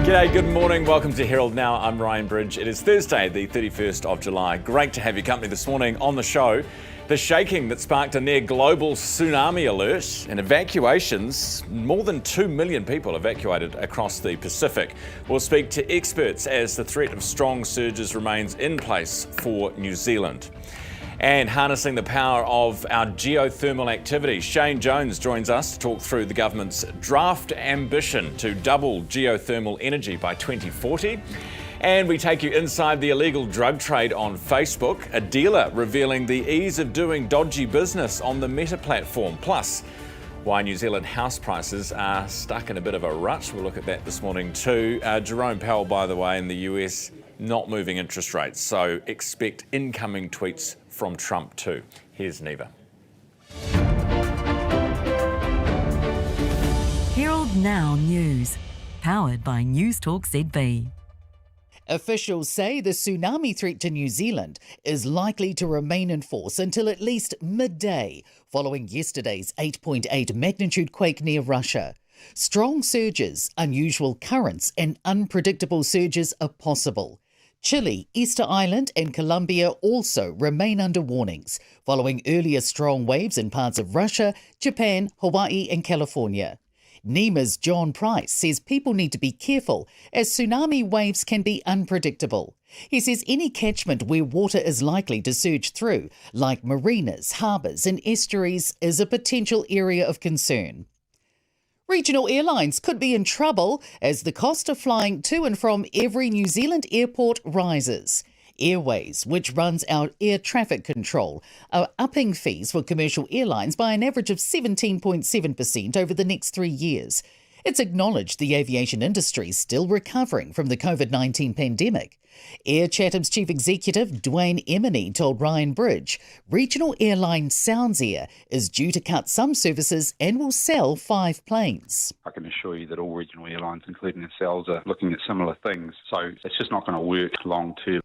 G'day, good morning. Welcome to Herald Now. I'm Ryan Bridge. It is Thursday, the 31st of July. Great to have your company this morning on the show. The shaking that sparked a near global tsunami alert and evacuations. More than 2 million people evacuated across the Pacific. We'll speak to experts as the threat of strong surges remains in place for New Zealand. And harnessing the power of our geothermal activity, Shane Jones joins us to talk through the government's draft ambition to double geothermal energy by 2040. And we take you inside the illegal drug trade on Facebook, a dealer revealing the ease of doing dodgy business on the Meta platform, plus why New Zealand house prices are stuck in a bit of a rut. We'll look at that this morning too. Jerome Powell, by the way, in the US, not moving interest rates, so expect incoming tweets from Trump too. Here's Neva. Herald Now News, powered by Newstalk ZB. Officials say the tsunami threat to New Zealand is likely to remain in force until at least midday, following yesterday's 8.8 magnitude quake near Russia. Strong surges, unusual currents and unpredictable surges are possible. Chile, Easter Island and Colombia also remain under warnings, following earlier strong waves in parts of Russia, Japan, Hawaii and California. NEMA's John Price says people need to be careful as tsunami waves can be unpredictable. He says any catchment where water is likely to surge through, like marinas, harbours and estuaries, is a potential area of concern. Regional airlines could be in trouble as the cost of flying to and from every New Zealand airport rises. Airways, which runs our air traffic control, are upping fees for commercial airlines by an average of 17.7% over the next 3 years. It's acknowledged the aviation industry is still recovering from the COVID-19 pandemic. Air Chatham's chief executive, Dwayne Emini, told Ryan Bridge, regional airline Sounds Air is due to cut some services and will sell 5 planes. I can assure you that all regional airlines, including ourselves, are looking at similar things. So it's just not going to work long term.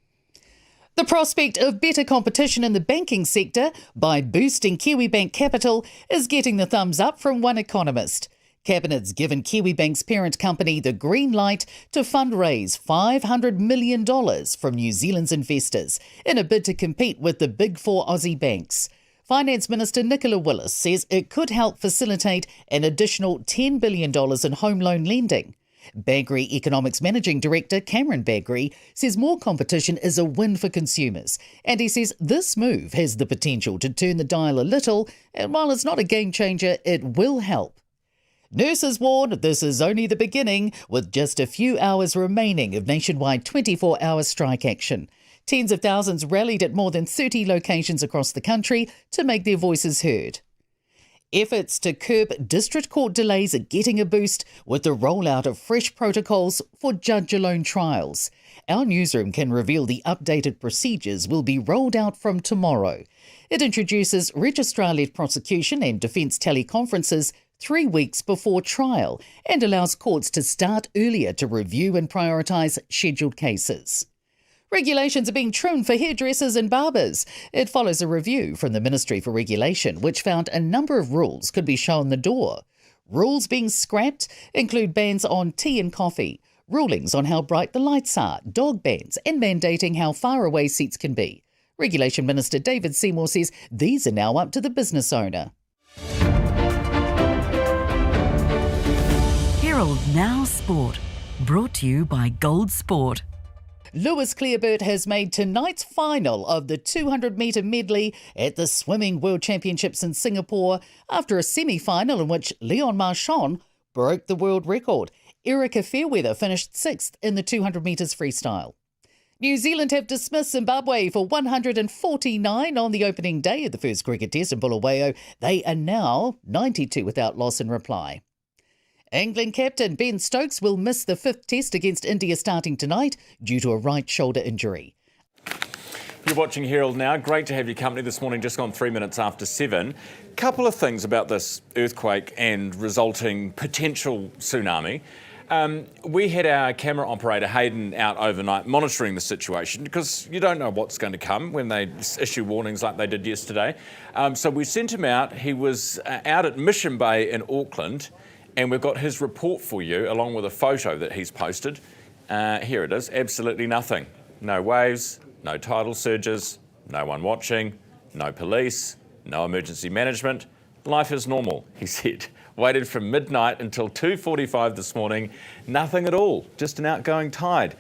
The prospect of better competition in the banking sector by boosting Kiwibank capital is getting the thumbs up from one economist. Cabinet's given Kiwibank's parent company the green light to fundraise $500 million from New Zealand's investors in a bid to compete with the big 4 Aussie banks. Finance Minister Nicola Willis says it could help facilitate an additional $10 billion in home loan lending. Bagri Economics Managing Director Cameron Bagri says more competition is a win for consumers, and he says this move has the potential to turn the dial a little, and while it's not a game changer, it will help. Nurses warn this is only the beginning, with just a few hours remaining of nationwide 24-hour strike action. Tens of thousands rallied at more than 30 locations across the country to make their voices heard. Efforts to curb district court delays are getting a boost with the rollout of fresh protocols for judge-alone trials. Our newsroom can reveal the updated procedures will be rolled out from tomorrow. It introduces registrar-led prosecution and defence teleconferences 3 weeks before trial and allows courts to start earlier to review and prioritise scheduled cases. Regulations are being trimmed for hairdressers and barbers. It follows a review from the Ministry for Regulation, which found a number of rules could be shown the door. Rules being scrapped include bans on tea and coffee, rulings on how bright the lights are, dog bans, and mandating how far away seats can be. Regulation Minister David Seymour says these are now up to the business owner. Herald Now Sport, brought to you by Gold Sport. Lewis Clearbert has made tonight's final of the 200-metre medley at the Swimming World Championships in Singapore after a semi-final in which Leon Marchand broke the world record. Erica Fairweather finished 6th in the 200 metres freestyle. New Zealand have dismissed Zimbabwe for 149 on the opening day of the first cricket test in Bulawayo. They are now 92 without loss in reply. England captain Ben Stokes will miss the 5th test against India starting tonight due to a right shoulder injury. You're watching Herald Now. Great to have your company this morning, just gone 3 minutes after 7. Couple of things about this earthquake and resulting potential tsunami. We had our camera operator Hayden out overnight monitoring the situation because you don't know what's going to come when they issue warnings like they did yesterday. So we sent him out. He was out at Mission Bay in Auckland, And we've got his report for you, along with a photo that he's posted. Here it is, absolutely nothing. No waves, no tidal surges, no one watching, no police, no emergency management. Life is normal, he said. Waited from midnight until 2:45 this morning. Nothing at all, just an outgoing tide.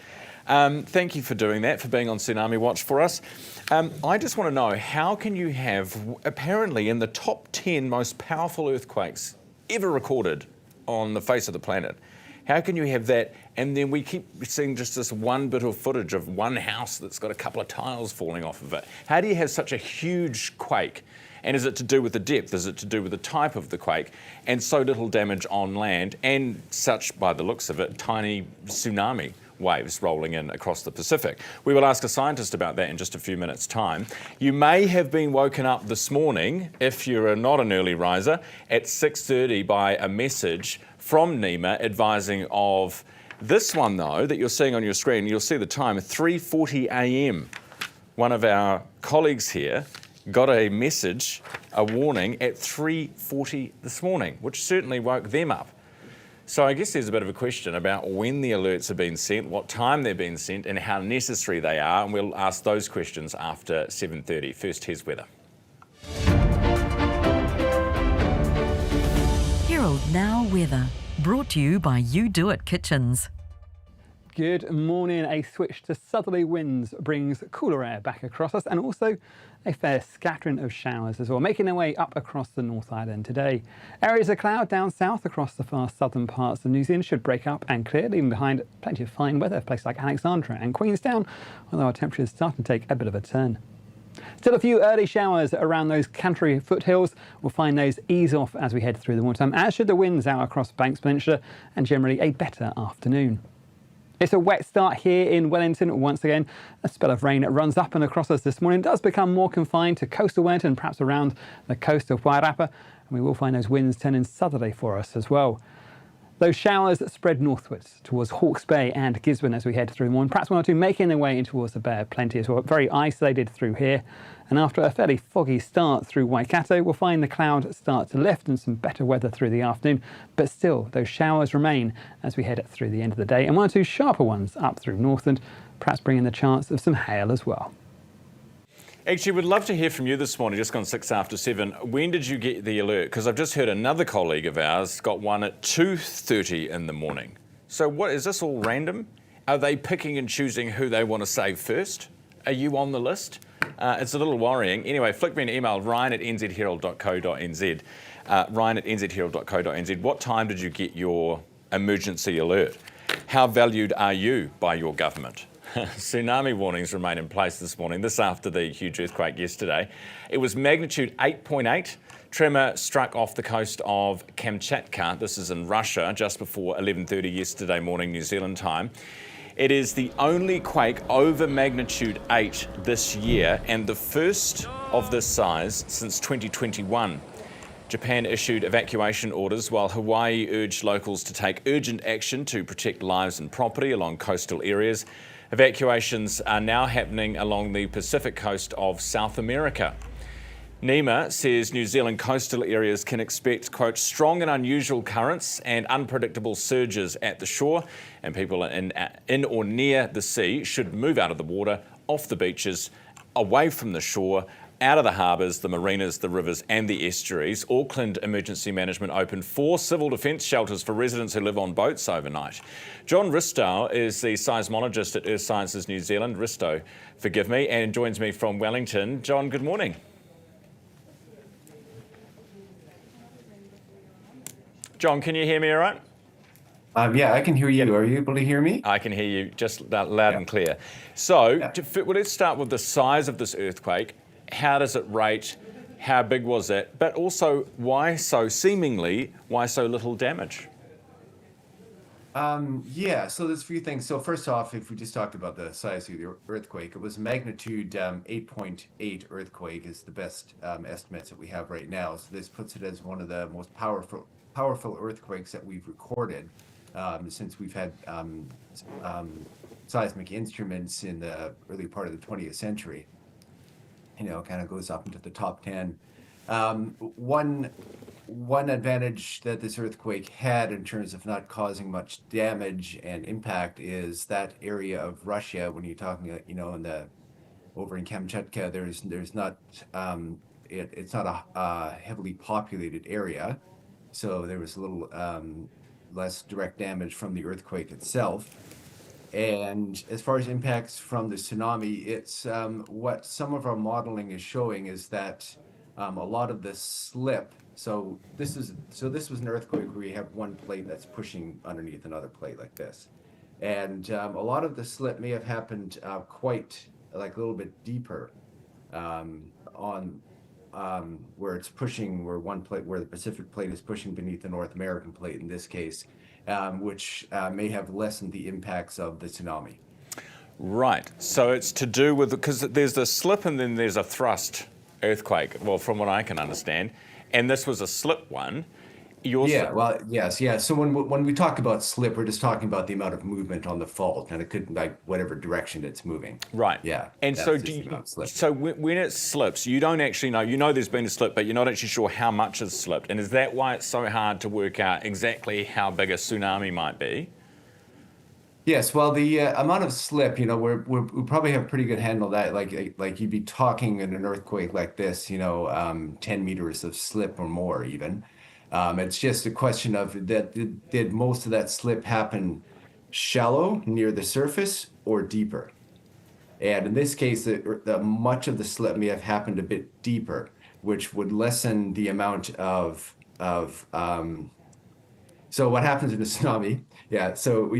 Thank you for doing that, for being on Tsunami Watch for us. I just want to know, how can you have, apparently in the top 10 most powerful earthquakes ever recorded on the face of the planet, how can you have that, and then we keep seeing just this one bit of footage of one house that's got a couple of tiles falling off of it? How do you have such a huge quake? And is it to do with the depth? Is it to do with the type of the quake? And so little damage on land, and such, by the looks of it, tiny tsunami waves rolling in across the Pacific. We will ask a scientist about that in just a few minutes' time. You may have been woken up this morning, if you're not an early riser, at 6:30 by a message from NEMA advising of this one, though, that you're seeing on your screen. You'll see the time, 3:40 a.m. One of our colleagues here got a message, a warning, at 3:40 this morning, which certainly woke them up. So I guess there's a bit of a question about when the alerts have been sent, what time they've been sent, and how necessary they are, and we'll ask those questions after 7:30. First, here's weather. Herald Now weather, brought to you by You Do It Kitchens. Good morning. A switch to southerly winds brings cooler air back across us, and also a fair scattering of showers as well, making their way up across the North Island today. Areas of cloud down south across the far southern parts of New Zealand should break up and clear, leaving behind plenty of fine weather for places like Alexandra and Queenstown, although our temperatures start to take a bit of a turn. Still a few early showers around those country foothills. We'll find those ease off as we head through the morning time, as should the winds out across Banks Peninsula, and generally a better afternoon. It's a wet start here in Wellington once again. A spell of rain runs up and across us this morning. It does become more confined to coastal Wellington, perhaps around the coast of Wairarapa, and we will find those winds turning southerly for us as well. Those showers spread northwards towards Hawke's Bay and Gisborne as we head through the morning. Perhaps one or two making their way in towards the Bay of Plenty as well. Very isolated through here. And after a fairly foggy start through Waikato, we'll find the cloud start to lift and some better weather through the afternoon. But still, those showers remain as we head through the end of the day. And one or two sharper ones up through Northland, perhaps bringing the chance of some hail as well. Actually, we'd love to hear from you this morning, just gone 6 after 7. When did you get the alert? Because I've just heard another colleague of ours got one at 2:30 in the morning. So what, is this all random? Are they picking and choosing who they want to save first? Are you on the list? It's a little worrying. Anyway, flick me an email, ryan@nzherald.co.nz. Ryan@nzherald.co.nz. What time did you get your emergency alert? How valued are you by your government? Tsunami warnings remain in place this morning, this after the huge earthquake yesterday. It was magnitude 8.8. Tremor struck off the coast of Kamchatka. This is in Russia, just before 11:30 yesterday morning, New Zealand time. It is the only quake over magnitude 8 this year, and the first of this size since 2021. Japan issued evacuation orders while Hawaii urged locals to take urgent action to protect lives and property along coastal areas. Evacuations are now happening along the Pacific coast of South America. NEMA says New Zealand coastal areas can expect, quote, strong and unusual currents and unpredictable surges at the shore, and people in or near the sea should move out of the water, off the beaches, away from the shore, out of the harbours, the marinas, the rivers and the estuaries. Auckland Emergency Management opened 4 civil defence shelters for residents who live on boats overnight. John Ristow is the seismologist at Earth Sciences New Zealand, Ristow, forgive me, and joins me from Wellington. John, good morning. John, can you hear me all right? Yeah, I can hear you. Are you able to hear me? I can hear you just loud and clear. So well, let's start with the size of this earthquake. How does it rate? How big was it? But also, why so little damage? So there's a few things. So first off, if we just talked about the size of the earthquake, it was magnitude 8.8 earthquake is the best estimates that we have right now. So this puts it as one of the most powerful earthquakes that we've recorded since we've had seismic instruments in the early part of the 20th century. You know, kind of goes up into the top 10 One advantage that this earthquake had in terms of not causing much damage and impact is that area of Russia. When you're talking, over in Kamchatka, there's not it's not a heavily populated area, so there was a little less direct damage from the earthquake itself. And as far as impacts from the tsunami, it's what some of our modeling is showing is that a lot of the slip. So this was an earthquake where you have one plate that's pushing underneath another plate like this, and a lot of the slip may have happened quite like a little bit deeper on where it's pushing, where the Pacific plate is pushing beneath the North American plate in this case, which may have lessened the impacts of the tsunami. Right. So it's to do with, because there's a slip and then there's a thrust earthquake, well, from what I can understand. And this was a slip one. Yes. So when we talk about slip, we're just talking about the amount of movement on the fault, and it could like whatever direction it's moving. Right. Yeah. And so when it slips, you don't actually know. You know there's been a slip, but you're not actually sure how much has slipped. And is that why it's so hard to work out exactly how big a tsunami might be? Yes, well, the amount of slip, we probably have a pretty good handle on that. Like you'd be talking in an earthquake like this, 10 meters of slip or more even. It's just a question of did most of that slip happen shallow near the surface or deeper? And in this case, much of the slip may have happened a bit deeper, which would lessen the amount of so what happens in a tsunami? Yeah, so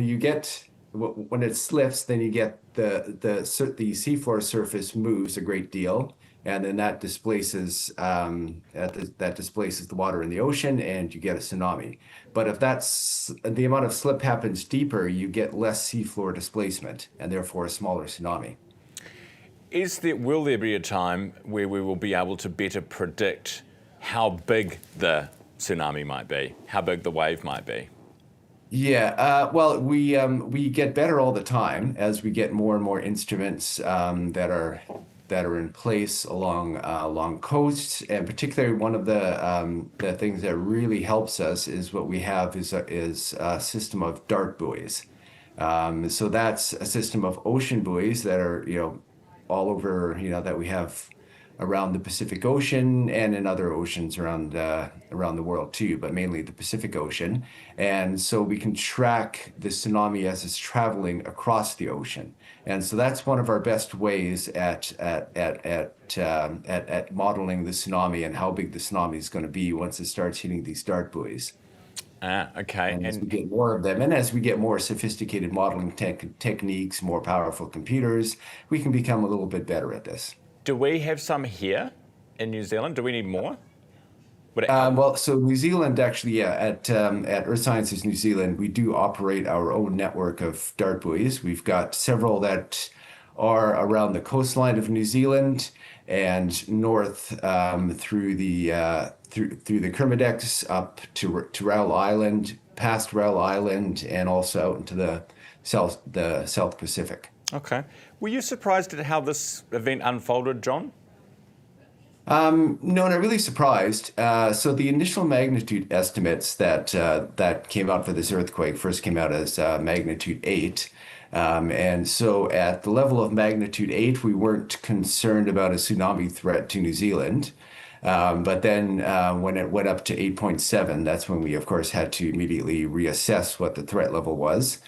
when it slips, then you get the seafloor surface moves a great deal, and then that displaces the water in the ocean, and you get a tsunami. But if the amount of slip happens deeper, you get less seafloor displacement, and therefore a smaller tsunami. Will there be a time where we will be able to better predict how big the tsunami might be, how big the wave might be? Yeah, well, we get better all the time as we get more and more instruments that are in place along coasts, and particularly one of the things that really helps us is what we have is a system of dart buoys. So that's a system of ocean buoys that are all over that we have around the Pacific Ocean and in other oceans around the world too, but mainly the Pacific Ocean. And so we can track the tsunami as it's traveling across the ocean. And so that's one of our best ways at modeling the tsunami and how big the tsunami is going to be once it starts hitting these dart buoys. Okay. And as we get more of them, and as we get more sophisticated modeling techniques, more powerful computers, we can become a little bit better at this. Do we have some here in New Zealand? Do we need more? So New Zealand actually, at Earth Sciences New Zealand, we do operate our own network of dart buoys. We've got several that are around the coastline of New Zealand and north through the Kermadec up to Raoul Island, past Raoul Island, and also out into the South Pacific. Okay. Were you surprised at how this event unfolded, John? No, not really surprised. So the initial magnitude estimates that came out for this earthquake first came out as magnitude 8. And so at the level of magnitude 8, we weren't concerned about a tsunami threat to New Zealand. But then when it went up to 8.7, that's when we, of course, had to immediately reassess what the threat level was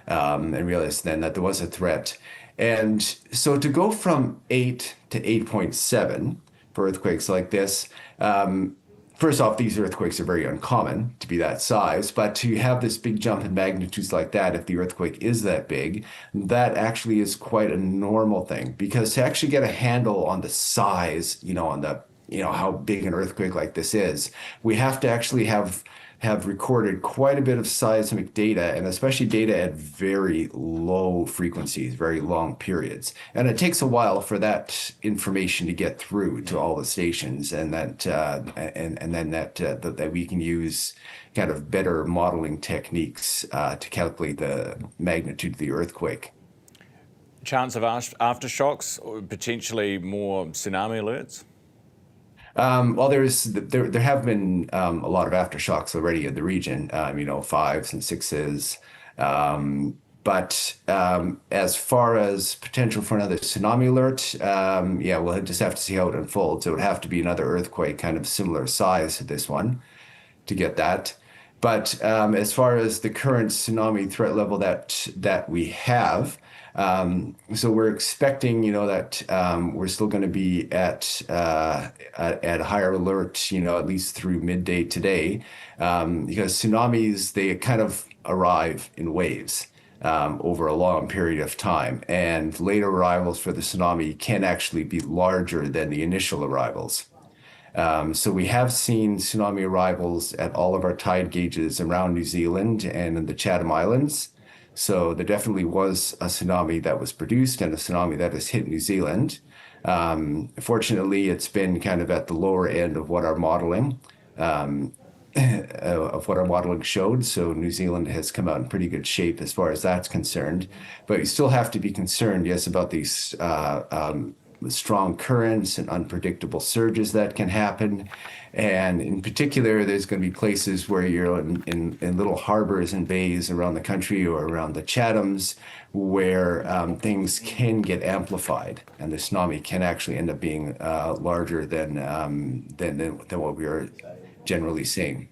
and realized then that there was a threat. And so to go from 8 to 8.7 for earthquakes like this, first off, these earthquakes are very uncommon to be that size, but to have this big jump in magnitudes like that, if the earthquake is that big, that actually is quite a normal thing, because to actually get a handle on the size, on the, how big an earthquake like this is, we have to actually have recorded quite a bit of seismic data, and especially data at very low frequencies, very long periods. And it takes a while for that information to get through to all the stations, and that that we can use kind of better modeling techniques to calculate the magnitude of the earthquake. Chance of aftershocks, or potentially more tsunami alerts? Well, there have been a lot of aftershocks already in the region, fives and sixes. But as far as potential for another tsunami alert, yeah, we'll just have to see how it unfolds. It would have to be another earthquake, kind of similar size to this one, to get that. But as far as the current tsunami threat level that we have, so we're expecting, that we're still going to be at higher alert, at least through midday today, because tsunamis, they kind of arrive in waves over a long period of time, and late arrivals for the tsunami can actually be larger than the initial arrivals. So we have seen tsunami arrivals at all of our tide gauges around New Zealand and in the Chatham Islands. So there definitely was a tsunami that was produced and a tsunami that has hit New Zealand. Fortunately, it's been kind of at the lower end of what our modeling showed. So New Zealand has come out in pretty good shape as far as that's concerned. But you still have to be concerned, yes, about these strong currents and unpredictable surges that can happen. And in particular, there's going to be places where you're in little harbors and bays around the country or around the Chathams where things can get amplified, and the tsunami can actually end up being larger than what we are generally seeing.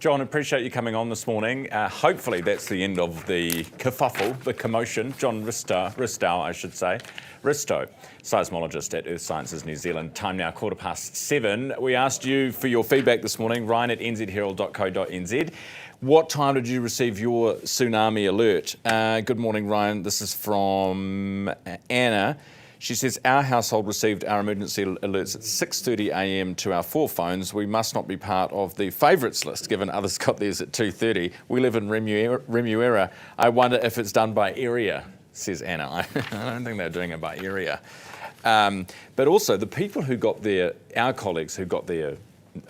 John, appreciate you coming on this morning. Hopefully that's the end of the kerfuffle, the commotion. John Ristow, I should say. Ristow, seismologist at Earth Sciences New Zealand. Time now 7:15. We asked you for your feedback this morning, Ryan at nzherald.co.nz. What time did you receive your tsunami alert? Good morning, Ryan. This is from Anna. She says, our household received our emergency alerts at 6:30 a.m. to our 4 phones. We must not be part of the favourites list, given others got theirs at 2:30. We live in Remuera. I wonder if it's done by area, says Anna. I don't think they're doing it by area. But also the people who got our colleagues who got their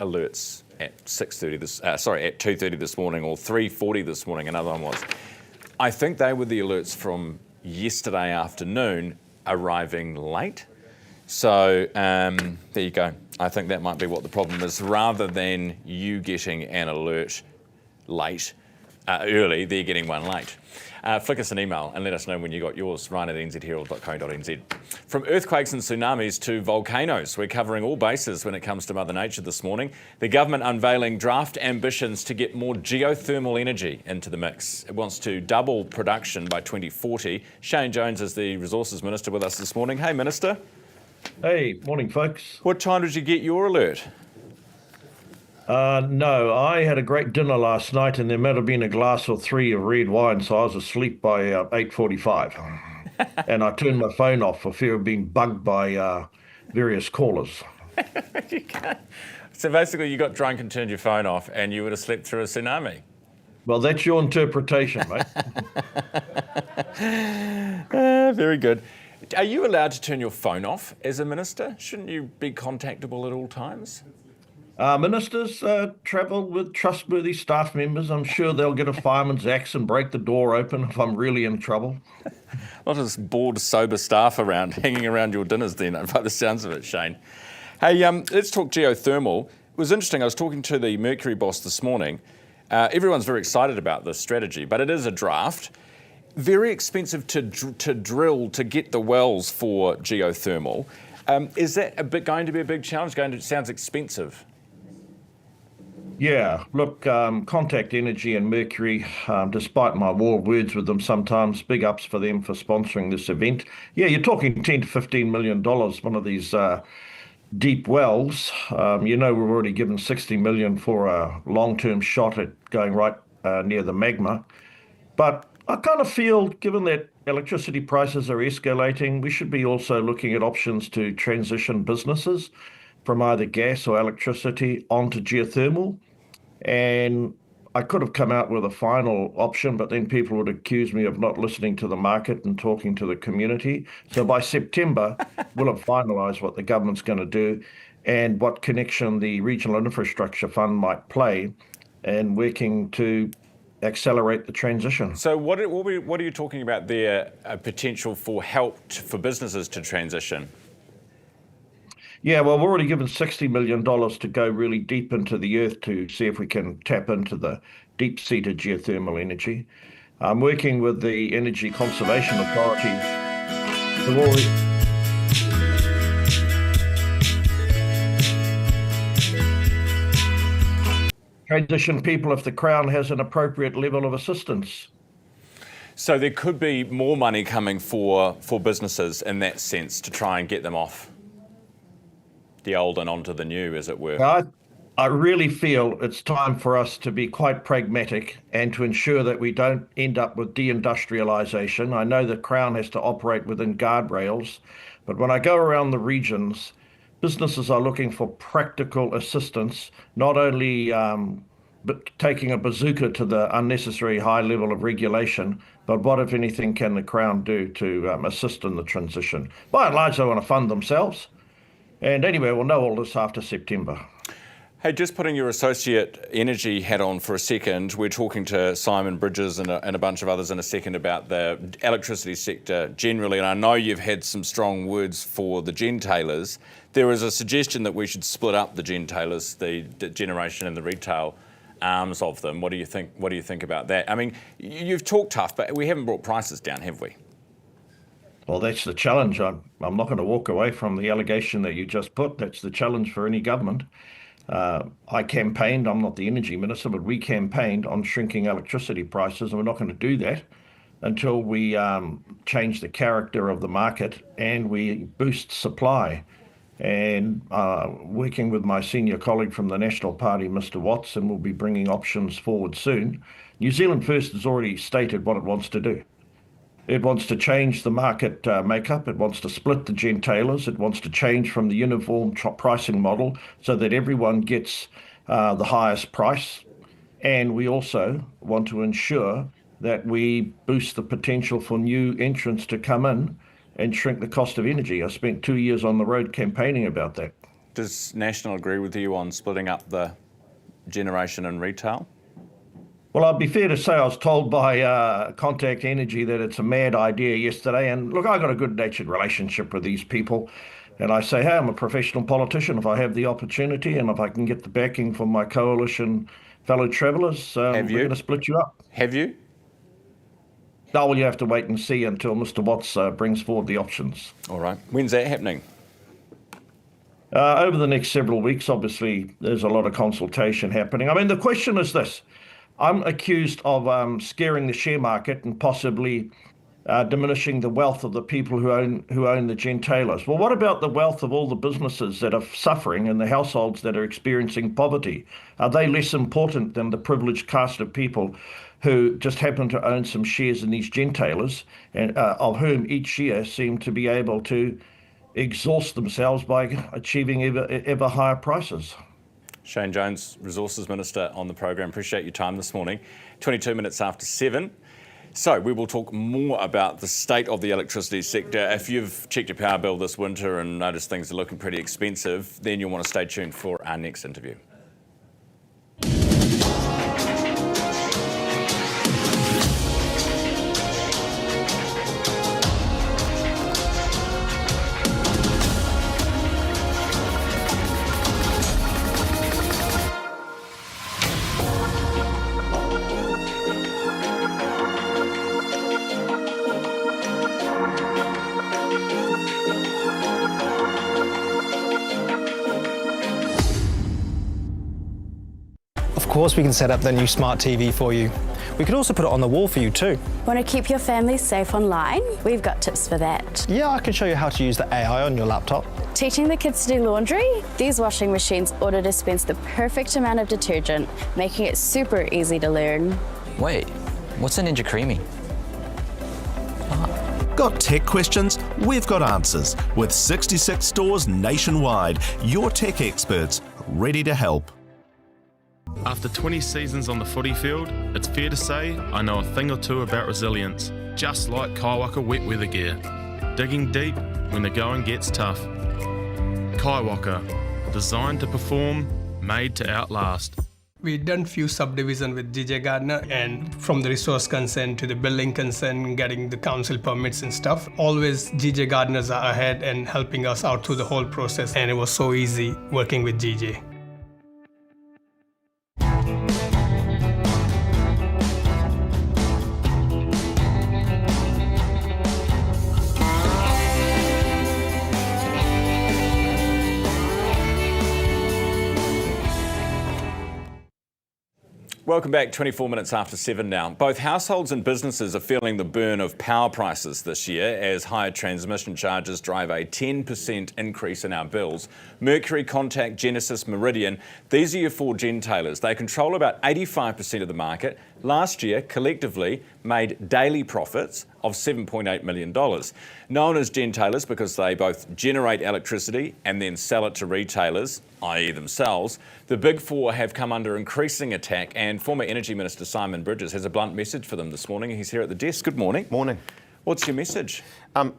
alerts at at 2:30 this morning, or 3:40 this morning, another one was. I think they were the alerts from yesterday afternoon, arriving late. So there you go. I think that might be what the problem is. Rather than you getting an alert late, early, they're getting one late. Flick us an email and let us know when you got yours, Ryan at nzherald.co.nz. From earthquakes and tsunamis to volcanoes, we're covering all bases when it comes to Mother Nature this morning. The government unveiling draft ambitions to get more geothermal energy into the mix. It wants to double production by 2040. Shane Jones is the Resources Minister with us this morning. Hey, Minister. Hey, morning, folks. What time did you get your alert? No, I had a great dinner last night, and there might have been a glass or 3 of red wine, so I was asleep by 8:45. And I turned my phone off for fear of being bugged by various callers. So basically you got drunk and turned your phone off and you would have slept through a tsunami. Well, that's your interpretation, mate. Very good. Are you allowed to turn your phone off as a minister? Shouldn't you be contactable at all times? Ministers travel with trustworthy staff members. I'm sure they'll get a fireman's axe and break the door open if I'm really in trouble. Not just bored, sober staff hanging around your dinners then, by the sounds of it, Shane. Hey, let's talk geothermal. It was interesting. I was talking to the Mercury boss this morning. Everyone's very excited about this strategy, but it is a draft. Very expensive to drill to get the wells for geothermal. Is that going to be a big challenge? Sounds expensive. Yeah, look, Contact Energy and Mercury, despite my war of words with them sometimes, big ups for them for sponsoring this event. Yeah, you're talking $10 to $15 million, one of these deep wells. We've already given $60 million for a long-term shot at going right near the magma. But I kind of feel, given that electricity prices are escalating, we should be also looking at options to transition businesses from either gas or electricity onto geothermal. And I could have come out with a final option, but then people would accuse me of not listening to the market and talking to the community. So by September, we'll have finalised what the government's going to do and what connection the Regional Infrastructure Fund might play in working to accelerate the transition. So what are you talking about there, potential for help for businesses to transition? Yeah, well, we're already given $60 million to go really deep into the earth to see if we can tap into the deep-seated geothermal energy. I'm working with the Energy Conservation Authority. We've already... transition people if the Crown has an appropriate level of assistance. So there could be more money coming for businesses in that sense to try and get them off the old and onto the new, as it were. I really feel it's time for us to be quite pragmatic and to ensure that we don't end up with deindustrialisation. I know the Crown has to operate within guardrails, but when I go around the regions, businesses are looking for practical assistance, not only but taking a bazooka to the unnecessary high level of regulation, but what, if anything, can the Crown do to assist in the transition? By and large, they want to fund themselves. And anyway, we'll know all this after September. Hey, just putting your associate energy hat on for a second, we're talking to Simon Bridges and a bunch of others in a second about the electricity sector generally, and I know you've had some strong words for the gentailers. There is a suggestion that we should split up the gentailers, the generation and the retail arms of them. What do you think? What do you think about that? I mean, you've talked tough, but we haven't brought prices down, have we? Well, that's the challenge. I'm not going to walk away from the allegation that you just put. That's the challenge for any government. I campaigned, I'm not the energy minister, but we campaigned on shrinking electricity prices, and we're not going to do that until we change the character of the market and we boost supply. And working with my senior colleague from the National Party, Mr. Watson, we'll be bringing options forward soon. New Zealand First has already stated what it wants to do. It wants to change the market makeup. It wants to split the gentailers. It wants to change from the uniform pricing model so that everyone gets the highest price. And we also want to ensure that we boost the potential for new entrants to come in and shrink the cost of energy. I spent 2 years on the road campaigning about that. Does National agree with you on splitting up the generation and retail? Well, I'd be fair to say I was told by Contact Energy that it's a mad idea yesterday. And look, I've got a good-natured relationship with these people. And I say, hey, I'm a professional politician. If I have the opportunity and if I can get the backing from my coalition fellow travellers, we're going to split you up. Have you? No, well, you have to wait and see until Mr. Watts brings forward the options. All right. When's that happening? Over the next several weeks, obviously, there's a lot of consultation happening. I mean, the question is this. I'm accused of scaring the share market and possibly diminishing the wealth of the people who own the gentailers. Well, what about the wealth of all the businesses that are suffering and the households that are experiencing poverty? Are they less important than the privileged caste of people who just happen to own some shares in these gentailers, and of whom each year seem to be able to exhaust themselves by achieving ever higher prices? Shane Jones, Resources Minister on the program. Appreciate your time this morning. 22 minutes after 7. So we will talk more about the state of the electricity sector. If you've checked your power bill this winter and noticed things are looking pretty expensive, then you'll want to stay tuned for our next interview. Of course we can set up the new smart TV for you. We could also put it on the wall for you too. Want to keep your family safe online? We've got tips for that. Yeah, I can show you how to use the AI on your laptop. Teaching the kids to do laundry? These washing machines auto-dispense the perfect amount of detergent, making it super easy to learn. Wait, what's a Ninja Creamy? Got tech questions? We've got answers. With 66 stores nationwide, your tech experts ready to help. After 20 seasons on the footy field, it's fair to say I know a thing or two about resilience, just like Kaiwaka wet weather gear. Digging deep when the going gets tough. Kaiwaka, designed to perform, made to outlast. We done few subdivision with GJ Gardner, and from the resource consent to the building consent, getting the council permits and stuff, always GJ Gardners are ahead and helping us out through the whole process, and it was so easy working with GJ. Welcome back, 24 minutes after 7 now. Both households and businesses are feeling the burn of power prices this year as higher transmission charges drive a 10% increase in our bills. Mercury, Contact, Genesis, Meridian, these are your four gentailers. They control about 85% of the market. Last year, collectively, made daily profits of $7.8 million. Known as gentailers because they both generate electricity and then sell it to retailers, i.e. themselves, the Big Four have come under increasing attack, and former Energy Minister Simon Bridges has a blunt message for them this morning. He's here at the desk. Good morning. Morning. What's your message?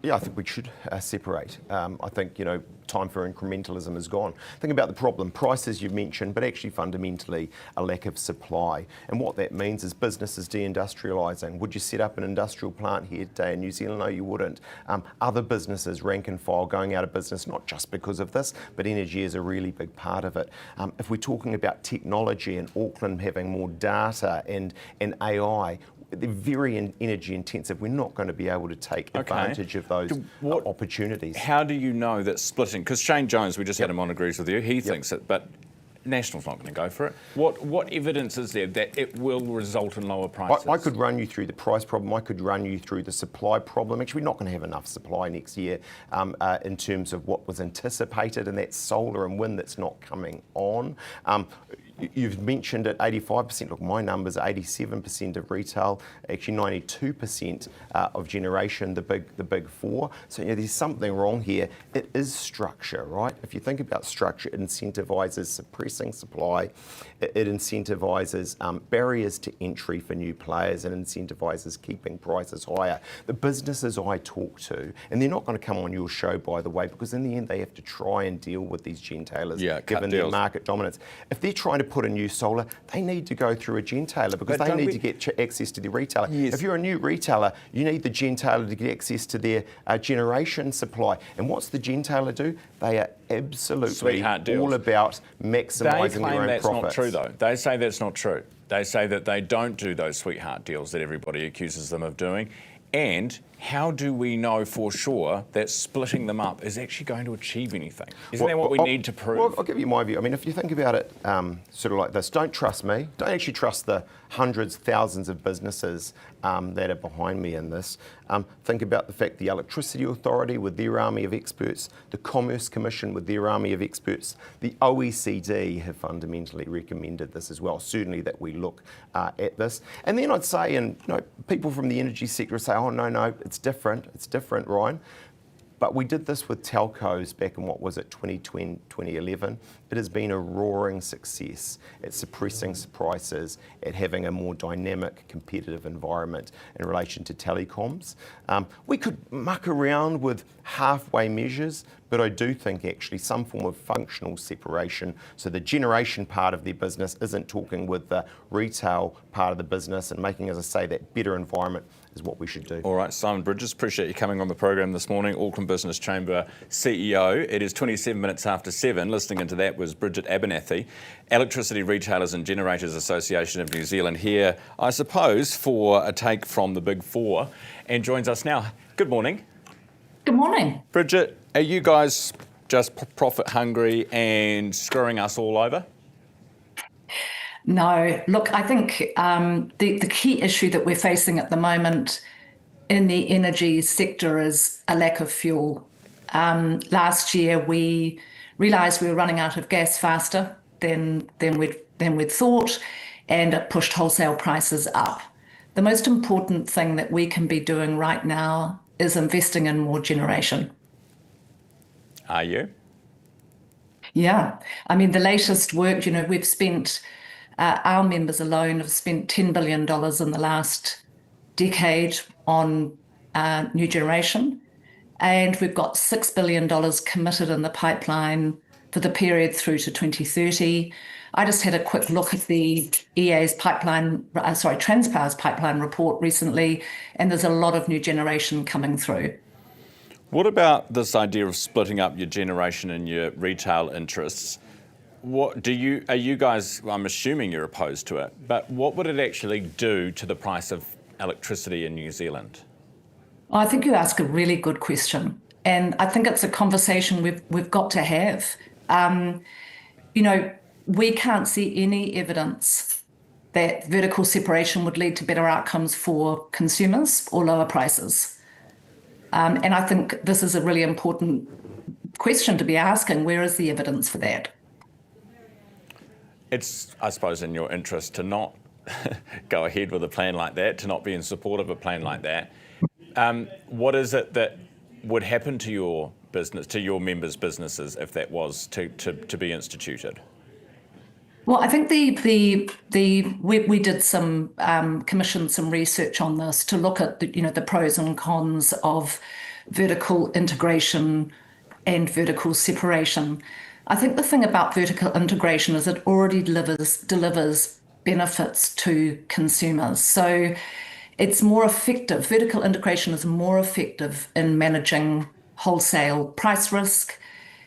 Yeah, I think we should separate. I think, time for incrementalism is gone. Think about the problem. Prices you've mentioned, but actually fundamentally a lack of supply. And what that means is businesses deindustrialising. Would you set up an industrial plant here today in New Zealand? No, you wouldn't. Other businesses, rank and file, going out of business, not just because of this, but energy is a really big part of it. If we're talking about technology and Auckland having more data and AI, they're very energy intensive. We're not going to be able to take advantage of those opportunities. How do you know that splitting, because Shane Jones, we just had him on, agrees with you, he thinks it, but National's not going to go for it. What evidence is there that it will result in lower prices? I could run you through the price problem. I could run you through the supply problem. Actually, we're not going to have enough supply next year in terms of what was anticipated, and that's solar and wind that's not coming on. You've mentioned at 85%. Look, my numbers are 87% of retail, actually 92% of generation, the big four. So there's something wrong here. It is structure, right? If you think about structure, it incentivises suppressing supply. It incentivises barriers to entry for new players, and incentivises keeping prices higher. The businesses I talk to, and they're not going to come on your show, by the way, because in the end they have to try and deal with these gentailers, given their market dominance. If they're trying to put a new solar, they need to go through a gentailer because they need to get access to the retailer. Yes. If you're a new retailer, you need the gentailer to get access to their generation supply. And what's the gentailer do? They are absolutely all about maximising their own that's profits. Not true, though. They say that's not true. They say that they don't do those sweetheart deals that everybody accuses them of doing. And how do we know for sure that splitting them up is actually going to achieve anything? Isn't that what we need to prove? Well, I'll give you my view. I mean, if you think about it sort of like this, don't trust me. Don't actually trust the hundreds, thousands of businesses that are behind me in this. Think about the fact the Electricity Authority with their army of experts, the Commerce Commission with their army of experts, the OECD have fundamentally recommended this as well, certainly that we look at this. And then I'd say, and people from the energy sector say, oh, no, it's different, Ryan. But we did this with telcos back in, 2010, 2011. It has been a roaring success at suppressing prices, at having a more dynamic, competitive environment in relation to telecoms. We could muck around with halfway measures, but I do think actually some form of functional separation, so the generation part of their business isn't talking with the retail part of the business and making, as I say, that better environment is what we should do. All right, Simon Bridges, appreciate you coming on the program this morning, Auckland Business Chamber CEO. It is 27 minutes after 7. Listening into that was Bridget Abernathy, Electricity Retailers and Generators Association of New Zealand, here, I suppose, for a take from the Big Four, and joins us now. Good morning. Good morning. Bridget, are you guys just profit hungry and screwing us all over? No, look, I think the key issue that we're facing at the moment in the energy sector is a lack of fuel. Last year, we realised we were running out of gas faster than we'd thought, and it pushed wholesale prices up. The most important thing that we can be doing right now is investing in more generation. Are you? Yeah. I mean, the latest work, we've spent... our members alone have spent $10 billion in the last decade on new generation, and we've got $6 billion committed in the pipeline for the period through to 2030. I just had a quick look at the EA's Transpower's pipeline report recently, and there's a lot of new generation coming through. What about this idea of splitting up your generation and your retail interests? Are you guys, I'm assuming you're opposed to it, but what would it actually do to the price of electricity in New Zealand? I think you ask a really good question, and I think it's a conversation we've got to have. We can't see any evidence that vertical separation would lead to better outcomes for consumers or lower prices. And I think this is a really important question to be asking. Where is the evidence for that? It's, I suppose, in your interest to not go ahead with a plan like that, to not be in support of a plan like that. What is it that would happen to your business, to your members' businesses, if that was to be instituted? Well, I think we did some commissioned some research on this to look at the pros and cons of vertical integration and vertical separation. I think the thing about vertical integration is it already delivers benefits to consumers. So it's more effective. Vertical integration is more effective in managing wholesale price risk.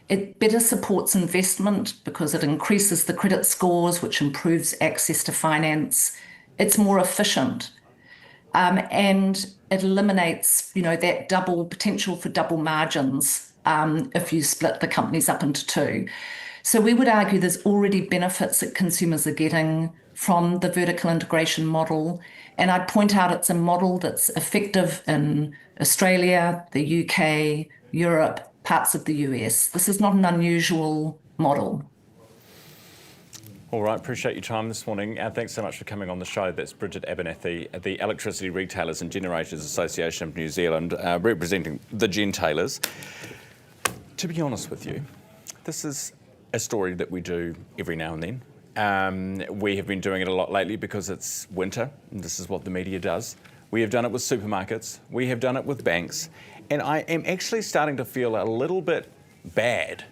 It better supports investment because it increases the credit scores, which improves access to finance. It's more efficient. And it eliminates, that double potential for double margins if you split the companies up into two. So we would argue there's already benefits that consumers are getting from the vertical integration model. And I'd point out it's a model that's effective in Australia, the UK, Europe, parts of the US. This is not an unusual model. All right, appreciate your time this morning. Thanks so much for coming on the show. That's Bridget Abernethy, the Electricity Retailers and Generators Association of New Zealand, representing the gentailers. To be honest with you, this is a story that we do every now and then. We have been doing it a lot lately because it's winter, and this is what the media does. We have done it with supermarkets. We have done it with banks. And I am actually starting to feel a little bit bad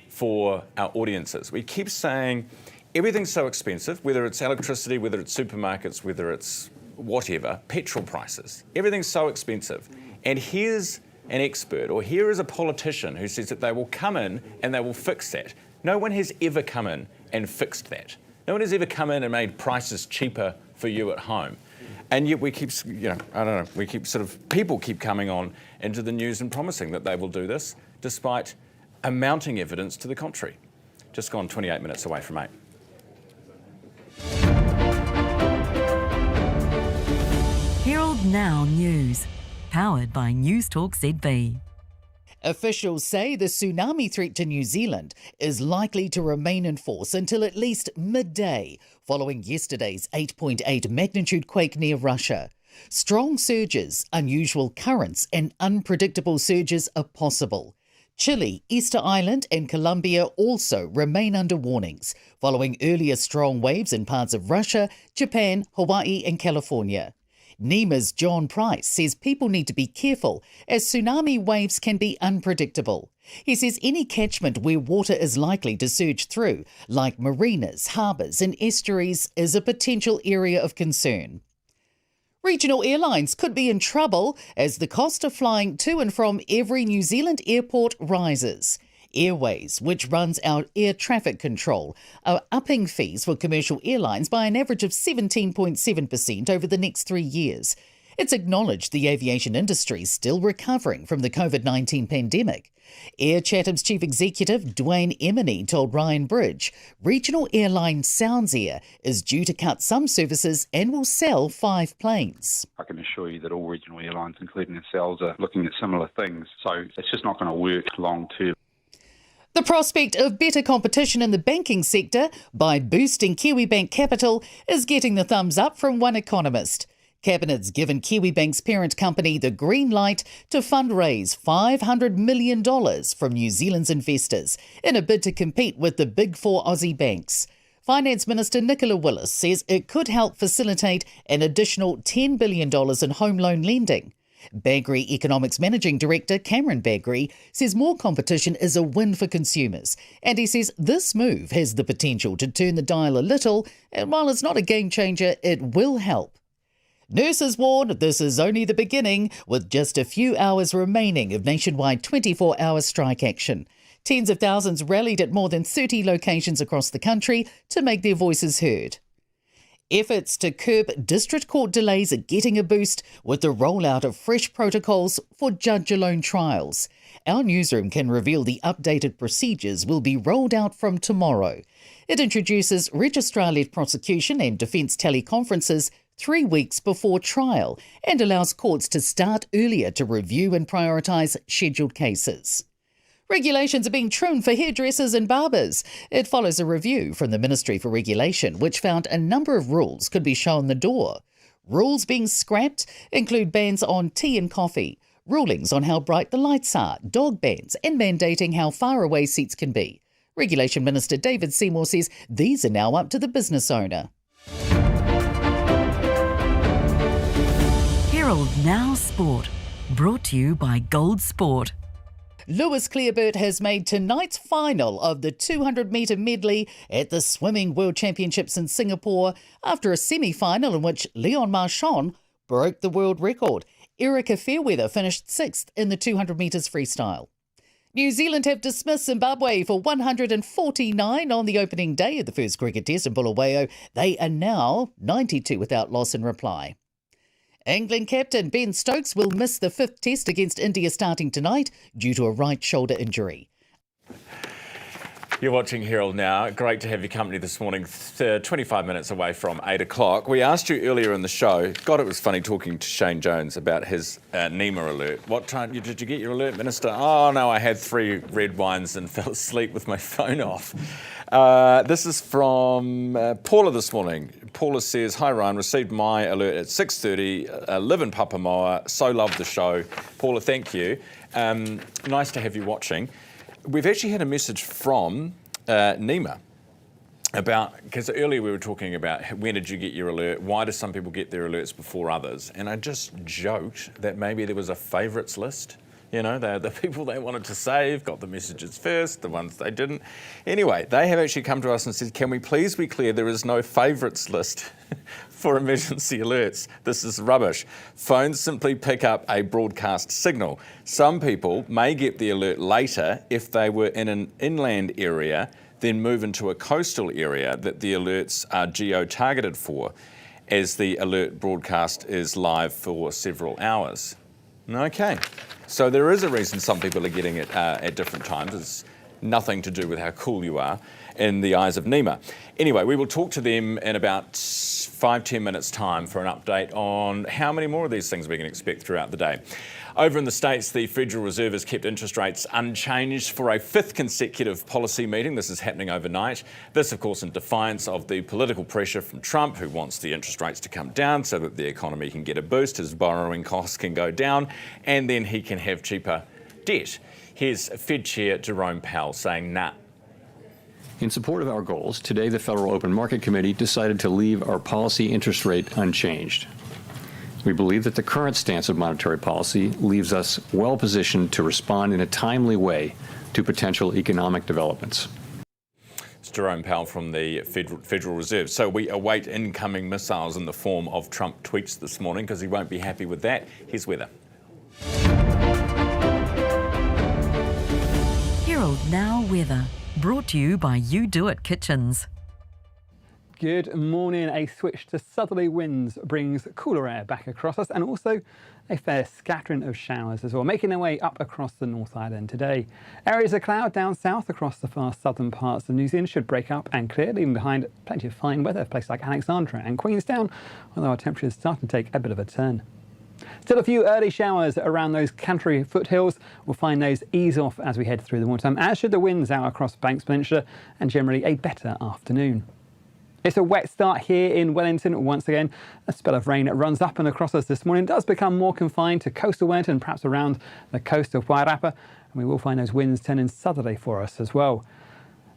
for our audiences. We keep saying everything's so expensive, whether it's electricity, whether it's supermarkets, whether it's whatever, petrol prices. Everything's so expensive. And here's an expert, or here is a politician who says that they will come in and they will fix that. No one has ever come in and fixed that. No one has ever come in and made prices cheaper for you at home. And yet we keep, people keep coming on into the news and promising that they will do this, despite a mounting evidence to the contrary. Just gone 28 minutes away from 8. Herald NOW News, powered by Newstalk ZB. Officials say the tsunami threat to New Zealand is likely to remain in force until at least midday, following yesterday's 8.8 magnitude quake near Russia. Strong surges, unusual currents and unpredictable surges are possible. Chile, Easter Island and Colombia also remain under warnings, following earlier strong waves in parts of Russia, Japan, Hawaii and California. NEMA's John Price says people need to be careful as tsunami waves can be unpredictable. He says any catchment where water is likely to surge through, like marinas, harbours and estuaries, is a potential area of concern. Regional airlines could be in trouble as the cost of flying to and from every New Zealand airport rises. Airways, which runs our air traffic control, are upping fees for commercial airlines by an average of 17.7% over the next 3 years. It's acknowledged the aviation industry is still recovering from the COVID-19 pandemic. Air Chatham's Chief Executive Dwayne Emini told Ryan Bridge regional airline Soundsair is due to cut some services and will sell 5 planes. I can assure you that all regional airlines, including ourselves, are looking at similar things. So it's just not going to work long term. The prospect of better competition in the banking sector by boosting Kiwibank capital is getting the thumbs up from one economist. Cabinet's given Kiwibank's parent company the green light to fundraise $500 million from New Zealand's investors in a bid to compete with the big 4 Aussie banks. Finance Minister Nicola Willis says it could help facilitate an additional $10 billion in home loan lending. Bagri Economics Managing Director Cameron Bagri says more competition is a win for consumers, and he says this move has the potential to turn the dial a little, and while it's not a game changer, it will help. Nurses warn this is only the beginning, with just a few hours remaining of nationwide 24-hour strike action. Tens of thousands rallied at more than 30 locations across the country to make their voices heard. Efforts to curb district court delays are getting a boost with the rollout of fresh protocols for judge-alone trials. Our newsroom can reveal the updated procedures will be rolled out from tomorrow. It introduces registrar-led prosecution and defence teleconferences 3 weeks before trial and allows courts to start earlier to review and prioritise scheduled cases. Regulations are being trimmed for hairdressers and barbers. It follows a review from the Ministry for Regulation, which found a number of rules could be shown the door. Rules being scrapped include bans on tea and coffee, rulings on how bright the lights are, dog bans, and mandating how far away seats can be. Regulation Minister David Seymour says these are now up to the business owner. Herald Now Sport, brought to you by Gold Sport. Lewis Clearbert has made tonight's final of the 200-metre medley at the Swimming World Championships in Singapore after a semi-final in which Leon Marchand broke the world record. Erica Fairweather finished 6th in the 200 metres freestyle. New Zealand have dismissed Zimbabwe for 149 on the opening day of the first cricket test in Bulawayo. They are now 92 without loss in reply. England captain Ben Stokes will miss the 5th test against India starting tonight due to a right shoulder injury. You're watching Herald Now. Great to have your company this morning, 25 minutes away from 8 o'clock. We asked you earlier in the show, God, it was funny talking to Shane Jones about his NEMA alert. What time did you get your alert, Minister? Oh, no, I had 3 red wines and fell asleep with my phone off. This is from Paula this morning. Paula says, hi Ryan, received my alert at 6:30, live in Papamoa, so love the show. Paula, thank you. Nice to have you watching. We've actually had a message from NEMA about, because earlier we were talking about when did you get your alert, why do some people get their alerts before others? And I just joked that maybe there was a favourites list. You know, the people they wanted to save got the messages first, the ones they didn't. Anyway, they have actually come to us and said, can we please be clear there is no favourites list for emergency alerts? This is rubbish. Phones simply pick up a broadcast signal. Some people may get the alert later if they were in an inland area, then move into a coastal area that the alerts are geo-targeted for, as the alert broadcast is live for several hours. Okay, so there is a reason some people are getting it at different times. It's nothing to do with how cool you are in the eyes of NEMA. Anyway, we will talk to them in about 5-10 minutes time for an update on how many more of these things we can expect throughout the day. Over in the States, the Federal Reserve has kept interest rates unchanged for a 5th consecutive policy meeting. This is happening overnight. This, of course, in defiance of the political pressure from Trump, who wants the interest rates to come down so that the economy can get a boost, his borrowing costs can go down, and then he can have cheaper debt. Here's Fed Chair Jerome Powell saying, nah. In support of our goals, today the Federal Open Market Committee decided to leave our policy interest rate unchanged. We believe that the current stance of monetary policy leaves us well positioned to respond in a timely way to potential economic developments. It's Jerome Powell from the Federal Reserve. So we await incoming missiles in the form of Trump tweets this morning because he won't be happy with that. Here's weather. Herald Now weather, brought to you by You Do It Kitchens. Good morning. A switch to southerly winds brings cooler air back across us and also a fair scattering of showers as well, making their way up across the North Island today. Areas of cloud down south across the far southern parts of New Zealand should break up and clear, leaving behind plenty of fine weather for places like Alexandra and Queenstown, although our temperatures start to take a bit of a turn. Still a few early showers around those country foothills. We'll find those ease off as we head through the morning time, as should the winds out across Banks Peninsula, and generally a better afternoon. It's a wet start here in Wellington. Once again, a spell of rain that runs up and across us this morning does become more confined to coastal Wellington, perhaps around the coast of Wairarapa, and we will find those winds turning southerly for us as well.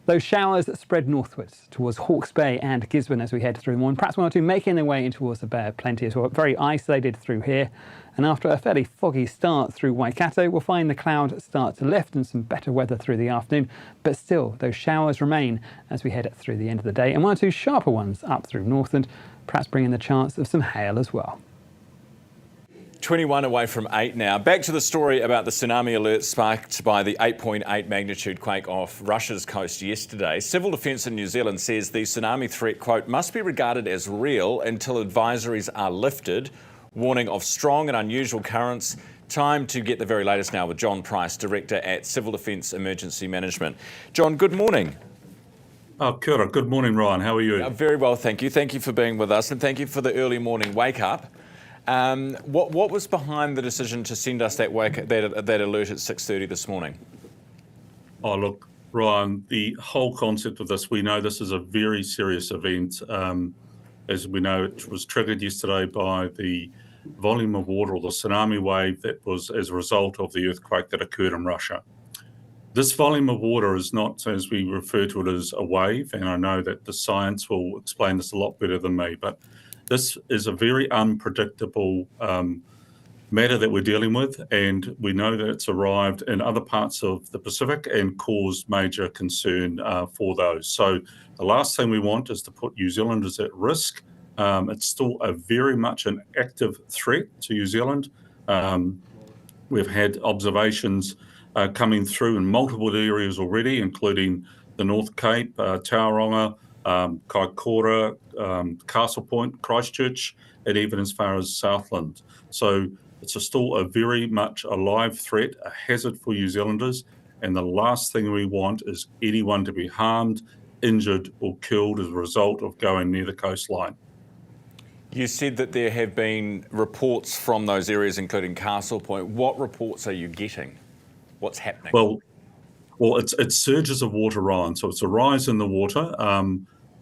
Those showers spread northwards towards Hawke's Bay and Gisborne as we head through the morning. Perhaps one or two making their way in towards the Bay of Plenty as well. Very isolated through here. And after a fairly foggy start through Waikato, we'll find the cloud start to lift and some better weather through the afternoon. But still, those showers remain as we head through the end of the day. And one or two sharper ones up through Northland, perhaps bringing the chance of some hail as well. 21 away from 8 now. Back to the story about the tsunami alert sparked by the 8.8 magnitude quake off Russia's coast yesterday. Civil Defence in New Zealand says the tsunami threat, quote, must be regarded as real until advisories are lifted, warning of strong and unusual currents. Time to get the very latest now with John Price, Director at Civil Defence Emergency Management. John, good morning. Oh, kia ora. Good morning, Ryan. How are you? Very well, thank you. Thank you for being with us and thank you for the early morning wake up. What was behind the decision to send us that alert at 6:30 this morning? Oh, look, Ryan, the whole concept of this, we know this is a very serious event. As we know, it was triggered yesterday by the volume of water or the tsunami wave that was as a result of the earthquake that occurred in Russia. This volume of water is not, as we refer to it, as a wave, and I know that the science will explain this a lot better than me, but this is a very unpredictable matter that we're dealing with, and we know that it's arrived in other parts of the Pacific and caused major concern for those. So the last thing we want is to put New Zealanders at risk. It's still very much an active threat to New Zealand. We've had observations coming through in multiple areas already, including the North Cape, Tauranga, Kaikoura, Castle Point, Christchurch, and even as far as Southland. So it's still a very much a live threat, a hazard for New Zealanders, and the last thing we want is anyone to be harmed, injured or killed as a result of going near the coastline. You said that there have been reports from those areas, including Castle Point. What reports are you getting? What's happening? Well, it's surges of water, Ryan. So it's a rise in the water.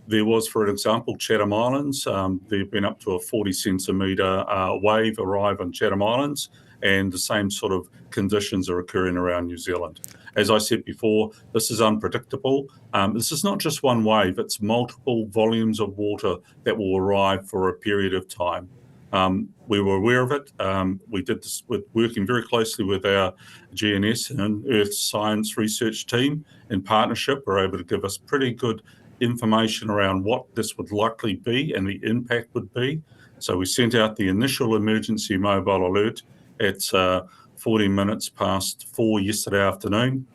There was, for example, Chatham Islands. There've been up to a 40 centimetre wave arrive on Chatham Islands, and the same sort of conditions are occurring around New Zealand. As I said before, this is unpredictable. This is not just one wave, it's multiple volumes of water that will arrive for a period of time. We were aware of it. We did this with working very closely with our GNS and Earth Science Research team in partnership. We're able to give us pretty good information around what this would likely be and the impact would be. So we sent out the initial emergency mobile alert at 14 minutes past 4 yesterday afternoon.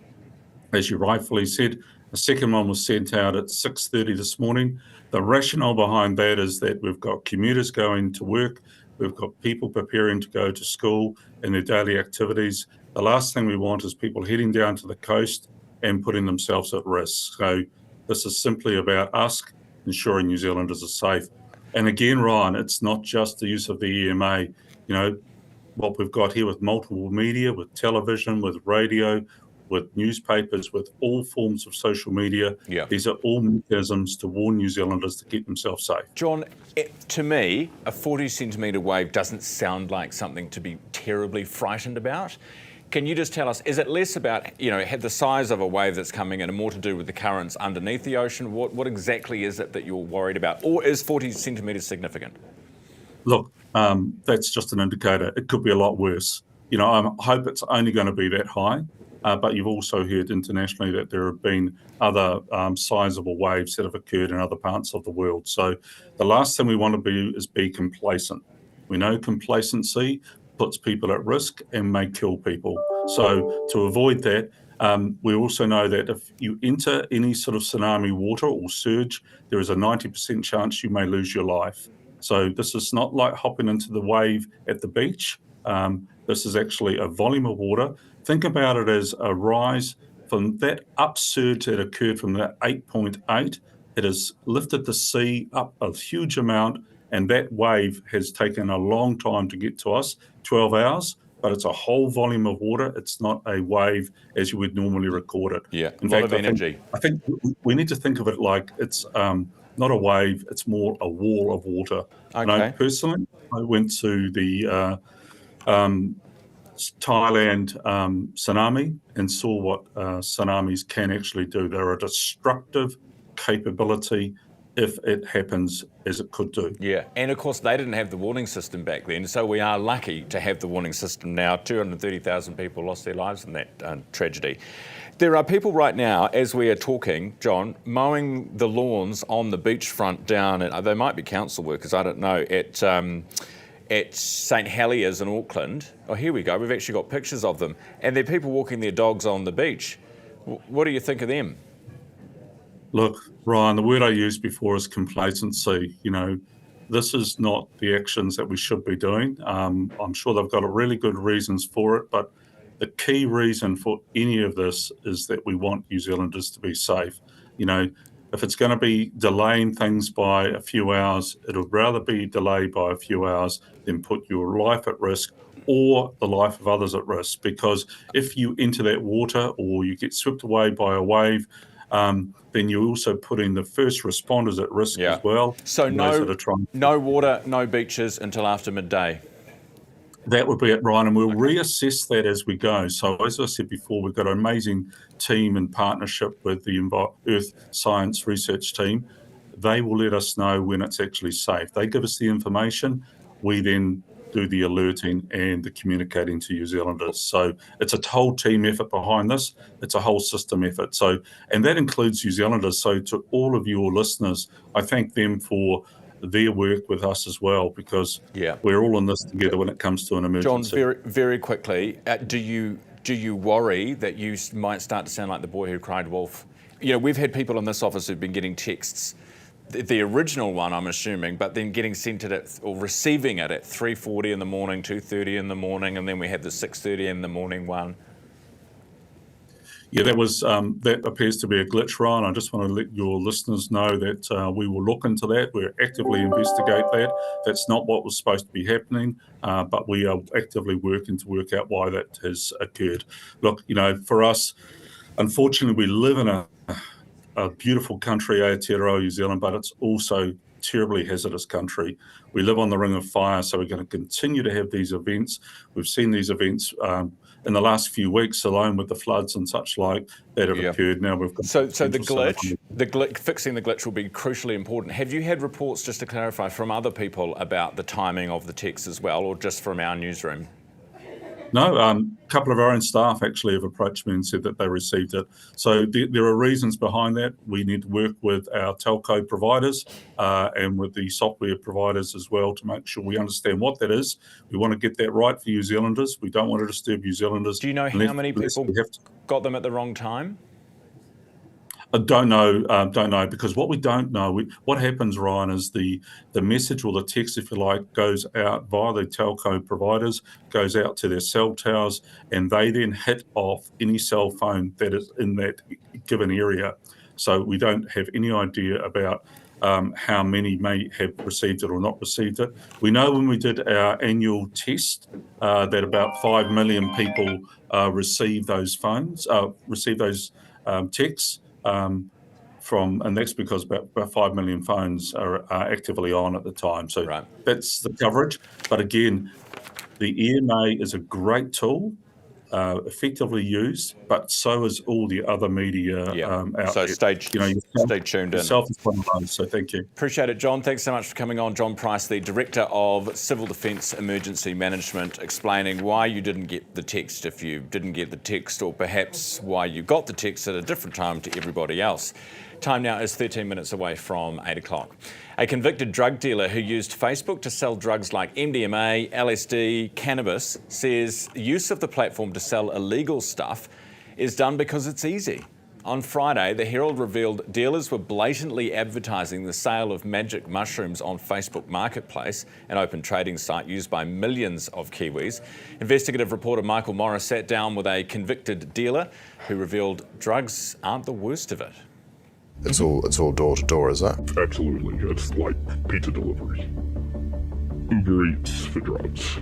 As you rightfully said, the second one was sent out at 6:30 this morning. The rationale behind that is that we've got commuters going to work, we've got people preparing to go to school and their daily activities. The last thing we want is people heading down to the coast and putting themselves at risk. So this is simply about us ensuring New Zealanders are safe. And again, Ryan, it's not just the use of the EMA. You know, what we've got here with multiple media, with television, with radio, with newspapers, with all forms of social media. Yeah. These are all mechanisms to warn New Zealanders to keep themselves safe. John, to me, a 40 centimetre wave doesn't sound like something to be terribly frightened about. Can you just tell us, is it less about, had the size of a wave that's coming in and more to do with the currents underneath the ocean? What exactly is it that you're worried about? Or is 40 centimetres significant? Look, that's just an indicator. It could be a lot worse. I hope it's only going to be that high. But you've also heard internationally that there have been other sizable waves that have occurred in other parts of the world. So the last thing we want to be is be complacent. We know complacency puts people at risk and may kill people. So to avoid that, we also know that if you enter any sort of tsunami water or surge, there is a 90% chance you may lose your life. So this is not like hopping into the wave at the beach. This is actually a volume of water. Think about it as a rise from that upsurge that occurred from that 8.8. It has lifted the sea up a huge amount, and that wave has taken a long time to get to us, 12 hours, but it's a whole volume of water. It's not a wave as you would normally record it. Yeah, in a lot fact, of energy. I think we need to think of it like it's not a wave, it's more a wall of water. Okay. And personally, I went to the Thailand tsunami and saw what tsunamis can actually do. They're a destructive capability if it happens as it could do. Yeah, and of course they didn't have the warning system back then, so we are lucky to have the warning system now. 230,000 people lost their lives in that tragedy. There are people right now, as we are talking, John, mowing the lawns on the beachfront down at, they might be council workers, I don't know, at St Heliers in Auckland. Oh, here we go, we've actually got pictures of them. And there are people walking their dogs on the beach. What do you think of them? Look, Ryan, the word I used before is complacency. You know, this is not the actions that we should be doing. I'm sure they've got really good reasons for it, but the key reason for any of this is that we want New Zealanders to be safe. You know, if it's going to be delaying things by a few hours, it would rather be delayed by a few hours than put your life at risk or the life of others at risk. Because if you enter that water or you get swept away by a wave, then you're also putting the first responders at risk as well. So no water, no beaches until after midday. That would be it, Ryan, and we'll reassess that as we go. So as I said before, we've got an amazing team in partnership with the Earth Science Research team. They will let us know when it's actually safe. They give us the information. We then do the alerting and the communicating to New Zealanders. So it's a whole team effort behind this. It's a whole system effort. So, and that includes New Zealanders. So to all of your listeners, I thank them for their work with us as well, because we're all in this together when it comes to an emergency. John, very quickly, do you worry that you might start to sound like the boy who cried wolf? You know, we've had people in this office who've been getting texts, the original one, I'm assuming, but then getting sent it at, or receiving it at 3:40 in the morning, 2:30 in the morning, and then we had the 6:30 in the morning one. Yeah, that appears to be a glitch, Ryan. I just want to let your listeners know that we will look into that. We'll actively investigate that. That's not what was supposed to be happening, but we are actively working to work out why that has occurred. Look, you know, for us, unfortunately, we live in a beautiful country, Aotearoa, New Zealand, but it's also terribly hazardous country. We live on the ring of fire, so we're going to continue to have these events. We've seen these events in the last few weeks alone with the floods and such like that have occurred. Now we've got so the glitch, fixing the glitch will be crucially important. Have you had reports, just to clarify, from other people about the timing of the text as well, or just from our newsroom? No, a couple of our own staff actually have approached me and said that they received it. So there are reasons behind that. We need to work with our telco providers and with the software providers as well to make sure we understand what that is. We want to get that right for New Zealanders. We don't want to disturb New Zealanders. Do you know how many people got them at the wrong time? I don't know, because what we don't know, what happens, Ryan, is the message or the text, if you like, goes out via the telco providers, goes out to their cell towers, and they then hit off any cell phone that is in that given area. So we don't have any idea about how many may have received it or not received it. We know when we did our annual test that about 5 million people received those phones, received those texts. And that's because about 5 million phones are actively on at the time. So that's the coverage. But again, the EMA is a great tool, effectively used, but so is all the other media out so there. Stay tuned in. Yourself is one of those, so thank you. Appreciate it, John. Thanks so much for coming on. John Price, the Director of Civil Defence Emergency Management, explaining why you didn't get the text if you didn't get the text, or perhaps why you got the text at a different time to everybody else. Time now is 13 minutes away from 8 o'clock. A convicted drug dealer who used Facebook to sell drugs like MDMA, LSD, cannabis, says use of the platform to sell illegal stuff is done because it's easy. On Friday, the Herald revealed dealers were blatantly advertising the sale of magic mushrooms on Facebook Marketplace, an open trading site used by millions of Kiwis. Investigative reporter Michael Morris sat down with a convicted dealer who revealed drugs aren't the worst of it. It's all door to door, is that? Absolutely. It's like pizza delivery. Uber Eats for drugs.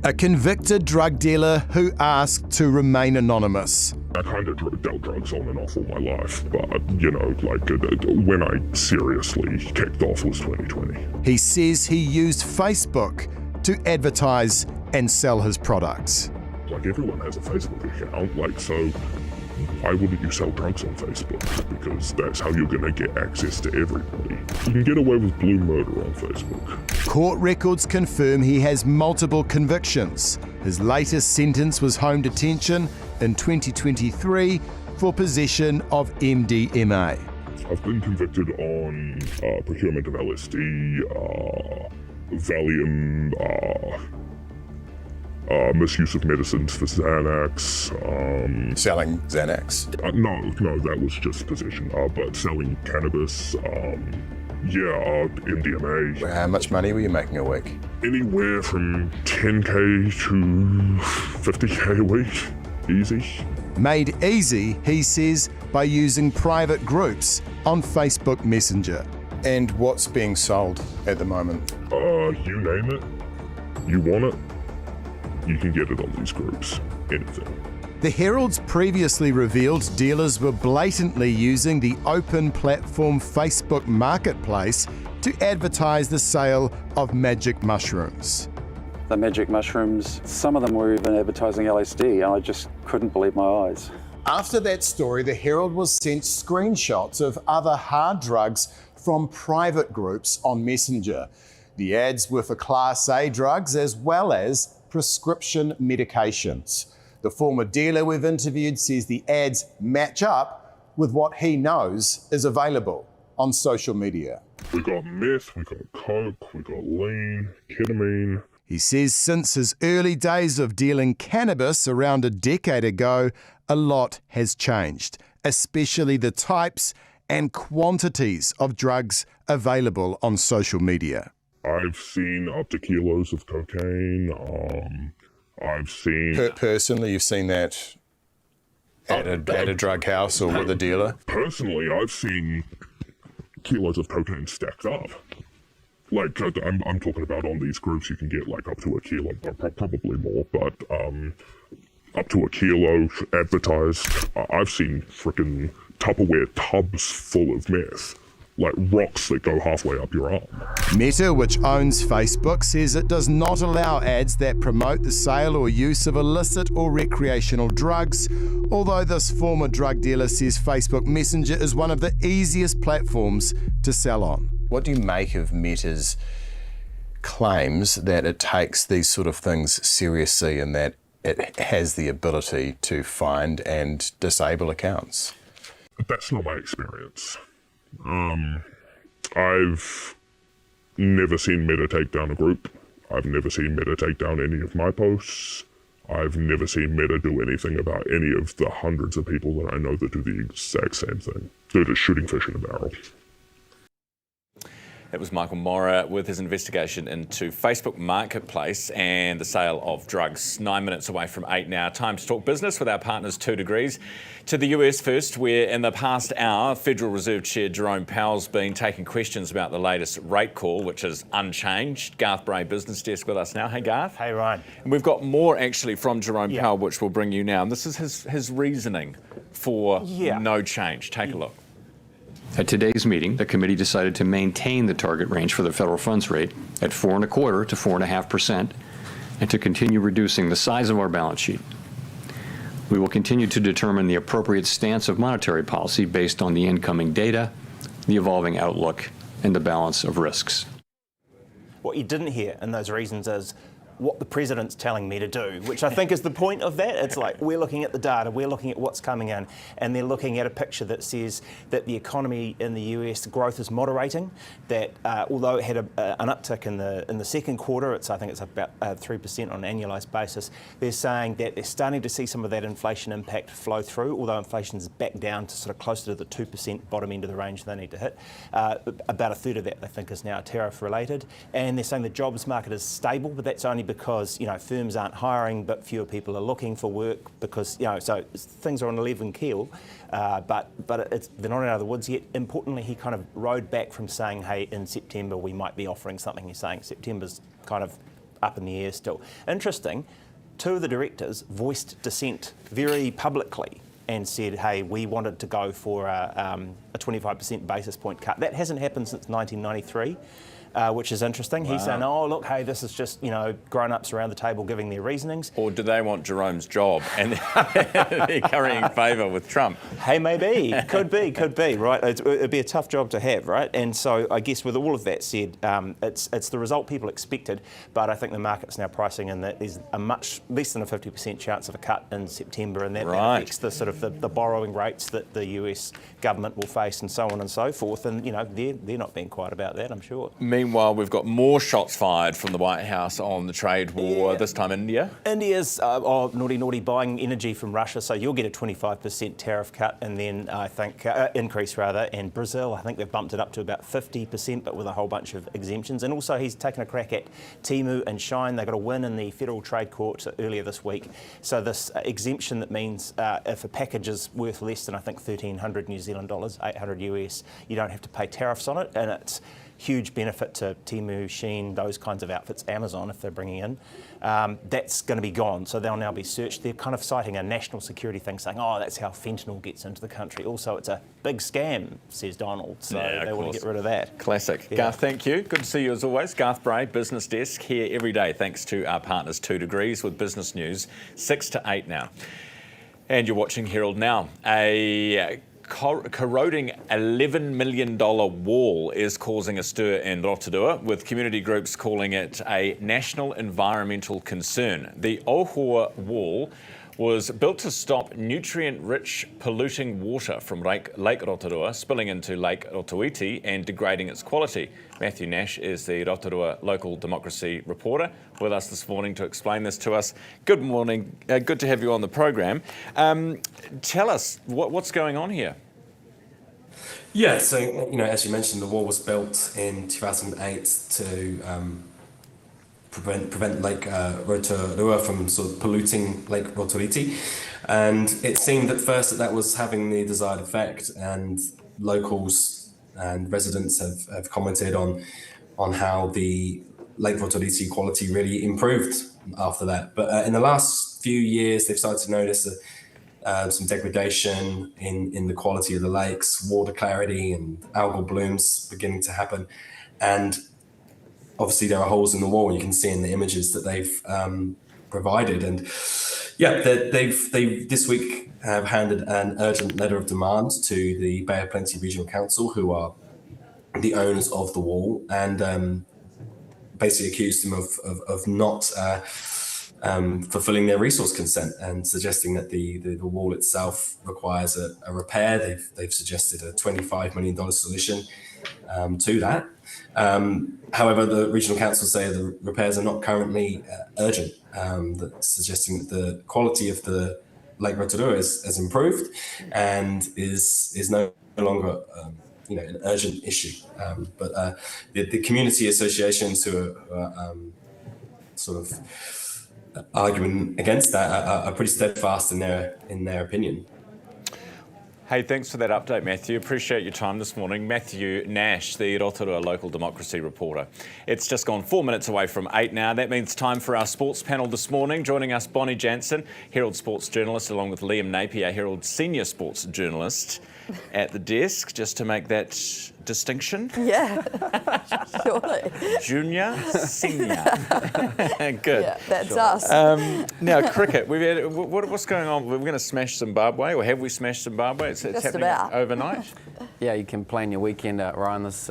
A convicted drug dealer who asked to remain anonymous. I kind of dealt drugs on and off all my life, but, you know, like when I seriously kicked off was 2020. He says he used Facebook to advertise and sell his products. Like, everyone has a Facebook account, like, so why wouldn't you sell drugs on Facebook? Because that's how you're going to get access to everybody. You can get away with blue murder on Facebook. Court records confirm he has multiple convictions. His latest sentence was home detention in 2023 for possession of MDMA. I've been convicted on procurement of LSD, Valium, misuse of medicines for Xanax. Selling Xanax? No, that was just possession. But selling cannabis, MDMA. How much money were you making a week? Anywhere from 10k to 50k a week. Easy. Made easy, he says, by using private groups on Facebook Messenger. And what's being sold at the moment? You name it. You want it, you can get it on these groups. Anything. The Herald's previously revealed dealers were blatantly using the open platform Facebook marketplace to advertise the sale of magic mushrooms. The magic mushrooms, some of them were even advertising LSD, and I just couldn't believe my eyes. After that story, the Herald was sent screenshots of other hard drugs from private groups on Messenger. The ads were for Class A drugs as well as prescription medications. The former dealer we've interviewed says the ads match up with what he knows is available on social media. We got meth, we got coke, we got lean, ketamine. He says since his early days of dealing cannabis around a decade ago, a lot has changed, especially the types and quantities of drugs available on social media. I've seen up to kilos of cocaine. I've seen... Personally, you've seen that at a drug house or with a dealer? Personally, I've seen kilos of cocaine stacked up. Like, I'm talking about on these groups, you can get like up to a kilo, probably more, but up to a kilo advertised. I've seen frickin' Tupperware tubs full of meth, like rocks that go halfway up your arm. Meta, which owns Facebook, says it does not allow ads that promote the sale or use of illicit or recreational drugs, although this former drug dealer says Facebook Messenger is one of the easiest platforms to sell on. What do you make of Meta's claims that it takes these sort of things seriously and that it has the ability to find and disable accounts? That's not my experience. I've never seen Meta take down a group. I've never seen Meta take down any of my posts. I've never seen Meta do anything about any of the hundreds of people that I know that do the exact same thing. They're just shooting fish in a barrel. That was Michael Mora with his investigation into Facebook Marketplace and the sale of drugs. 9 minutes away from 8 now. Time to talk business with our partners 2 Degrees. To the US first, where in the past hour, Federal Reserve Chair Jerome Powell's been taking questions about the latest rate call, which is unchanged. Garth Bray, Business Desk, with us now. Hey, Garth. Hey, Ryan. And we've got more actually from Jerome Powell, which we'll bring you now. And this is his reasoning for no change. Take a look. At today's meeting, the committee decided to maintain the target range for the federal funds rate at 4.25% to 4.5% and to continue reducing the size of our balance sheet. We will continue to determine the appropriate stance of monetary policy based on the incoming data, the evolving outlook, and the balance of risks. What you didn't hear in those reasons is what the president's telling me to do, which I think is the point of that. It's like we're looking at the data, we're looking at what's coming in, and they're looking at a picture that says that the economy in the US growth is moderating, that although it had an uptick in the second quarter, I think it's about 3% on an annualised basis, they're saying that they're starting to see some of that inflation impact flow through, although inflation's back down to sort of closer to the 2% bottom end of the range they need to hit. About a third of that they think is now tariff related, and they're saying the jobs market is stable, but that's only because firms aren't hiring, but fewer people are looking for work because so things are on a level keel, but they're not out of the woods yet. Importantly, he kind of rode back from saying, hey, in September we might be offering something. He's saying September's kind of up in the air still. Interesting, 2 of the directors voiced dissent very publicly and said, hey, we wanted to go for a 25% basis point cut. That hasn't happened since 1993. which is interesting. He's saying, oh, look, hey, this is just, grown-ups around the table giving their reasonings. Or do they want Jerome's job and they're currying favour with Trump? Hey, maybe. Could be, right? It'd be a tough job to have, right? And so I guess with all of that said, it's the result people expected, but I think the market's now pricing in that there's a much less than a 50% chance of a cut in September, and that affects the sort of the borrowing rates that the US government will face and so on and so forth. And, they're not being quiet about that, I'm sure. Meanwhile, we've got more shots fired from the White House on the trade war, this time India. India's, naughty, buying energy from Russia, so you'll get a 25% tariff cut, and then I think, increase rather, and Brazil, I think they've bumped it up to about 50%, but with a whole bunch of exemptions. And also he's taken a crack at Temu and Shine. They got a win in the Federal Trade Court earlier this week. So this exemption that means if a package is worth less than, I think, 1,300 New Zealand dollars, 800 US, you don't have to pay tariffs on it, and it's huge benefit to Temu, Shein, those kinds of outfits, Amazon, if they're bringing in. That's going to be gone, so they'll now be searched. They're kind of citing a national security thing, saying, oh, that's how fentanyl gets into the country. Also, it's a big scam, says Donald, so they want to get rid of that. Classic. Yeah. Garth, thank you. Good to see you as always. Garth Bray, Business Desk, here every day, thanks to our partners 2 Degrees with business news, 6 to 8 now. And you're watching Herald Now. A corroding $11 million wall is causing a stir in Rotorua, with community groups calling it a national environmental concern. The Ohua Wall was built to stop nutrient-rich polluting water from Lake Rotorua spilling into Lake Rotoiti and degrading its quality. Matthew Nash is the Rotorua local democracy reporter with us this morning to explain this to us. Good morning. Good to have you on the program. Tell us, what's going on here? Yeah, so, as you mentioned, the wall was built in 2008 to prevent Lake Rotorua from sort of polluting Lake Rotoiti. And it seemed at first that was having the desired effect, and locals and residents have commented on how the Lake Rotoiti quality really improved after that. But in the last few years, they've started to notice some degradation in the quality of the lakes, water clarity and algal blooms beginning to happen. And obviously there are holes in the wall, you can see in the images that they've provided. And yeah, they've this week have handed an urgent letter of demand to the Bay of Plenty Regional Council, who are the owners of the wall, and basically accused them of not fulfilling their resource consent, and suggesting that the wall itself requires a repair. They've suggested a $25 million solution to that. However, the regional council say the repairs are not currently urgent, suggesting that the quality of the Lake Rotorua has improved and is no longer an urgent issue. But the community associations who are sort of arguing against that are pretty steadfast in their opinion. Hey, thanks for that update, Matthew. Appreciate your time this morning. Matthew Nash, the Rotorua local democracy reporter. It's just gone 4 minutes away from 8 now. That means time for our sports panel this morning. Joining us, Bonnie Jansen, Herald sports journalist, along with Liam Napier, Herald senior sports journalist at the desk, just to make that distinction. Yeah, surely. Junior, senior. Good. Yeah, that's us. Now, cricket. We've had, what's going on? We're going to smash Zimbabwe, or have we smashed Zimbabwe? It's Just happening about. overnight. Yeah, you can plan your weekend out, Ryan. This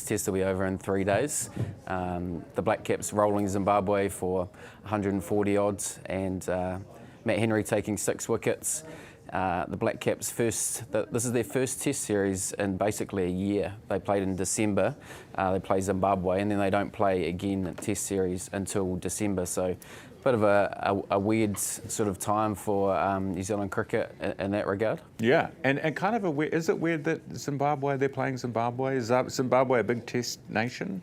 test will be over in 3 days. The Black Caps rolling Zimbabwe for 140 odds, and Matt Henry taking 6 wickets. The Black Caps this is their first test series in basically a year. They played in December, they play Zimbabwe, and then they don't play again a test series until December. So a bit of a weird sort of time for New Zealand cricket in that regard. Yeah, and kind of is it weird that they're playing Zimbabwe? Is Zimbabwe a big test nation?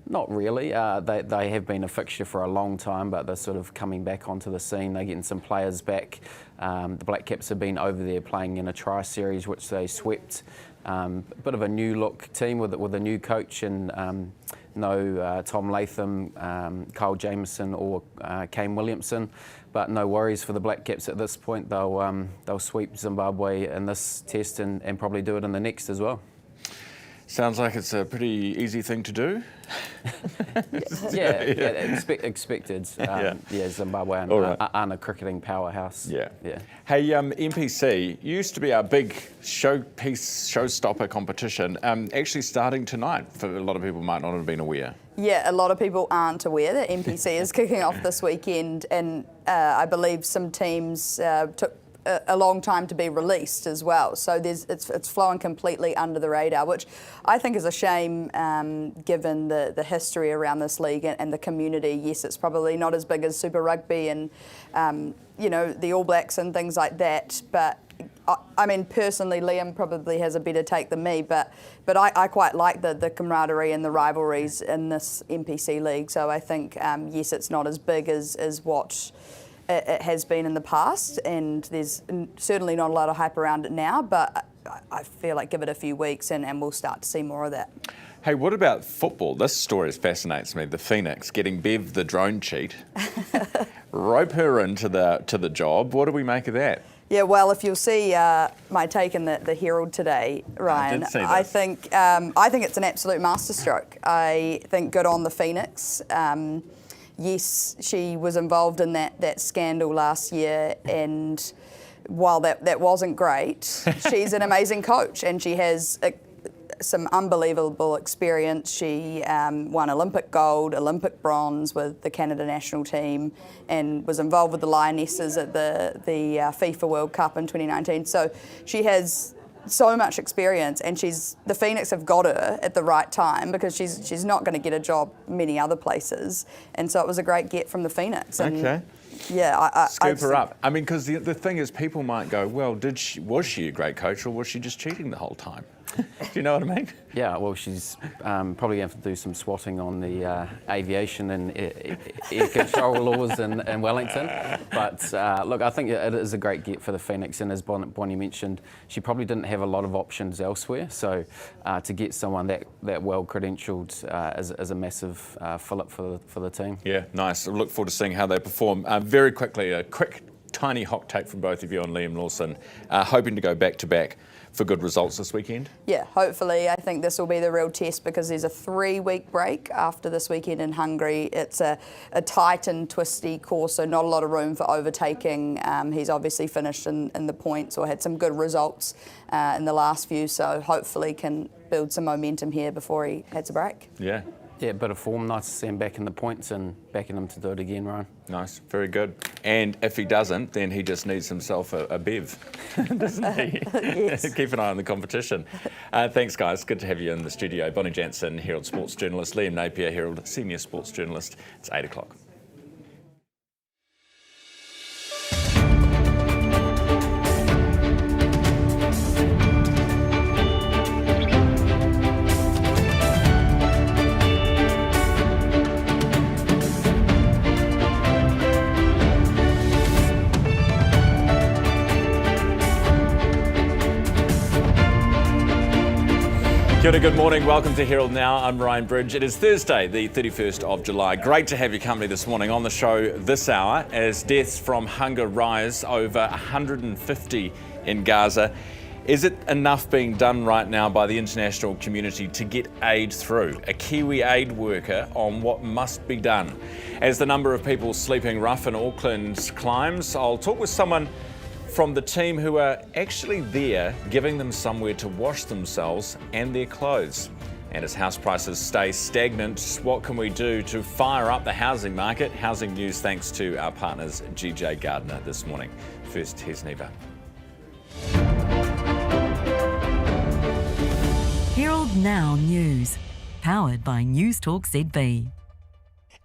Not really. They have been a fixture for a long time, but they're sort of coming back onto the scene. They're getting some players back. The Black Caps have been over there playing in a tri-series, which they swept. A bit of a new look team with a new coach, and no Tom Latham, Kyle Jamieson or Kane Williamson. But no worries for the Black Caps at this point. They'll sweep Zimbabwe in this test and probably do it in the next as well. Sounds like it's a pretty easy thing to do. Expected. Zimbabwe All right. aren't a cricketing powerhouse. Yeah. Hey, NPC used to be our big showstopper competition. Actually starting tonight, for a lot of people might not have been aware. Yeah, a lot of people aren't aware that NPC is kicking off this weekend, and I believe some teams took a long time to be released as well. So it's flowing completely under the radar, which I think is a shame given the history around this league and the community. Yes, it's probably not as big as Super Rugby and the All Blacks and things like that, but I mean, personally, Liam probably has a better take than me, but I quite like the camaraderie and the rivalries in this NPC league. So I think, yes, it's not as big as what it has been in the past, and there's certainly not a lot of hype around it now, but I feel like give it a few weeks and we'll start to see more of that. Hey, what about football? This story fascinates me. The Phoenix getting Bev the drone cheat, rope her into the job. What do we make of that? Yeah, well, if you'll see my take in the Herald today, Ryan, I think it's an absolute masterstroke. I think good on the Phoenix. Yes, she was involved in that scandal last year, and while that wasn't great, she's an amazing coach, and she has some unbelievable experience. She won Olympic gold, Olympic bronze with the Canada national team, and was involved with the Lionesses at the FIFA World Cup in 2019. So she has so much experience, and the Phoenix have got her at the right time because she's not going to get a job many other places, and so it was a great get from the Phoenix. And okay. Yeah, scoop her up. I mean, because the thing is, people might go, well, was she a great coach, or was she just cheating the whole time? Do you know what I mean? Yeah, well, she's probably going to have to do some swatting on the aviation and air control laws in Wellington. But look, I think it is a great get for the Phoenix, and as Bonnie mentioned, she probably didn't have a lot of options elsewhere. So to get someone that well credentialed is a massive fill-up for the team. Yeah, nice. I look forward to seeing how they perform. Very quickly, a quick, tiny hot take from both of you on Liam Lawson. Hoping to go back-to-back for good results this weekend? Yeah, hopefully. I think this will be the real test because there's a 3-week break after this weekend in Hungary. It's a tight and twisty course, so not a lot of room for overtaking. He's obviously finished in the points or had some good results in the last few, so hopefully can build some momentum here before he heads a break. Yeah. Yeah, a bit of form. Nice to see him back in the points and backing him to do it again, Ryan. Nice, very good. And if he doesn't, then he just needs himself a bev, doesn't he? Yes. Keep an eye on the competition. Thanks, guys. Good to have you in the studio. Bonnie Jansen, Herald sports journalist. Liam Napier, Herald senior sports journalist. It's 8 o'clock. Kia ora, good morning. Welcome to Herald Now. I'm Ryan Bridge. It is Thursday, the 31st of July. Great to have your company this morning on the show this hour as deaths from hunger rise, over 150 in Gaza. Is it enough being done right now by the international community to get aid through? A Kiwi aid worker on what must be done. As the number of people sleeping rough in Auckland climbs, I'll talk with someone from the team who are actually there, giving them somewhere to wash themselves and their clothes. And as house prices stay stagnant, what can we do to fire up the housing market? Housing news thanks to our partners GJ Gardner this morning. First, here's Neva. Herald Now News, powered by Newstalk ZB.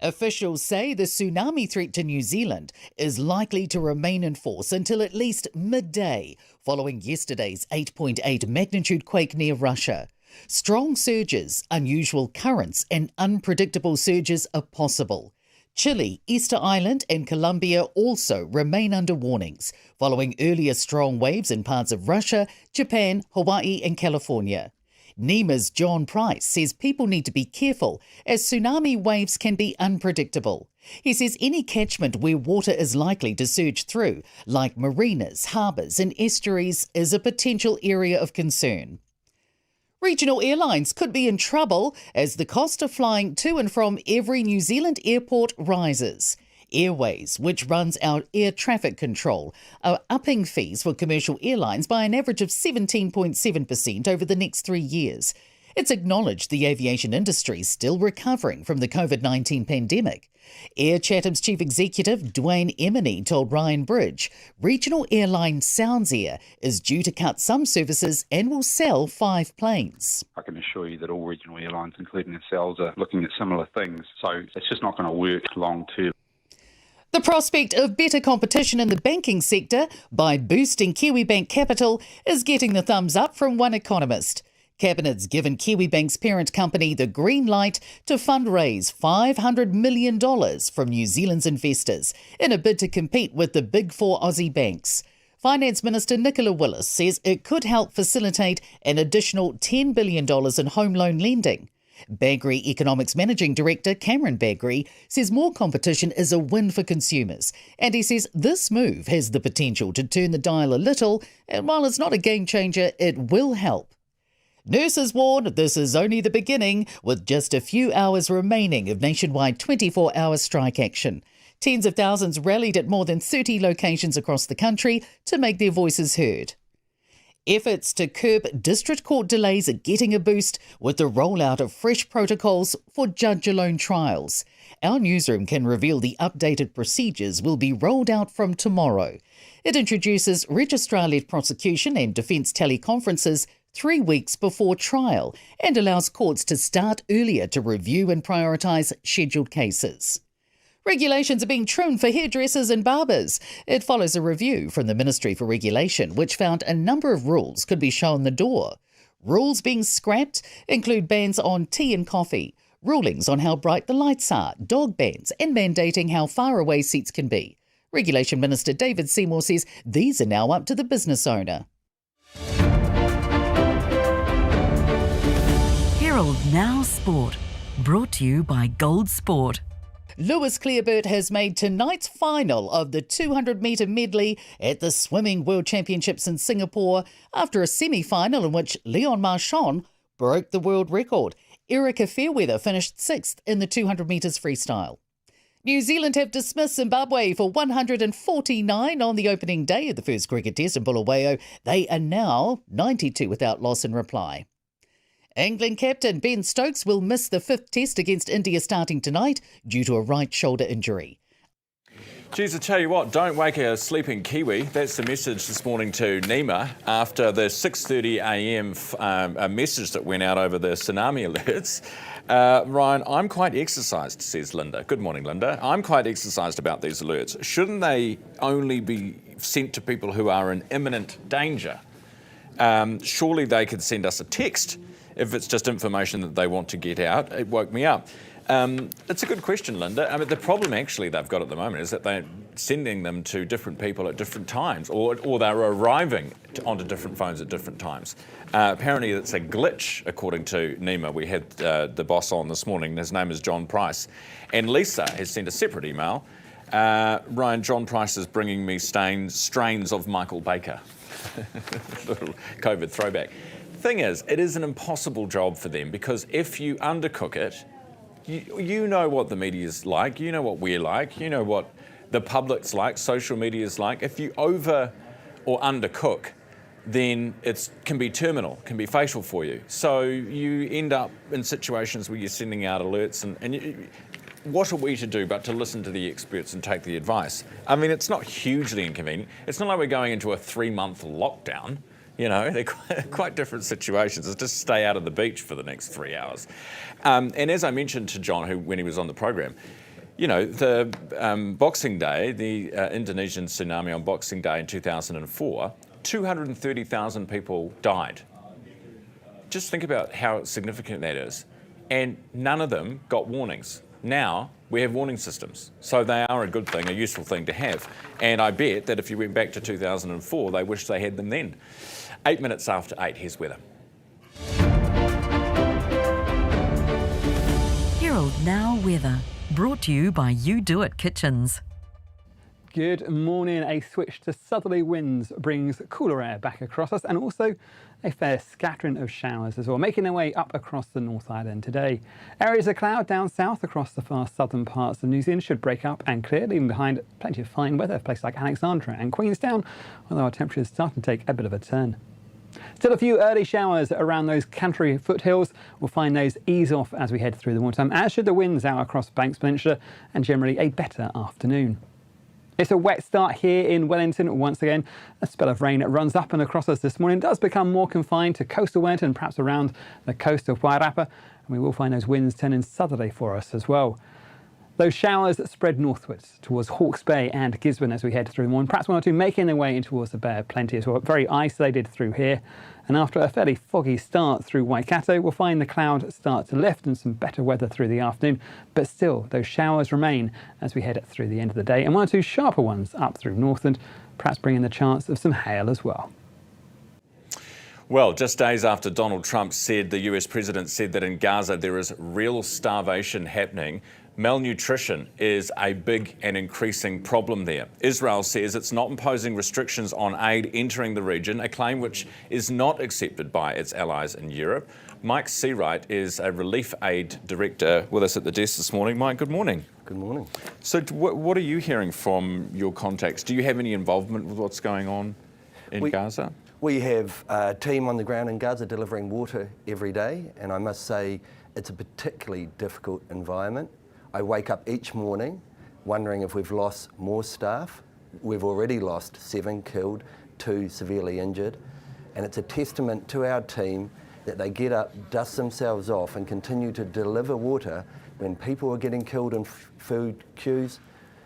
Officials say the tsunami threat to New Zealand is likely to remain in force until at least midday, following yesterday's 8.8 magnitude quake near Russia. Strong surges, unusual currents and unpredictable surges are possible. Chile, Easter Island and Colombia also remain under warnings, following earlier strong waves in parts of Russia, Japan, Hawaii and California. NEMA's John Price says people need to be careful as tsunami waves can be unpredictable. He says any catchment where water is likely to surge through, like marinas, harbours and estuaries, is a potential area of concern. Regional airlines could be in trouble as the cost of flying to and from every New Zealand airport rises. Airways, which runs our air traffic control, are upping fees for commercial airlines by an average of 17.7% over the next 3 years. It's acknowledged the aviation industry is still recovering from the COVID-19 pandemic. Air Chatham's chief executive, Dwayne Emini, told Ryan Bridge, regional airline Sounds Air is due to cut some services and will sell 5 planes. I can assure you that all regional airlines, including ourselves, are looking at similar things. So it's just not going to work long term. The prospect of better competition in the banking sector by boosting Kiwibank capital is getting the thumbs up from one economist. Cabinet's given Kiwibank's parent company the green light to fundraise $500 million from New Zealand's investors in a bid to compete with the big 4 Aussie banks. Finance Minister Nicola Willis says it could help facilitate an additional $10 billion in home loan lending. Bagri Economics Managing Director Cameron Bagri says more competition is a win for consumers, and he says this move has the potential to turn the dial a little, and while it's not a game changer, it will help. Nurses warn this is only the beginning, with just a few hours remaining of nationwide 24-hour strike action. Tens of thousands rallied at more than 30 locations across the country to make their voices heard. Efforts to curb district court delays are getting a boost with the rollout of fresh protocols for judge-alone trials. Our newsroom can reveal the updated procedures will be rolled out from tomorrow. It introduces registrar-led prosecution and defence teleconferences 3 weeks before trial and allows courts to start earlier to review and prioritise scheduled cases. Regulations are being trimmed for hairdressers and barbers. It follows a review from the Ministry for Regulation, which found a number of rules could be shown the door. Rules being scrapped include bans on tea and coffee, rulings on how bright the lights are, dog bans, and mandating how far away seats can be. Regulation Minister David Seymour says these are now up to the business owner. Herald Now Sport, brought to you by Gold Sport. Lewis Clearbert has made tonight's final of the 200-metre medley at the Swimming World Championships in Singapore after a semi-final in which Leon Marchand broke the world record. Erica Fairweather finished 6th in the 200 metres freestyle. New Zealand have dismissed Zimbabwe for 149 on the opening day of the first cricket test in Bulawayo. They are now 92 without loss in reply. England captain Ben Stokes will miss the 5th test against India starting tonight due to a right shoulder injury. Geez, I tell you what, don't wake a sleeping Kiwi. That's the message this morning to Nima after the 6:30 a.m. message that went out over the tsunami alerts. Ryan, I'm quite exercised, says Linda. Good morning, Linda. I'm quite exercised about these alerts. Shouldn't they only be sent to people who are in imminent danger? Surely they could send us a text if it's just information that they want to get out. It woke me up. It's a good question, Linda. I mean, the problem actually they've got at the moment is that they're sending them to different people at different times, or they're arriving onto different phones at different times. Apparently it's a glitch, according to Nima. We had the boss on this morning. His name is John Price. And Lisa has sent a separate email. Ryan, John Price is bringing me strains of Michael Baker. Little COVID throwback. Thing is, it is an impossible job for them because if you undercook it, you know what the media's like, you know what we're like, you know what the public's like, social media's like. If you over or undercook, then it can be terminal, can be fatal for you. So you end up in situations where you're sending out alerts and what are we to do but to listen to the experts and take the advice? I mean, it's not hugely inconvenient. It's not like we're going into a 3-month lockdown. You know, they're quite different situations. It's just stay out of the beach for the next 3 hours. And as I mentioned to John, when he was on the program, you know, the Boxing Day, the Indonesian tsunami on Boxing Day in 2004, 230,000 people died. Just think about how significant that is. And none of them got warnings. Now we have warning systems. So they are a good thing, a useful thing to have. And I bet that if you went back to 2004, they wish they had them then. 8 minutes after 8, here's weather. Herald Now weather, brought to you by You Do It Kitchens. Good morning. A switch to southerly winds brings cooler air back across us and also a fair scattering of showers as well, making their way up across the North Island today. Areas of cloud down south across the far southern parts of New Zealand should break up and clear, leaving behind plenty of fine weather for places like Alexandra and Queenstown, although our temperatures start to take a bit of a turn. Still a few early showers around those country foothills. We'll find those ease off as we head through the morning time, as should the winds out across Banks Peninsula, and generally a better afternoon. It's a wet start here in Wellington once again. A spell of rain that runs up and across us this morning does become more confined to coastal Wellington, perhaps around the coast of Wairarapa, and we will find those winds turning southerly for us as well. Those showers spread northwards towards Hawke's Bay and Gisborne as we head through the morning. Perhaps one or two making their way in towards the Bay of Plenty as well. Very isolated through here. And after a fairly foggy start through Waikato, we'll find the cloud start to lift and some better weather through the afternoon. But still, those showers remain as we head through the end of the day. And one or two sharper ones up through Northland, perhaps bringing the chance of some hail as well. Well, just days after Donald Trump said, the US president said that in Gaza there is real starvation happening, malnutrition is a big and increasing problem there. Israel says it's not imposing restrictions on aid entering the region, a claim which is not accepted by its allies in Europe. Mike Seawright is a relief aid director with us at the desk this morning. Mike, good morning. Good morning. So what are you hearing from your contacts? Do you have any involvement with what's going on in Gaza? We have a team on the ground in Gaza delivering water every day, and I must say it's a particularly difficult environment. I wake up each morning wondering if we've lost more staff. We've already lost 7 killed, 2 severely injured, and it's a testament to our team that they get up, dust themselves off and continue to deliver water when people are getting killed in food queues,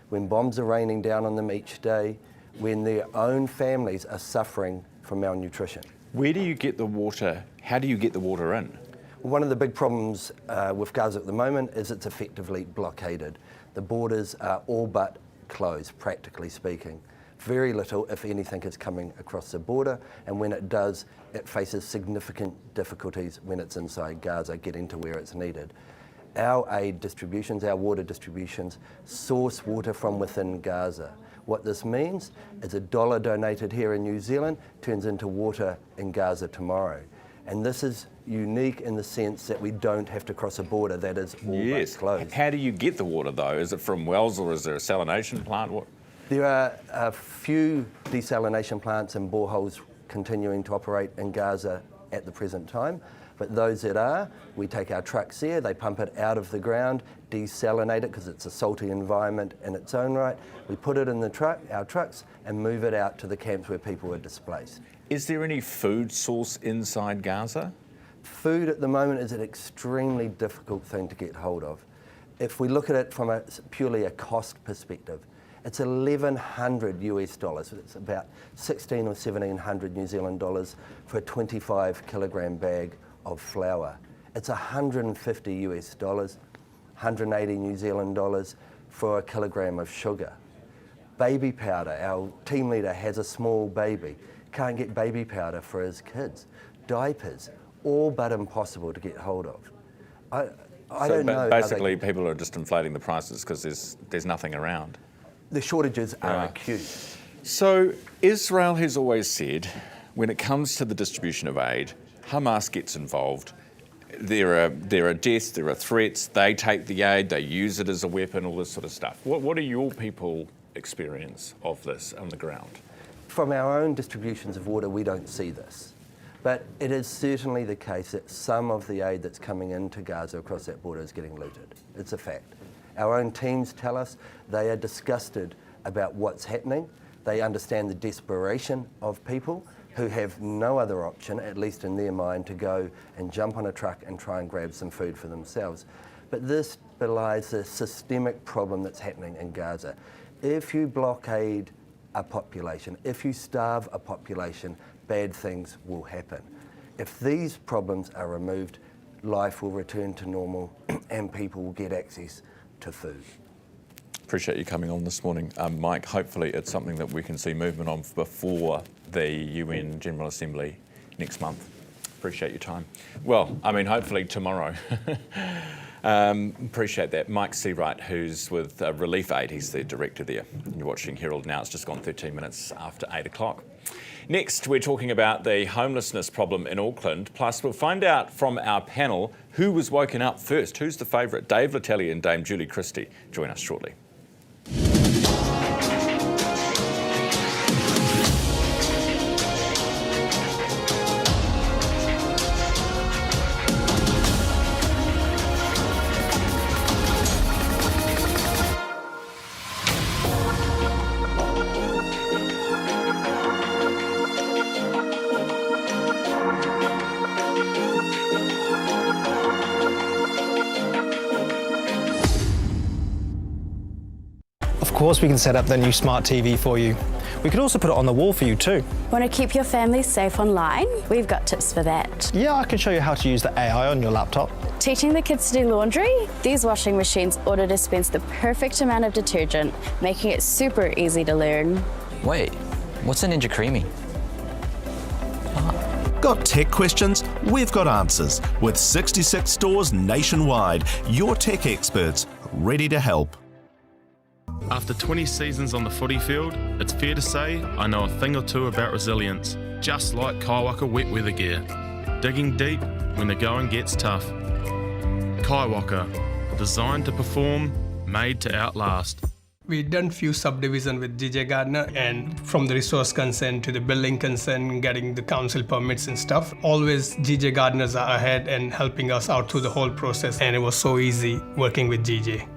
when bombs are raining down on them each day, when their own families are suffering from malnutrition. Where do you get the water? How do you get the water in? One of the big problems with Gaza at the moment is it's effectively blockaded. The borders are all but closed, practically speaking. Very little, if anything, is coming across the border, and when it does, it faces significant difficulties when it's inside Gaza, getting to where it's needed. Our aid distributions, our water distributions, source water from within Gaza. What this means is $1 donated here in New Zealand turns into water in Gaza tomorrow. And this is unique in the sense that we don't have to cross a border that is always closed. How do you get the water though? Is it from wells or is there a salination plant? What? There are a few desalination plants and boreholes continuing to operate in Gaza at the present time, but those that are, we take our trucks there, they pump it out of the ground, desalinate it because it's a salty environment in its own right. We put it in our trucks, and move it out to the camps where people are displaced. Is there any food source inside Gaza? Food at the moment is an extremely difficult thing to get hold of. If we look at it from purely a cost perspective, it's $1,100 US. It's about 16 or 1700 New Zealand dollars for a 25 kilogram bag of flour. It's $150 US, 180 New Zealand dollars for a kilogram of sugar. Baby powder, our team leader has a small baby, can't get baby powder for his kids. Diapers, all but impossible to get hold of. I don't know. Basically, people are just inflating the prices because there's nothing around. The shortages are acute. So Israel has always said, when it comes to the distribution of aid, Hamas gets involved. There are deaths, there are threats. They take the aid, they use it as a weapon, all this sort of stuff. What are your people experience of this on the ground? From our own distributions of water, we don't see this. But it is certainly the case that some of the aid that's coming into Gaza across that border is getting looted. It's a fact. Our own teams tell us they are disgusted about what's happening. They understand the desperation of people who have no other option, at least in their mind, to go and jump on a truck and try and grab some food for themselves. But this belies the systemic problem that's happening in Gaza. If you blockade a population, if you starve a population, bad things will happen. If these problems are removed, life will return to normal and people will get access to food. Appreciate you coming on this morning. Mike, hopefully it's something that we can see movement on before the UN General Assembly next month. Appreciate your time. Well, I mean, hopefully tomorrow. Appreciate that. Mike Seawright, who's with Relief Aid, he's the director there. You're watching Herald Now. It's just gone 13 minutes after 8 o'clock. Next, we're talking about the homelessness problem in Auckland. Plus, we'll find out from our panel who was woken up first. Who's the favourite? Dave Latelli and Dame Julie Christie join us shortly. Of course we can set up the new smart TV for you. We could also put it on the wall for you too. Want to keep your family safe online? We've got tips for that. Yeah, I can show you how to use the AI on your laptop. Teaching the kids to do laundry? These washing machines auto-dispense the perfect amount of detergent, making it super easy to learn. Wait, what's a Ninja Creamy? Got tech questions? We've got answers. With 66 stores nationwide, your tech experts ready to help. After 20 seasons on the footy field, it's fair to say I know a thing or two about resilience, just like Kaiwaka wet weather gear. Digging deep when the going gets tough. Kaiwaka, designed to perform, made to outlast. We've done few subdivision with GJ Gardner, and from the resource consent to the building consent, getting the council permits and stuff, always GJ Gardners are ahead and helping us out through the whole process, and it was so easy working with GJ.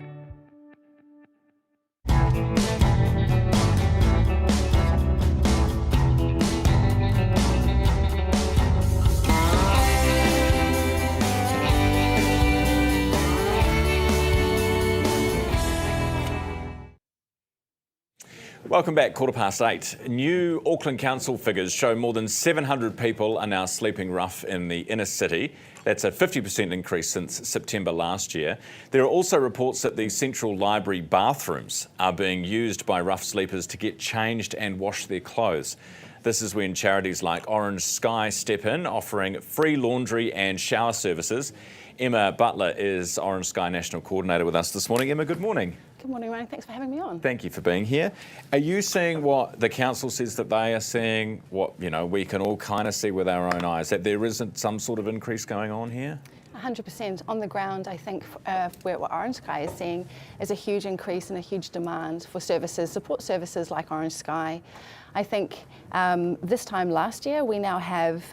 Welcome back, 8:15. New Auckland Council figures show more than 700 people are now sleeping rough in the inner city. That's a 50% increase since September last year. There are also reports that the Central Library bathrooms are being used by rough sleepers to get changed and wash their clothes. This is when charities like Orange Sky step in, offering free laundry and shower services. Emma Butler is Orange Sky National Coordinator with us this morning. Emma, good morning. Good morning, Ryan. Thanks for having me on. Thank you for being here. Are you seeing what the council says that they are seeing, what we can all kind of see with our own eyes, that there isn't some sort of increase going on here? 100%. On the ground, I think what Orange Sky is seeing is a huge increase and a huge demand for services, support services like Orange Sky. I think this time last year we now have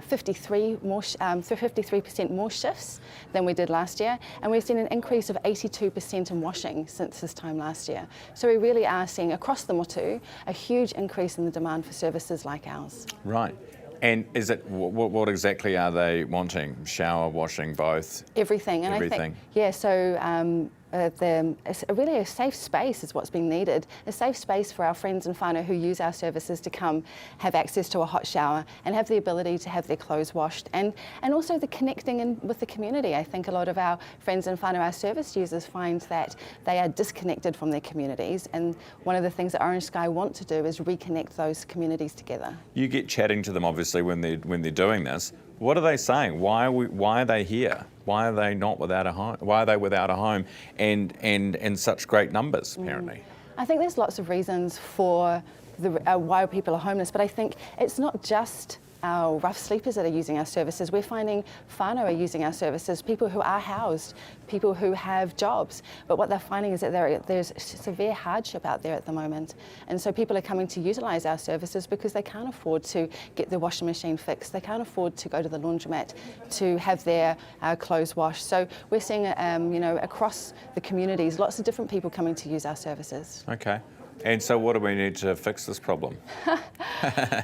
53% more shifts than we did last year, and we've seen an increase of 82% in washing since this time last year. So we really are seeing across the motu a huge increase in the demand for services like ours. Right. And is it what exactly are they wanting? Shower, washing, both? Everything. And everything. I think, yeah, so it's really a safe space is what's being needed. A safe space for our friends and whānau who use our services to come have access to a hot shower and have the ability to have their clothes washed, and also the connecting in with the community. I think a lot of our friends and whānau, our service users, find that they are disconnected from their communities, and one of the things that Orange Sky want to do is reconnect those communities together. You get chatting to them obviously when they're doing this. What are they saying? Why are they here? Why are they not without a home? Why are they without a home and in such great numbers, apparently? I think there's lots of reasons for why people are homeless, but I think it's not just our rough sleepers that are using our services. We're finding whānau are using our services, people who are housed, people who have jobs. But what they're finding is that there's severe hardship out there at the moment. And so people are coming to utilise our services because they can't afford to get their washing machine fixed. They can't afford to go to the laundromat to have their clothes washed. So we're seeing, across the communities, lots of different people coming to use our services. Okay. And so what do we need to fix this problem?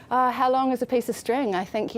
How long is a piece of string? I think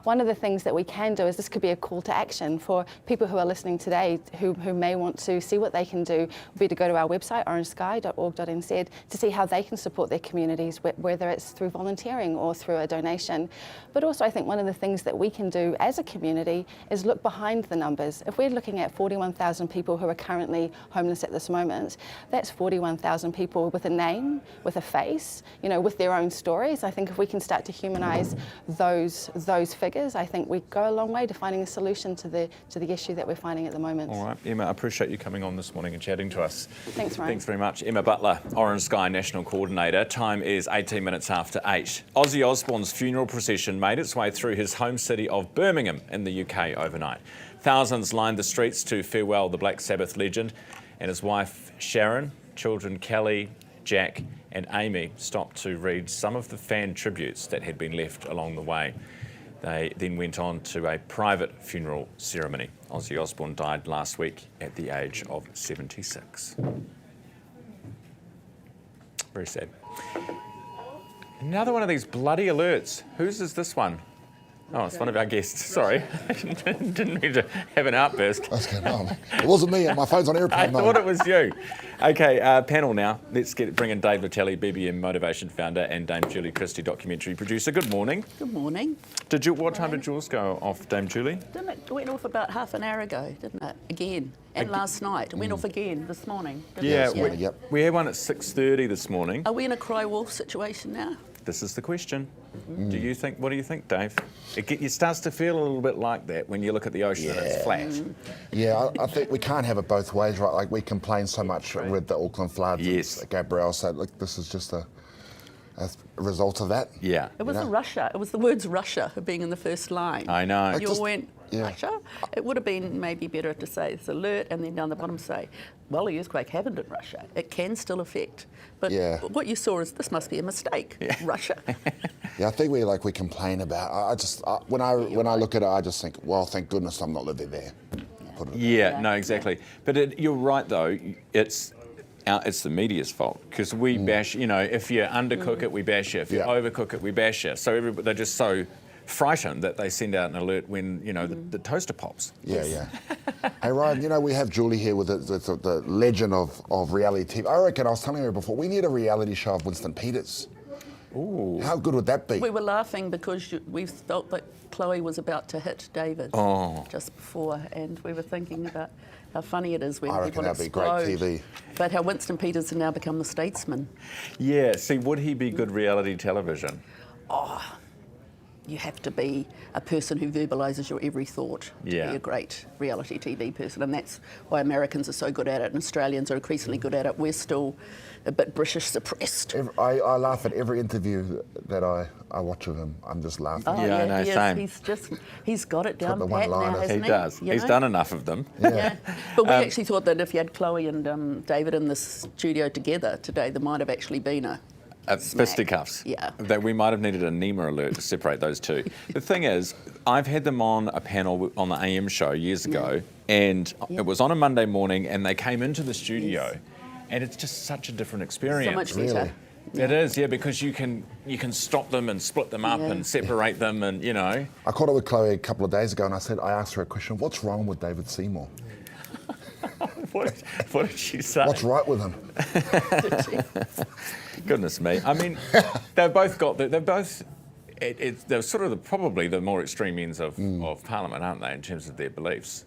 one of the things that we can do is this could be a call to action for people who are listening today who may want to see what they can do, would be to go to our website, orangesky.org.nz, to see how they can support their communities, whether it's through volunteering or through a donation. But also I think one of the things that we can do as a community is look behind the numbers. If we're looking at 41,000 people who are currently homeless at this moment, that's 41,000 people with with a name, with a face, with their own stories. I think if we can start to humanise those figures, I think we go a long way to finding a solution to the issue that we're finding at the moment. All right, Emma, I appreciate you coming on this morning and chatting to us. Thanks, Ryan. Thanks very much. Emma Butler, Orange Sky National Coordinator. Time is 18 minutes after 8. Ozzy Osbourne's funeral procession made its way through his home city of Birmingham in the UK overnight. Thousands lined the streets to farewell the Black Sabbath legend, and his wife Sharon, children Kelly, Jack and Amy stopped to read some of the fan tributes that had been left along the way. They then went on to a private funeral ceremony. Ozzy Osbourne died last week at the age of 76. Very sad. Another one of these bloody alerts. Whose is this one? Oh, it's one of our guests. Sorry. Didn't mean to have an outburst. What's going on? It wasn't me. My phone's on airplane mode. I thought it was you. Okay, panel now. Let's bring in Dave Latelli, BBM Motivation founder, and Dame Julie Christie, documentary producer. Good morning. Good morning. What time did yours go off, Dame Julie? Didn't it? It went off about half an hour ago, didn't it? Again. And last night. It went off again this morning. We had one at 6:30 this morning. Are we in a cry wolf situation now? This is the question. What do you think, Dave? It starts to feel a little bit like that when you look at the ocean and it's flat. Yeah, I think we can't have it both ways, right? Like, we complain so much with the Auckland floods. Yes. And Gabrielle said, look, this is just a result of that. Yeah. It was Russia. It was the words Russia being in the first line. I know. You all went, Russia? It would have been maybe better to say it's alert and then down the bottom say, well, the earthquake happened in Russia. It can still affect. But what you saw is this must be a mistake. Russia. Yeah, I think we complain about. When I look at it, I just think, well, thank goodness I'm not living there. No, exactly. But you're right though. It's the media's fault because we bash. If you undercook it, we bash you. If you overcook it, we bash you. So they're just so frightened that they send out an alert when the toaster pops. Yeah. Hey Ryan, we have Julie here with the legend of reality TV. I reckon I was telling her before, we need a reality show of Winston Peters. Ooh. How good would that be? We were laughing because we felt that Chloe was about to hit David just before, and we were thinking about how funny it is when people explode. That'd be great TV. But how Winston Peters has now become the statesman. Yeah, see, would he be good reality television? You have to be a person who verbalises your every thought to be a great reality TV person, and that's why Americans are so good at it and Australians are increasingly good at it. We're still a bit British suppressed. I laugh at every interview that I watch of him. I'm just laughing. I know, same. He's got it down pat now, hasn't he? Does. He's done enough of them. Yeah. But we actually thought that if you had Chloe and David in the studio together today, there might have actually been a fisticuffs. Yeah. That we might have needed a NEMA alert to separate those two. The thing is, I've had them on a panel on the AM show years ago, and it was on a Monday morning, and they came into the studio, and it's just such a different experience. So much better. It is, because you can stop them and split them up and separate them, and I caught up with Chloe a couple of days ago, and I asked her a question: what's wrong with David Seymour? What did she say? What's right with him? Goodness me! I mean, they're sort of probably the more extreme ends of Parliament, aren't they, in terms of their beliefs?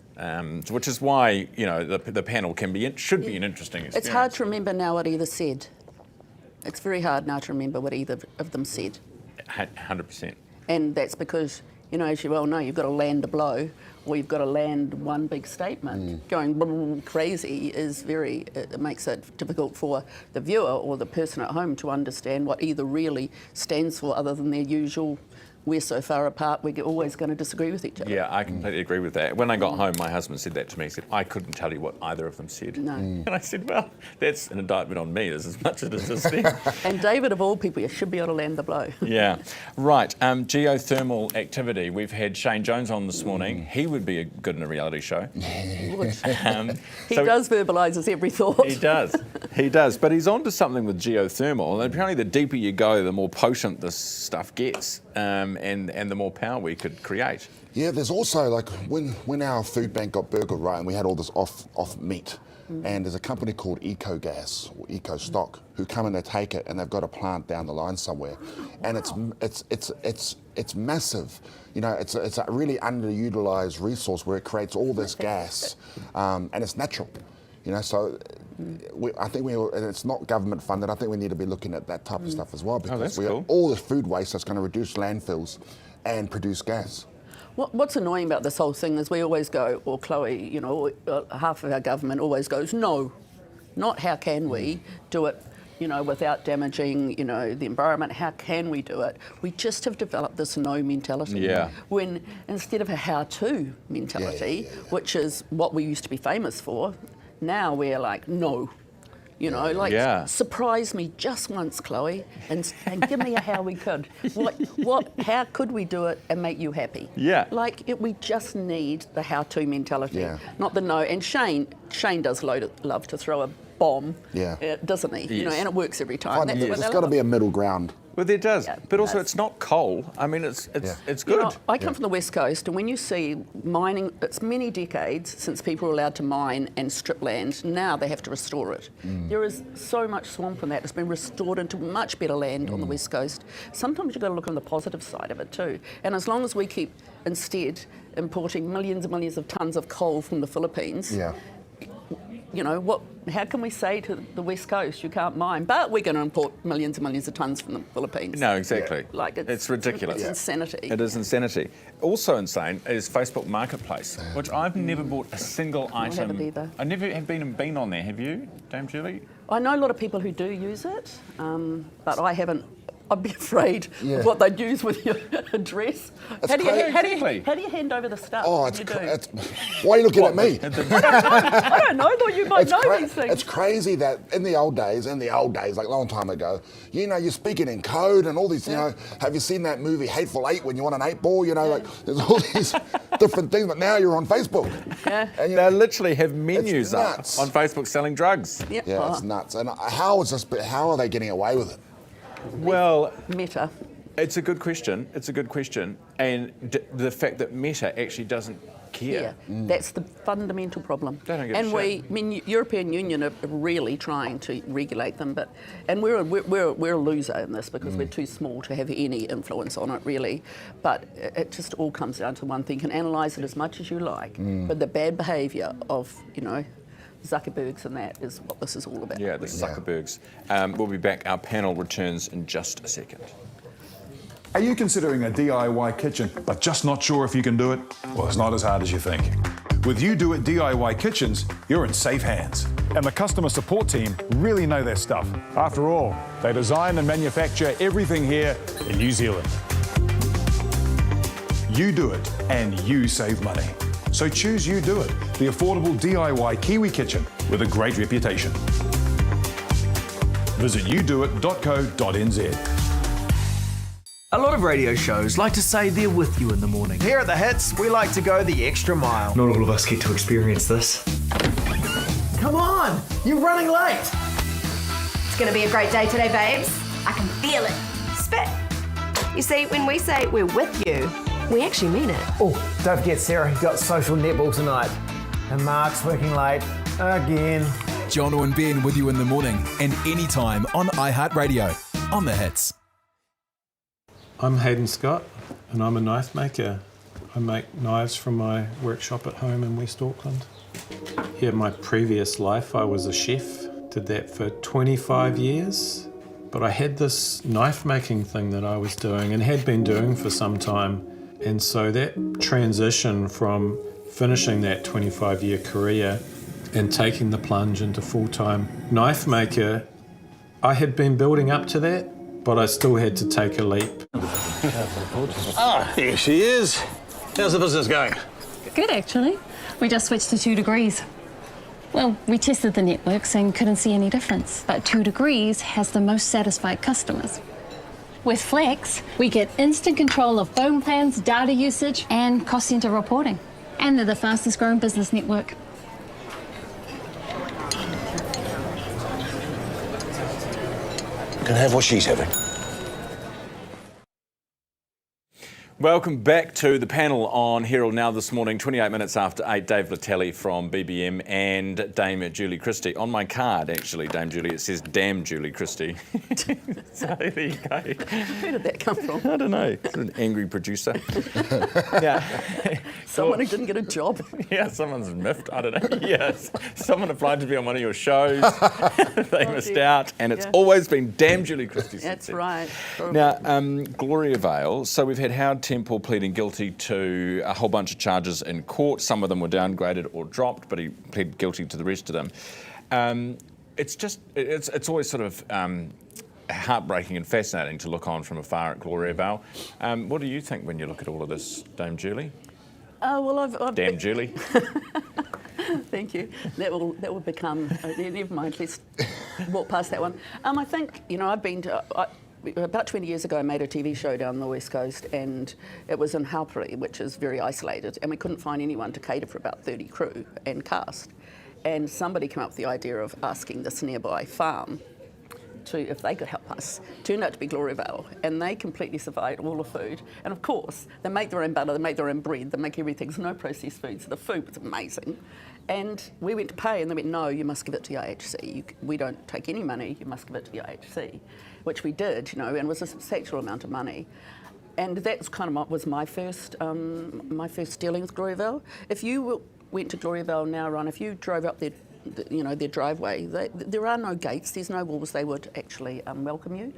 Which is why the panel should be an interesting experience. It's hard to remember now what either said. It's very hard now to remember what either of them said. 100%. And that's because, as you well know, you've got to land a blow or you've got to land one big statement. Going crazy it makes it difficult for the viewer or the person at home to understand what either really stands for other than their usual, we're so far apart, we're always going to disagree with each other. Yeah, I completely agree with that. When I got home, my husband said that to me. He said, I couldn't tell you what either of them said. No. And I said, well, that's an indictment on me as much as it is them. And David, of all people, you should be able to land the blow. Yeah. Right. Geothermal activity. We've had Shane Jones on this morning. He would be good in a reality show. He does verbalise his every thought. He does. He does. But he's on to something with geothermal. And apparently the deeper you go, the more potent this stuff gets. And the more power we could create. Yeah, there's also, like, when our food bank got burgled, right, and we had all this off meat, and there's a company called EcoGas or EcoStock who come and they take it, and they've got a plant down the line somewhere, and it's massive. It's a really underutilized resource where it creates all this gas, and it's natural. So I think and it's not government funded. I think we need to be looking at that type of stuff as well, because that's we cool. have all this food waste that's going to reduce landfills and produce gas. What's annoying about this whole thing is we always go, or Chloe, you know, half of our government always goes, no, not how can we do it, you know, without damaging, you know, the environment. How can we do it? We just have developed this no mentality. Yeah. When instead of a how-to mentality, which is what we used to be famous for, now we're like, no. You know, like, surprise me just once, Chloe, and give me a how we could. How could we do it and make you happy? Yeah. Like, we just need the how-to mentality, not the no. And Shane does love to throw a bomb, doesn't he? Yes. You know, and it works every time. There's got to be a middle ground. Well, there does, but also it's not coal. I mean, it's good. You know, I come from the West Coast, and when you see mining, it's many decades since people were allowed to mine and strip land. Now they have to restore it. There is so much swamp in that. It's been restored into much better land on the West Coast. Sometimes you've got to look on the positive side of it too. And as long as we keep instead importing millions and millions of tonnes of coal from the Philippines, you know, how can we say to the West Coast, you can't mine, but we're going to import millions and millions of tonnes from the Philippines? No, exactly. Like it's ridiculous. It's insanity. It is insanity. Also insane is Facebook Marketplace, which I've never bought a single item. I haven't either. I never have been on there. Have you, Dame Julie? I know a lot of people who do use it, but I haven't. I'd be afraid of what they'd use with your address. How do you hand over the stuff? Oh, why are you looking at me? I don't know. I thought you might know these things. It's crazy that in the old days, like a long time ago, you know, you're speaking in code and all these, you know, have you seen that movie Hateful Eight when you want an 8-ball? You know, like there's all these different things, but now you're on Facebook. Yeah. And, they literally have menus up on Facebook selling drugs. Yeah, it's nuts. And how are they getting away with it? Well, Meta. It's a good question. And the fact that Meta actually doesn't care. That's the fundamental problem. They don't give and a shit. I mean, European Union are really trying to regulate them, and we're a loser in this because we're too small to have any influence on it really. But it just all comes down to one thing: you can analyse it as much as you like, but the bad behaviour of, you know, Zuckerbergs and that is what this is all about. Yeah, the Zuckerbergs. We'll be back. Our panel returns in just a second. Are you considering a DIY kitchen but just not sure if you can do it? Well, it's not as hard as you think. With You Do It DIY Kitchens, you're in safe hands. And the customer support team really know their stuff. After all, they design and manufacture everything here in New Zealand. You do it and you save money. So choose You Do It, the affordable DIY Kiwi kitchen with a great reputation. Visit newsroom.co.nz. A lot of radio shows like to say they're with you in the morning. Here at The Hits, we like to go the extra mile. Not all of us get to experience this. Come on, you're running late. It's going to be a great day today, babes. I can feel it. Spit. You see, when we say we're with you, we actually mean it. Oh, don't forget Sarah, who's got social netball tonight. And Mark's working late again. Jono and Ben with you in the morning and anytime on iHeartRadio. On The Hits. I'm Hayden Scott and I'm a knife maker. I make knives from my workshop at home in West Auckland. Yeah, my previous life I was a chef, did that for 25 years. But I had this knife making thing that I was doing and had been doing for some time. And so that transition from finishing that 25-year career and taking the plunge into full-time knife maker, I had been building up to that, but I still had to take a leap. Ah, here she is. How's the business going? Good, actually. We just switched to 2 degrees. Well, we tested the networks and couldn't see any difference, but 2 degrees has the most satisfied customers. With Flex, we get instant control of phone plans, data usage, and cost centre reporting. And they're the fastest growing business network. Can I have what she's having? Welcome back to the panel on Herald Now this morning, 28 minutes after 8. Dave Latelli from BBM and Dame Julie Christie. On my card, actually, Dame Julie, it says Damn Julie Christie. So there you go. Where did that come from? I don't know. It's an angry producer. Yeah. Someone who didn't get a job. Yeah, someone's miffed. I don't know. Yes. Someone applied to be on one of your shows. They missed out. And it's always been Damn Julie Christie. That's right. Now, Gloria Vale. So we've had Howard Temple pleading guilty to a whole bunch of charges in court. Some of them were downgraded or dropped, but he pled guilty to the rest of them. It's always sort of heartbreaking and fascinating to look on from afar at Gloria Vale. What do you think when you look at all of this, Dame Julie? Well, I've Damn Julie. Thank you. That will become. Never mind. Let's walk past that one. I think I've been to. About 20 years ago, I made a TV show down the West Coast, and it was in Hauperi, which is very isolated, and we couldn't find anyone to cater for about 30 crew and cast. And somebody came up with the idea of asking this nearby farm if they could help us. Turned out to be Gloria Vale, and they completely survived all the food. And of course, they make their own butter, they make their own bread, they make everything. There's no processed foods. So the food was amazing. And we went to pay, and they went, no, you must give it to your AHC. We don't take any money, you must give it to your AHC. Which we did, and it was a substantial amount of money. And that's kind of was my first dealing with Gloria Vale. If you went to Gloria Vale now, Ron, if you drove up their driveway, there are no gates, there's no walls, they would actually welcome you.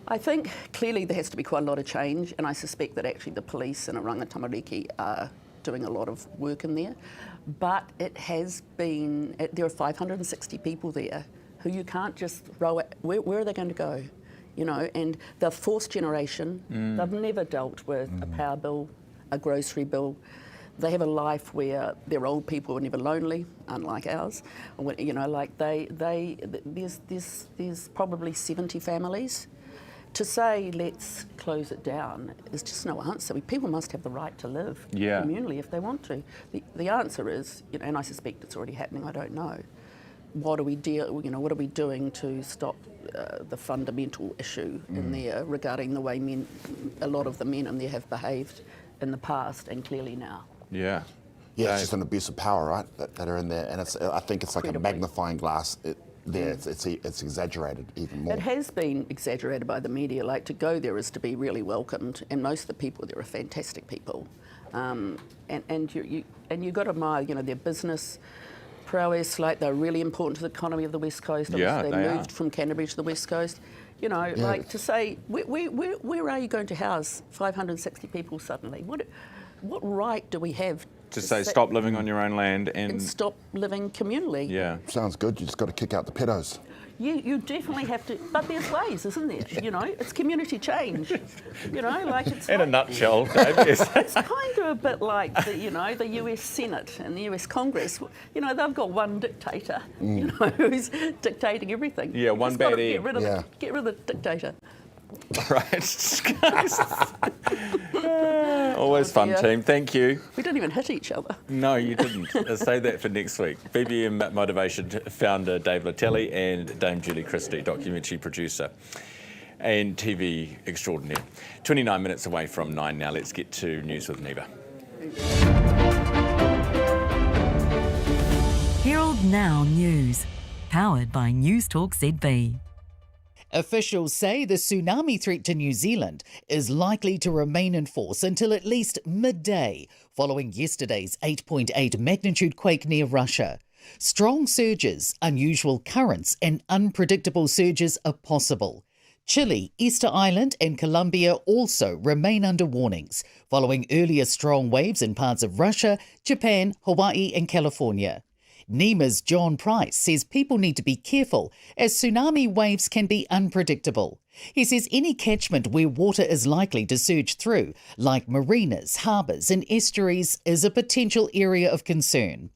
I think clearly there has to be quite a lot of change, and I suspect that actually the police in Oranga Tamariki are doing a lot of work in there. But it has been, there are 560 people there who you can't just throw at. Where are they going to go? And they're fourth generation. They've never dealt with a power bill, a grocery bill. They have a life where they're old people are never lonely, unlike ours. There's probably 70 families. To say let's close it down is just no answer. People must have the right to live communally if they want to. The answer is, and I suspect it's already happening. I don't know. What are we doing to stop the fundamental issue in there regarding the way a lot of the men in there have behaved in the past and clearly now? Yeah, it's just an abuse of power, right? That are in there, and I think it's like a magnifying glass. It's exaggerated even more. It has been exaggerated by the media. Like, to go there is to be really welcomed, and most of the people there are fantastic people, and you got to admire their business prowess. Like, they're really important to the economy of the West Coast. Obviously, they moved from Canterbury to the West Coast. Like, to say, where are you going to house 560 people suddenly? What right do we have to say stop living on your own land and stop living communally? Yeah. Sounds good. You just got to kick out the pedos. You definitely have to, but there's ways, isn't there? It's community change. It's in a nutshell, Dave, yes. It's kind of a bit like the US Senate and the US Congress. They've got one dictator, who's dictating everything. Yeah, one bad egg. Get rid of the dictator. Right. Always fun, team. Thank you. We didn't even hit each other. No, you didn't. Save that for next week. BBM Motivation founder Dave Latelli and Dame Julie Christie, documentary producer and TV extraordinaire. 29 minutes away from 9 now. Let's get to news with Neva. Herald Now News, powered by News Talk ZB. Officials say the tsunami threat to New Zealand is likely to remain in force until at least midday, following yesterday's 8.8 magnitude quake near Russia. Strong surges, unusual currents and unpredictable surges are possible. Chile, Easter Island and Colombia also remain under warnings, following earlier strong waves in parts of Russia, Japan, Hawaii and California. NEMA's John Price says people need to be careful as tsunami waves can be unpredictable. He says any catchment where water is likely to surge through, like marinas, harbours and estuaries, is a potential area of concern.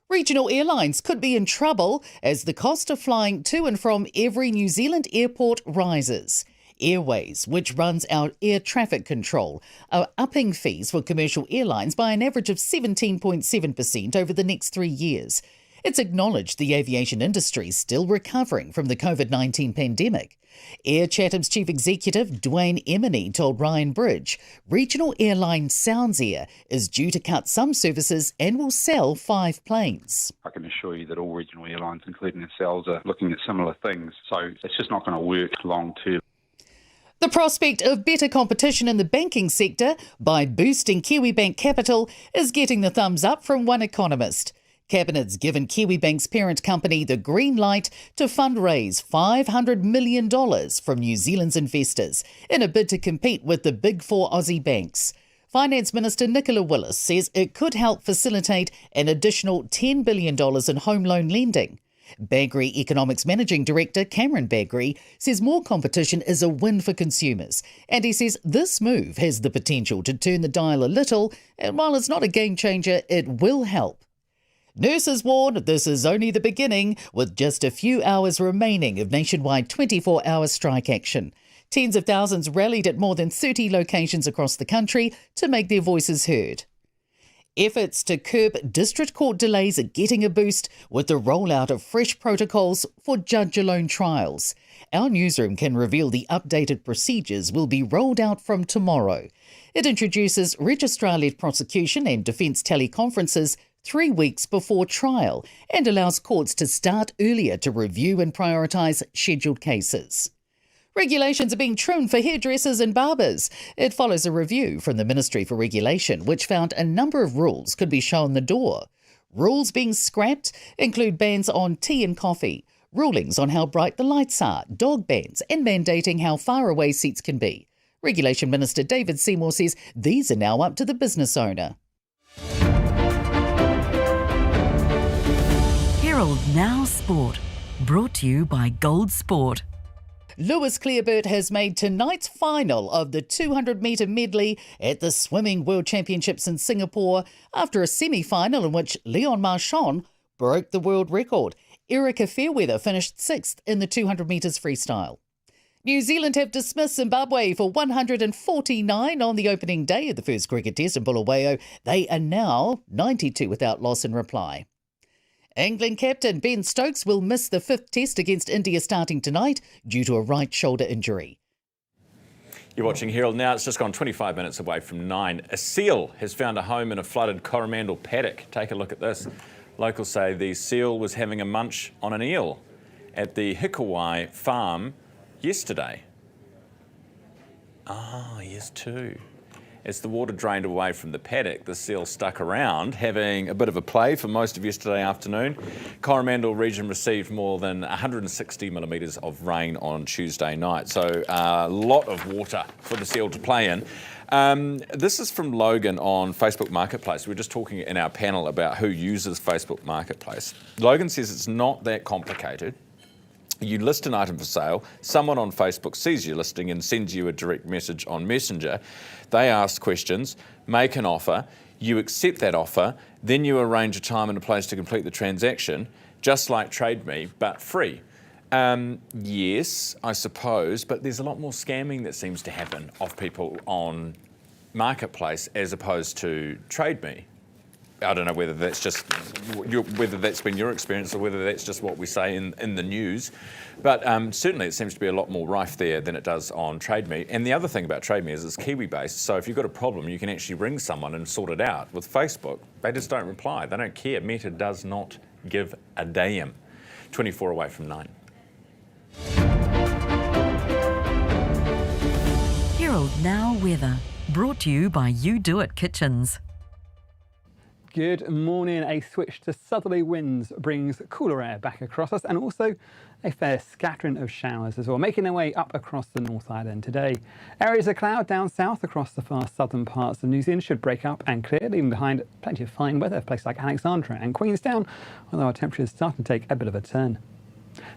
Regional airlines could be in trouble as the cost of flying to and from every New Zealand airport rises. Airways, which runs our air traffic control, are upping fees for commercial airlines by an average of 17.7% over the next 3 years. It's acknowledged the aviation industry is still recovering from the COVID-19 pandemic. Air Chatham's chief executive, Dwayne Emeny, told Ryan Bridge, regional airline Sounds Air is due to cut some services and will sell 5 planes. I can assure you that all regional airlines, including ourselves, are looking at similar things. So it's just not going to work long term. The prospect of better competition in the banking sector by boosting Kiwibank capital is getting the thumbs up from one economist. Cabinet's given Kiwibank's parent company the green light to fundraise $500 million from New Zealand's investors in a bid to compete with the big 4 Aussie banks. Finance Minister Nicola Willis says it could help facilitate an additional $10 billion in home loan lending. Bagri Economics Managing Director Cameron Bagri says more competition is a win for consumers, and he says this move has the potential to turn the dial a little, and while it's not a game changer, it will help. Nurses warn this is only the beginning, with just a few hours remaining of nationwide 24-hour strike action. Tens of thousands rallied at more than 30 locations across the country to make their voices heard. Efforts to curb district court delays are getting a boost with the rollout of fresh protocols for judge-alone trials. Our newsroom can reveal the updated procedures will be rolled out from tomorrow. It introduces registrar-led prosecution and defence teleconferences 3 weeks before trial and allows courts to start earlier to review and prioritise scheduled cases. Regulations are being trimmed for hairdressers and barbers. It follows a review from the Ministry for Regulation, which found a number of rules could be shown the door. Rules being scrapped include bans on tea and coffee, rulings on how bright the lights are, dog bans, and mandating how far away seats can be. Regulation Minister David Seymour says these are now up to the business owner. Herald Now Sport, brought to you by Gold Sport. Lewis Clearbert has made tonight's final of the 200-metre medley at the Swimming World Championships in Singapore after a semi-final in which Leon Marchand broke the world record. Erica Fairweather finished 6th in the 200 metres freestyle. New Zealand have dismissed Zimbabwe for 149 on the opening day of the first cricket test in Bulawayo. They are now 92 without loss in reply. England captain Ben Stokes will miss the 5th test against India starting tonight due to a right shoulder injury. You're watching Herald Now. It's just gone 25 minutes away from 9. A seal has found a home in a flooded Coromandel paddock. Take a look at this. Locals say the seal was having a munch on an eel at the Hikawai farm yesterday. Yes, too. As the water drained away from the paddock, the seal stuck around, having a bit of a play for most of yesterday afternoon. Coromandel region received more than 160 millimetres of rain on Tuesday night, so a lot of water for the seal to play in. This is from Logan on Facebook Marketplace. We were just talking in our panel about who uses Facebook Marketplace. Logan says it's not that complicated. You list an item for sale, someone on Facebook sees your listing and sends you a direct message on Messenger. They ask questions, make an offer, you accept that offer, then you arrange a time and a place to complete the transaction, just like Trade Me, but free. Yes, I suppose, but there's a lot more scamming that seems to happen of people on Marketplace as opposed to Trade Me. I don't know whether that's just whether that's been your experience or whether that's just what we say in the news, but certainly it seems to be a lot more rife there than it does on Trade Me. And the other thing about Trade Me is it's Kiwi-based, so if you've got a problem, you can actually ring someone and sort it out. With Facebook, they just don't reply. They don't care. Meta does not give a damn. 24 away from 9. Herald Now Weather, brought to you by You Do It Kitchens. Good morning. A switch to southerly winds brings cooler air back across us and also a fair scattering of showers as well, making their way up across the North Island today. Areas of cloud down south across the far southern parts of New Zealand should break up and clear, leaving behind plenty of fine weather for places like Alexandra and Queenstown, although our temperatures start to take a bit of a turn.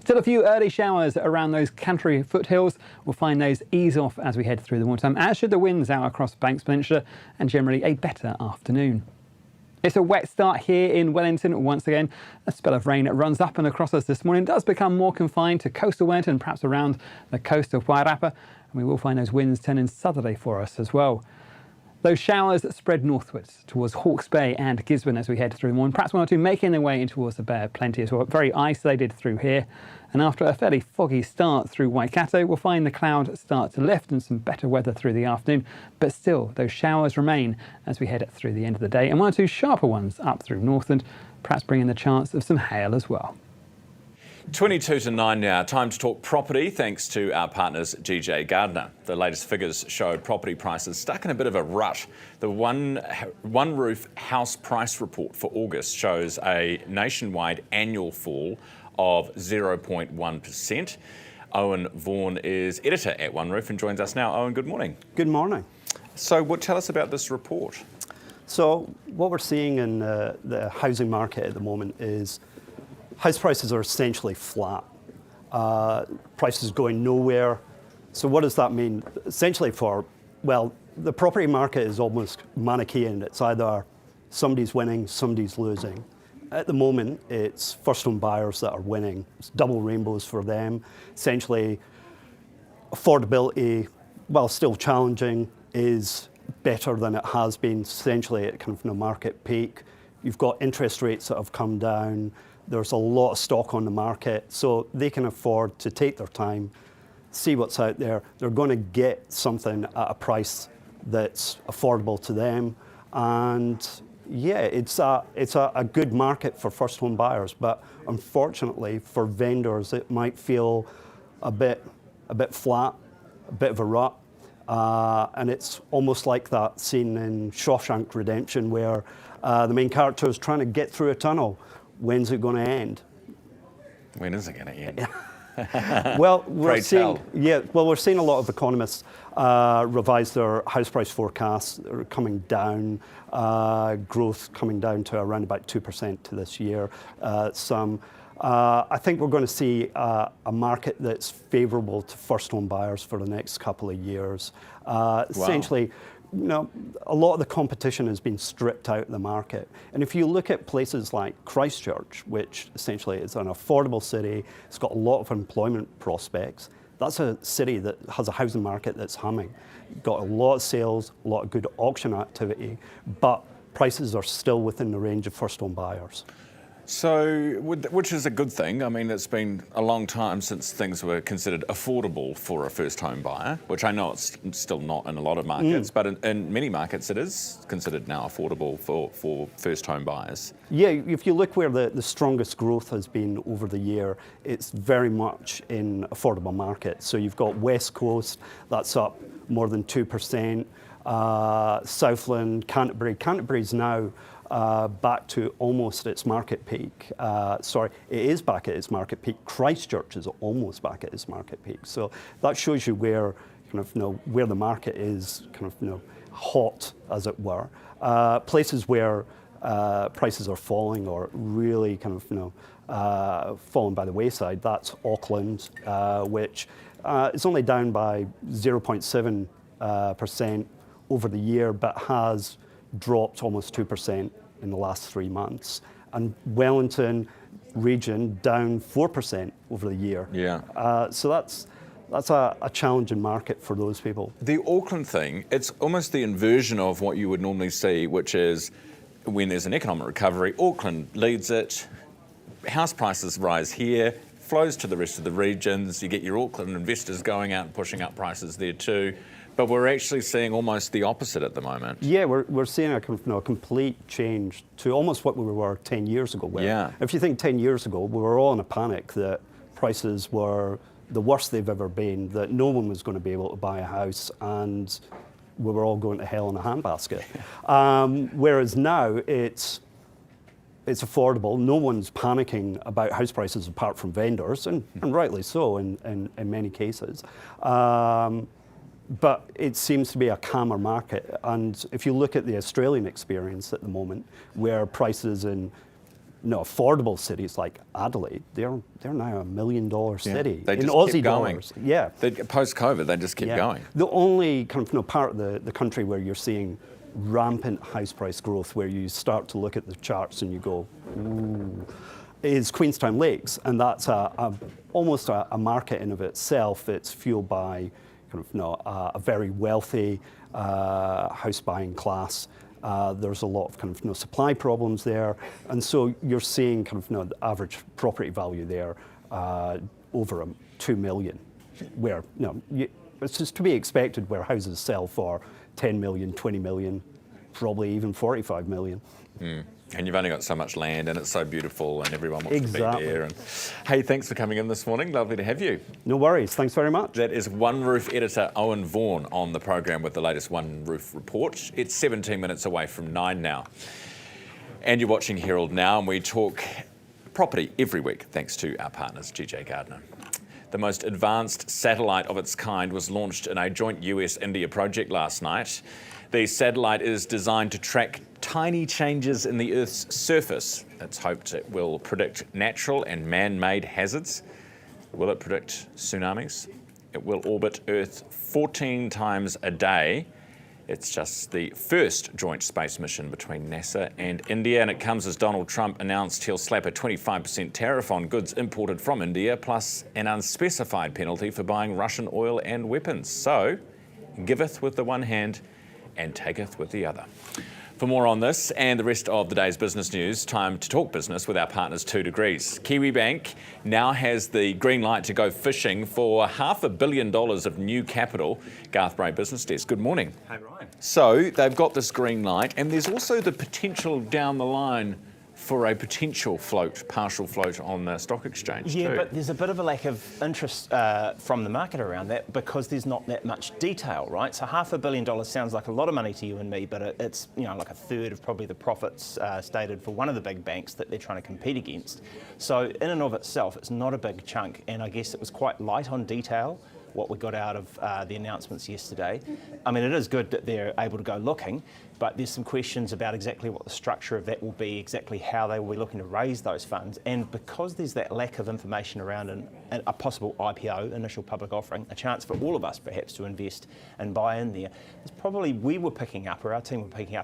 Still a few early showers around those country foothills. We'll find those ease off as we head through the morning time, as should the winds out across Banks Peninsula, and generally a better afternoon. It's a wet start here in Wellington once again. A spell of rain runs up and across us this morning. It does become more confined to coastal Wellington, perhaps around the coast of Wairarapa, and we will find those winds turning southerly for us as well. Those showers spread northwards towards Hawke's Bay and Gisborne as we head through the morning. Perhaps one or two making their way in towards the Bay of Plenty as well. Very isolated through here. And after a fairly foggy start through Waikato, we'll find the cloud start to lift and some better weather through the afternoon. But still, those showers remain as we head through the end of the day. And one or two sharper ones up through Northland, perhaps bringing the chance of some hail as well. 22 to 9 now. Time to talk property thanks to our partners GJ Gardner. The latest figures showed property prices stuck in a bit of a rut. The one roof house price report for August shows a nationwide annual fall of 0.1%. Owen Vaughan is editor at One Roof and joins us now. Owen, good morning. Good morning. So tell us about this report. So what we're seeing in the housing market at the moment is house prices are essentially flat. Prices going nowhere. So what does that mean? Essentially the property market is almost Manichaean. It's either somebody's winning, somebody's losing. At the moment, it's first-home buyers that are winning. It's double rainbows for them. Essentially, affordability, while still challenging, is better than it has been, essentially at kind of a market peak. You've got interest rates that have come down. There's a lot of stock on the market, so they can afford to take their time, see what's out there. They're going to get something at a price that's affordable to them. And yeah, it's a good market for first home buyers, but unfortunately for vendors, it might feel a bit flat, a bit of a rut. And it's almost like that scene in Shawshank Redemption where the main character is trying to get through a tunnel. When's it going to end? When is it going to end? Well, we're seeing a lot of economists revise their house price forecasts. They're coming down, growth coming down to around about 2% to this year. I think we're going to see a market that's favourable to first home buyers for the next couple of years. Essentially, a lot of the competition has been stripped out of the market. And if you look at places like Christchurch, which essentially is an affordable city, it's got a lot of employment prospects, that's a city that has a housing market that's humming. You've got a lot of sales, a lot of good auction activity, but prices are still within the range of first home buyers. So, which is a good thing. I mean, it's been a long time since things were considered affordable for a first home buyer, which I know it's still not in a lot of markets, but in many markets it is considered now affordable for first home buyers. Yeah, if you look where the strongest growth has been over the year, it's very much in affordable markets. So you've got West Coast, that's up more than 2%, Southland, Canterbury. Canterbury's now back to almost its market peak. It is back at its market peak. Christchurch is almost back at its market peak. So that shows you where where the market is hot, as it were. Places where prices are falling or really falling by the wayside. That's Auckland, which is only down by 0.7% over the year, but has dropped almost 2% in the last 3 months. And Wellington region down 4% over the year. Yeah. So that's a challenging market for those people. The Auckland thing, it's almost the inversion of what you would normally see, which is when there's an economic recovery, Auckland leads it, house prices rise here, flows to the rest of the regions, you get your Auckland investors going out and pushing up prices there too. But we're actually seeing almost the opposite at the moment. Yeah, we're seeing a complete change to almost what we were 10 years ago. Where if you think 10 years ago, we were all in a panic that prices were the worst they've ever been, that no one was going to be able to buy a house, and we were all going to hell in a handbasket. Whereas now it's affordable. No one's panicking about house prices apart from vendors, and rightly so in many cases. But it seems to be a calmer market. And if you look at the Australian experience at the moment, where prices in affordable cities like Adelaide, they're now $1 million city they in just Aussie keep going. dollars. Yeah, post-COVID, they just keep going. The only part of the country where you're seeing rampant house price growth, where you start to look at the charts and you go, ooh, is Queenstown Lakes, and that's almost a market in of itself. It's fueled by a very wealthy house buying class. There's a lot of kind of supply problems there, and so you're seeing kind of the average property value there over 2 million, where it's just to be expected where houses sell for 10 million, 20 million, probably even 45 million. And you've only got so much land, and it's so beautiful, and everyone wants to be there. And hey, thanks for coming in this morning. Lovely to have you. No worries. Thanks very much. That is One Roof editor Owen Vaughan on the program with the latest One Roof report. It's 17 minutes away from 9 now. And you're watching Herald Now, and we talk property every week, thanks to our partners, GJ Gardner. The most advanced satellite of its kind was launched in a joint US-India project last night. The satellite is designed to track tiny changes in the Earth's surface. It's hoped it will predict natural and man-made hazards. Will it predict tsunamis? It will orbit Earth 14 times a day. It's just the first joint space mission between NASA and India, and it comes as Donald Trump announced he'll slap a 25% tariff on goods imported from India, plus an unspecified penalty for buying Russian oil and weapons. So, giveth with the one hand and taketh with the other. For more on this and the rest of the day's business news, time to talk business with our partners 2 Degrees. Kiwi Bank now has the green light to go fishing for $500 million of new capital. Garth Bray Business Desk, good morning. Hey, Ryan. So they've got this green light, and there's also the potential down the line for a potential float, partial float on the stock exchange Yeah, too. but there's a bit of a lack of interest from the market around that because there's not that much detail, right? So $500 million sounds like a lot of money to you and me, but it's like a third of probably the profits stated for one of the big banks that they're trying to compete against. So in and of itself, it's not a big chunk, and I guess it was quite light on detail, what we got out of the announcements yesterday. I mean, it is good that they're able to go looking, but there's some questions about exactly what the structure of that will be, exactly how they will be looking to raise those funds. And because there's that lack of information around a possible IPO, initial public offering, a chance for all of us perhaps to invest and buy in there, it's probably our team were picking up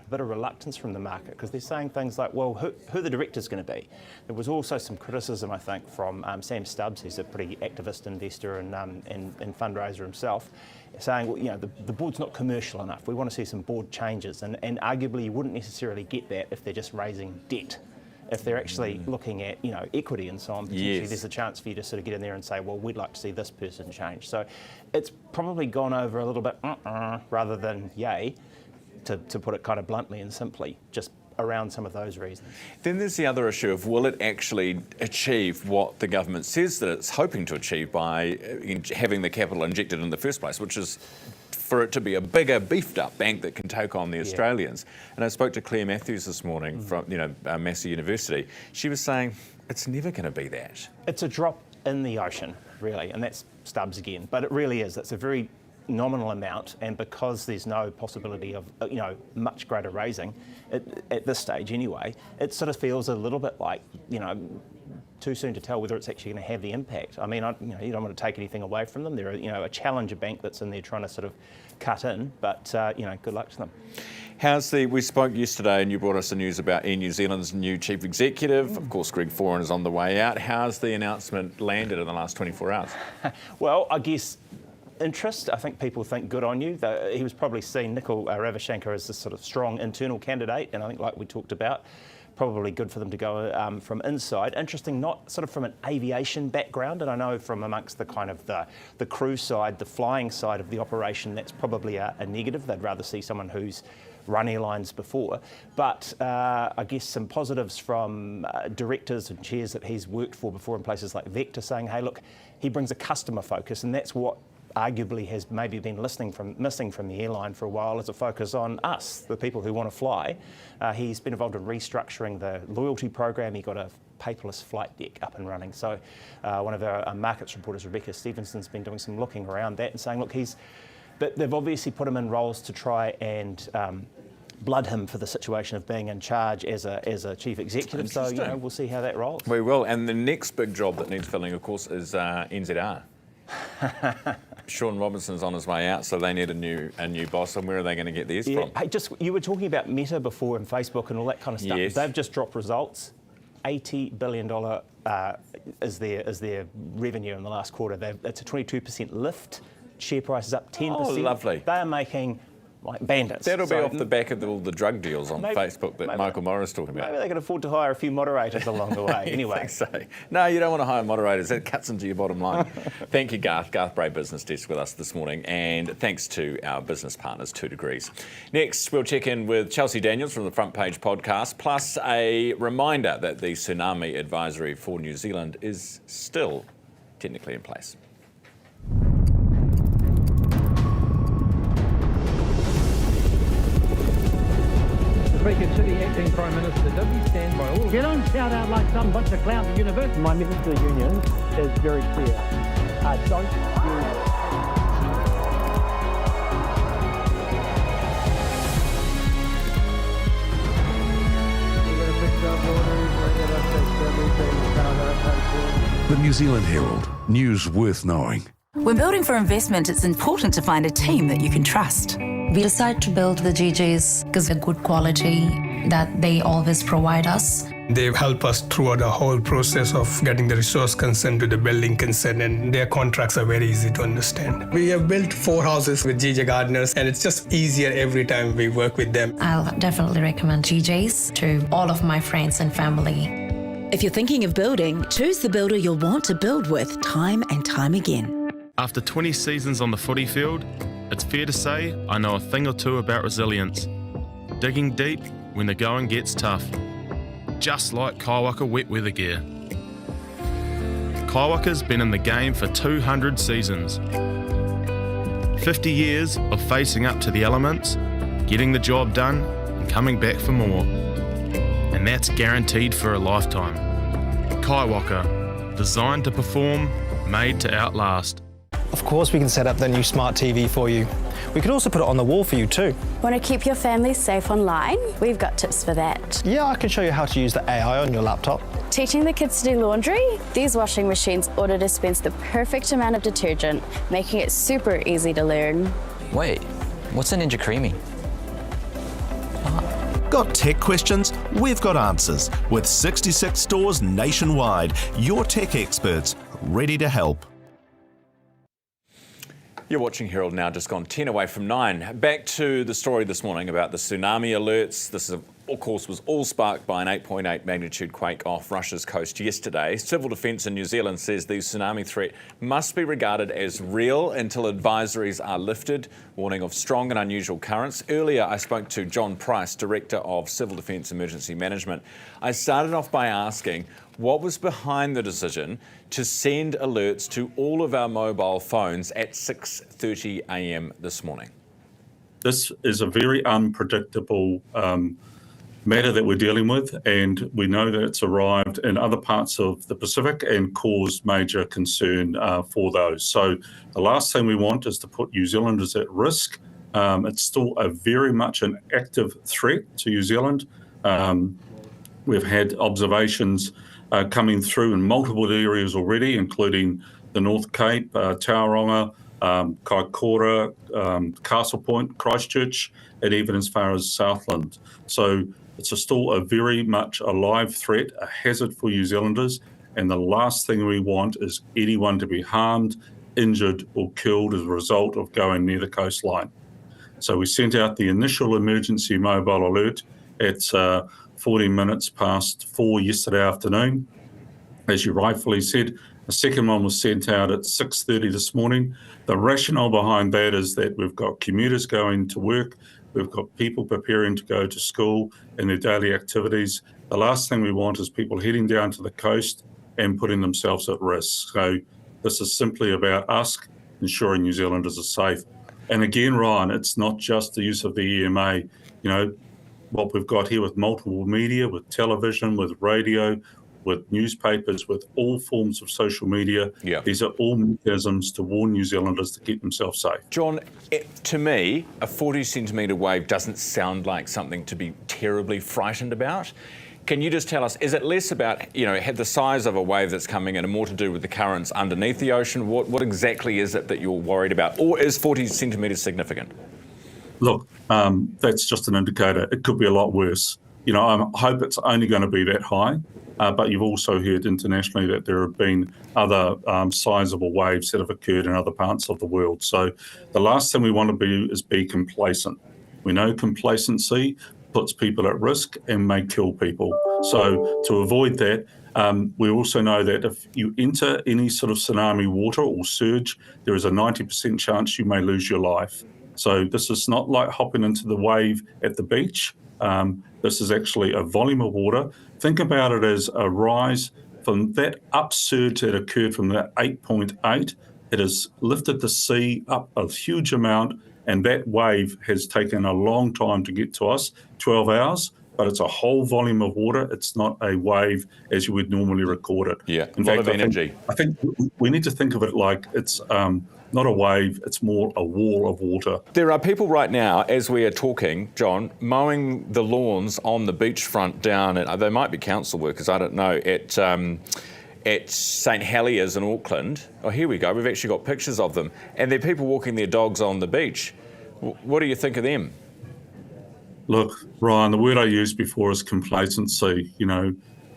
a bit of reluctance from the market because they're saying things like, well, who the director's going to be? There was also some criticism, I think, from Sam Stubbs, who's a pretty activist investor and fundraiser himself, saying, well, the board's not commercial enough. We want to see some board changes, and arguably you wouldn't necessarily get that if they're just raising debt. If they're actually looking at equity and so on, potentially there's a chance for you to sort of get in there and say, well, we'd like to see this person change. So it's probably gone over a little bit rather than yay, to put it kind of bluntly and simply, just around some of those reasons. Then there's the other issue of will it actually achieve what the government says that it's hoping to achieve by having the capital injected in the first place, which is for it to be a bigger, beefed up bank that can take on the Australians. And I spoke to Claire Matthews this morning from Massey University. She was saying it's never going to be that. It's a drop in the ocean, really, and that's Stubbs again. But it really is. It's a very nominal amount, and because there's no possibility of much greater raising at this stage anyway, it sort of feels a little bit like too soon to tell whether it's actually going to have the impact. I mean, you don't want to take anything away from them. They're a challenger bank that's in there trying to sort of cut in, but good luck to them. We spoke yesterday and you brought us the news about Air New Zealand's new chief executive. Of course, Greg Foran is on the way out. How's the announcement landed in the last 24 hours? Well, I guess interest. I think people think good on you. He was probably seen, Nicole Ravichandler, as this sort of strong internal candidate, and I think, like we talked about, probably good for them to go from inside. Interesting, not sort of from an aviation background, and I know from amongst the kind of the crew side, the flying side of the operation, that's probably a negative. They'd rather see someone who's run airlines before. But I guess some positives from directors and chairs that he's worked for before in places like Vector, saying, hey, look, he brings a customer focus, and that's what arguably has maybe been missing from the airline for a while, is a focus on us, the people who want to fly. He's been involved in restructuring the loyalty program. He got a paperless flight deck up and running. So one of our markets reporters, Rebecca Stevenson's been doing some looking around that and saying, look, but they've obviously put him in roles to try and blood him for the situation of being in charge as a chief executive. So we'll see how that rolls. We will. And the next big job that needs filling, of course, is NZR. Sean Robinson's on his way out, so they need a new boss. And where are they going to get theirs from? Hey, you were talking about Meta before and Facebook and all that kind of stuff. Yes. They've just dropped results. $80 billion is their revenue in the last quarter. It's a 22% lift. Share price is up 10%. Oh, lovely. They are making like bandits. That'll be off the back of all the drug deals on Facebook that Michael Morris is talking about. Maybe they can afford to hire a few moderators along the way. Anyway. Think so. No, you don't want to hire moderators. That cuts into your bottom line. Thank you, Garth. Garth Bray, Business Desk, with us this morning. And thanks to our business partners, 2 Degrees. Next, we'll check in with Chelsea Daniels from the Front Page podcast, plus a reminder that the tsunami advisory for New Zealand is still technically in place. Vacant City Acting Prime Minister, does he stand by all of it? You don't shout out like some bunch of clowns at university. My message to the union is very clear. Don't use The New Zealand Herald, news worth knowing. When building for investment, it's important to find a team that you can trust. We decided to build the GGs because of the good quality that they always provide us. They help us throughout the whole process of getting the resource consent to the building consent, and their contracts are very easy to understand. We have built 4 houses with GJ Gardeners, and it's just easier every time we work with them. I'll definitely recommend GJs to all of my friends and family. If you're thinking of building, choose the builder you'll want to build with time and time again. After 20 seasons on the footy field, it's fair to say I know a thing or two about resilience. Digging deep when the going gets tough. Just like Kaiwaka wet weather gear. Kaiwaka's been in the game for 200 seasons. 50 years of facing up to the elements, getting the job done and coming back for more. And that's guaranteed for a lifetime. Kaiwaka, designed to perform, made to outlast. Of course we can set up the new smart TV for you. We can also put it on the wall for you too. Want to keep your family safe online? We've got tips for that. Yeah, I can show you how to use the AI on your laptop. Teaching the kids to do laundry? These washing machines auto-dispense the perfect amount of detergent, making it super easy to learn. Wait, what's a Ninja Creamy? Got tech questions? We've got answers. With 66 stores nationwide, your tech experts ready to help. You're watching Herald Now, just gone 10 away from 9. Back to the story this morning about the tsunami alerts. This, of course, was all sparked by an 8.8 magnitude quake off Russia's coast yesterday. Civil Defence in New Zealand says the tsunami threat must be regarded as real until advisories are lifted, warning of strong and unusual currents. Earlier, I spoke to John Price, Director of Civil Defence Emergency Management. I started off by asking what was behind the decision to send alerts to all of our mobile phones at 6:30 a.m. this morning. This is a very unpredictable matter that we're dealing with, and we know that it's arrived in other parts of the Pacific and caused major concern for those. So the last thing we want is to put New Zealanders at risk. It's still very much an active threat to New Zealand. We've had observations coming through in multiple areas already, including the North Cape, Tauranga, Kaikoura, Castle Point, Christchurch, and even as far as Southland. So it's still a very much a live threat, a hazard for New Zealanders, and the last thing we want is anyone to be harmed, injured or killed as a result of going near the coastline. So we sent out the initial emergency mobile alert at 14 minutes past 4 yesterday afternoon. As you rightfully said, the second one was sent out at 6:30 this morning. The rationale behind that is that we've got commuters going to work, we've got people preparing to go to school and their daily activities. The last thing we want is people heading down to the coast and putting themselves at risk. So this is simply about us ensuring New Zealanders are safe. And again, Ryan, it's not just the use of the EMA. You know, what we've got here with multiple media, with television, with radio, with newspapers, with all forms of social media. Yeah. These are all mechanisms to warn New Zealanders to keep themselves safe. John, to me, a 40-centimetre wave doesn't sound like something to be terribly frightened about. Can you just tell us, is it less about, the size of a wave that's coming in and more to do with the currents underneath the ocean? What exactly is it that you're worried about? Or is 40 centimetres significant? Look, that's just an indicator. It could be a lot worse. I hope it's only going to be that high, but you've also heard internationally that there have been other sizable waves that have occurred in other parts of the world. So the last thing we want to be is be complacent. We know complacency puts people at risk and may kill people. So to avoid that, we also know that if you enter any sort of tsunami water or surge, there is a 90% chance you may lose your life. So this is not like hopping into the wave at the beach. This is actually a volume of water. Think about it as a rise from that upsurge that occurred from that 8.8. It has lifted the sea up a huge amount, and that wave has taken a long time to get to us, 12 hours, but it's a whole volume of water. It's not a wave as you would normally record it. Yeah, in lot fact, of energy. I think we need to think of it like it's not a wave, it's more a wall of water. There are people right now, as we are talking, John, mowing the lawns on the beachfront down at, they might be council workers, I don't know, at St Heliers in Auckland. Oh, here we go, we've actually got pictures of them. And there are people walking their dogs on the beach. What do you think of them? Look, Ryan, the word I used before is complacency. You know,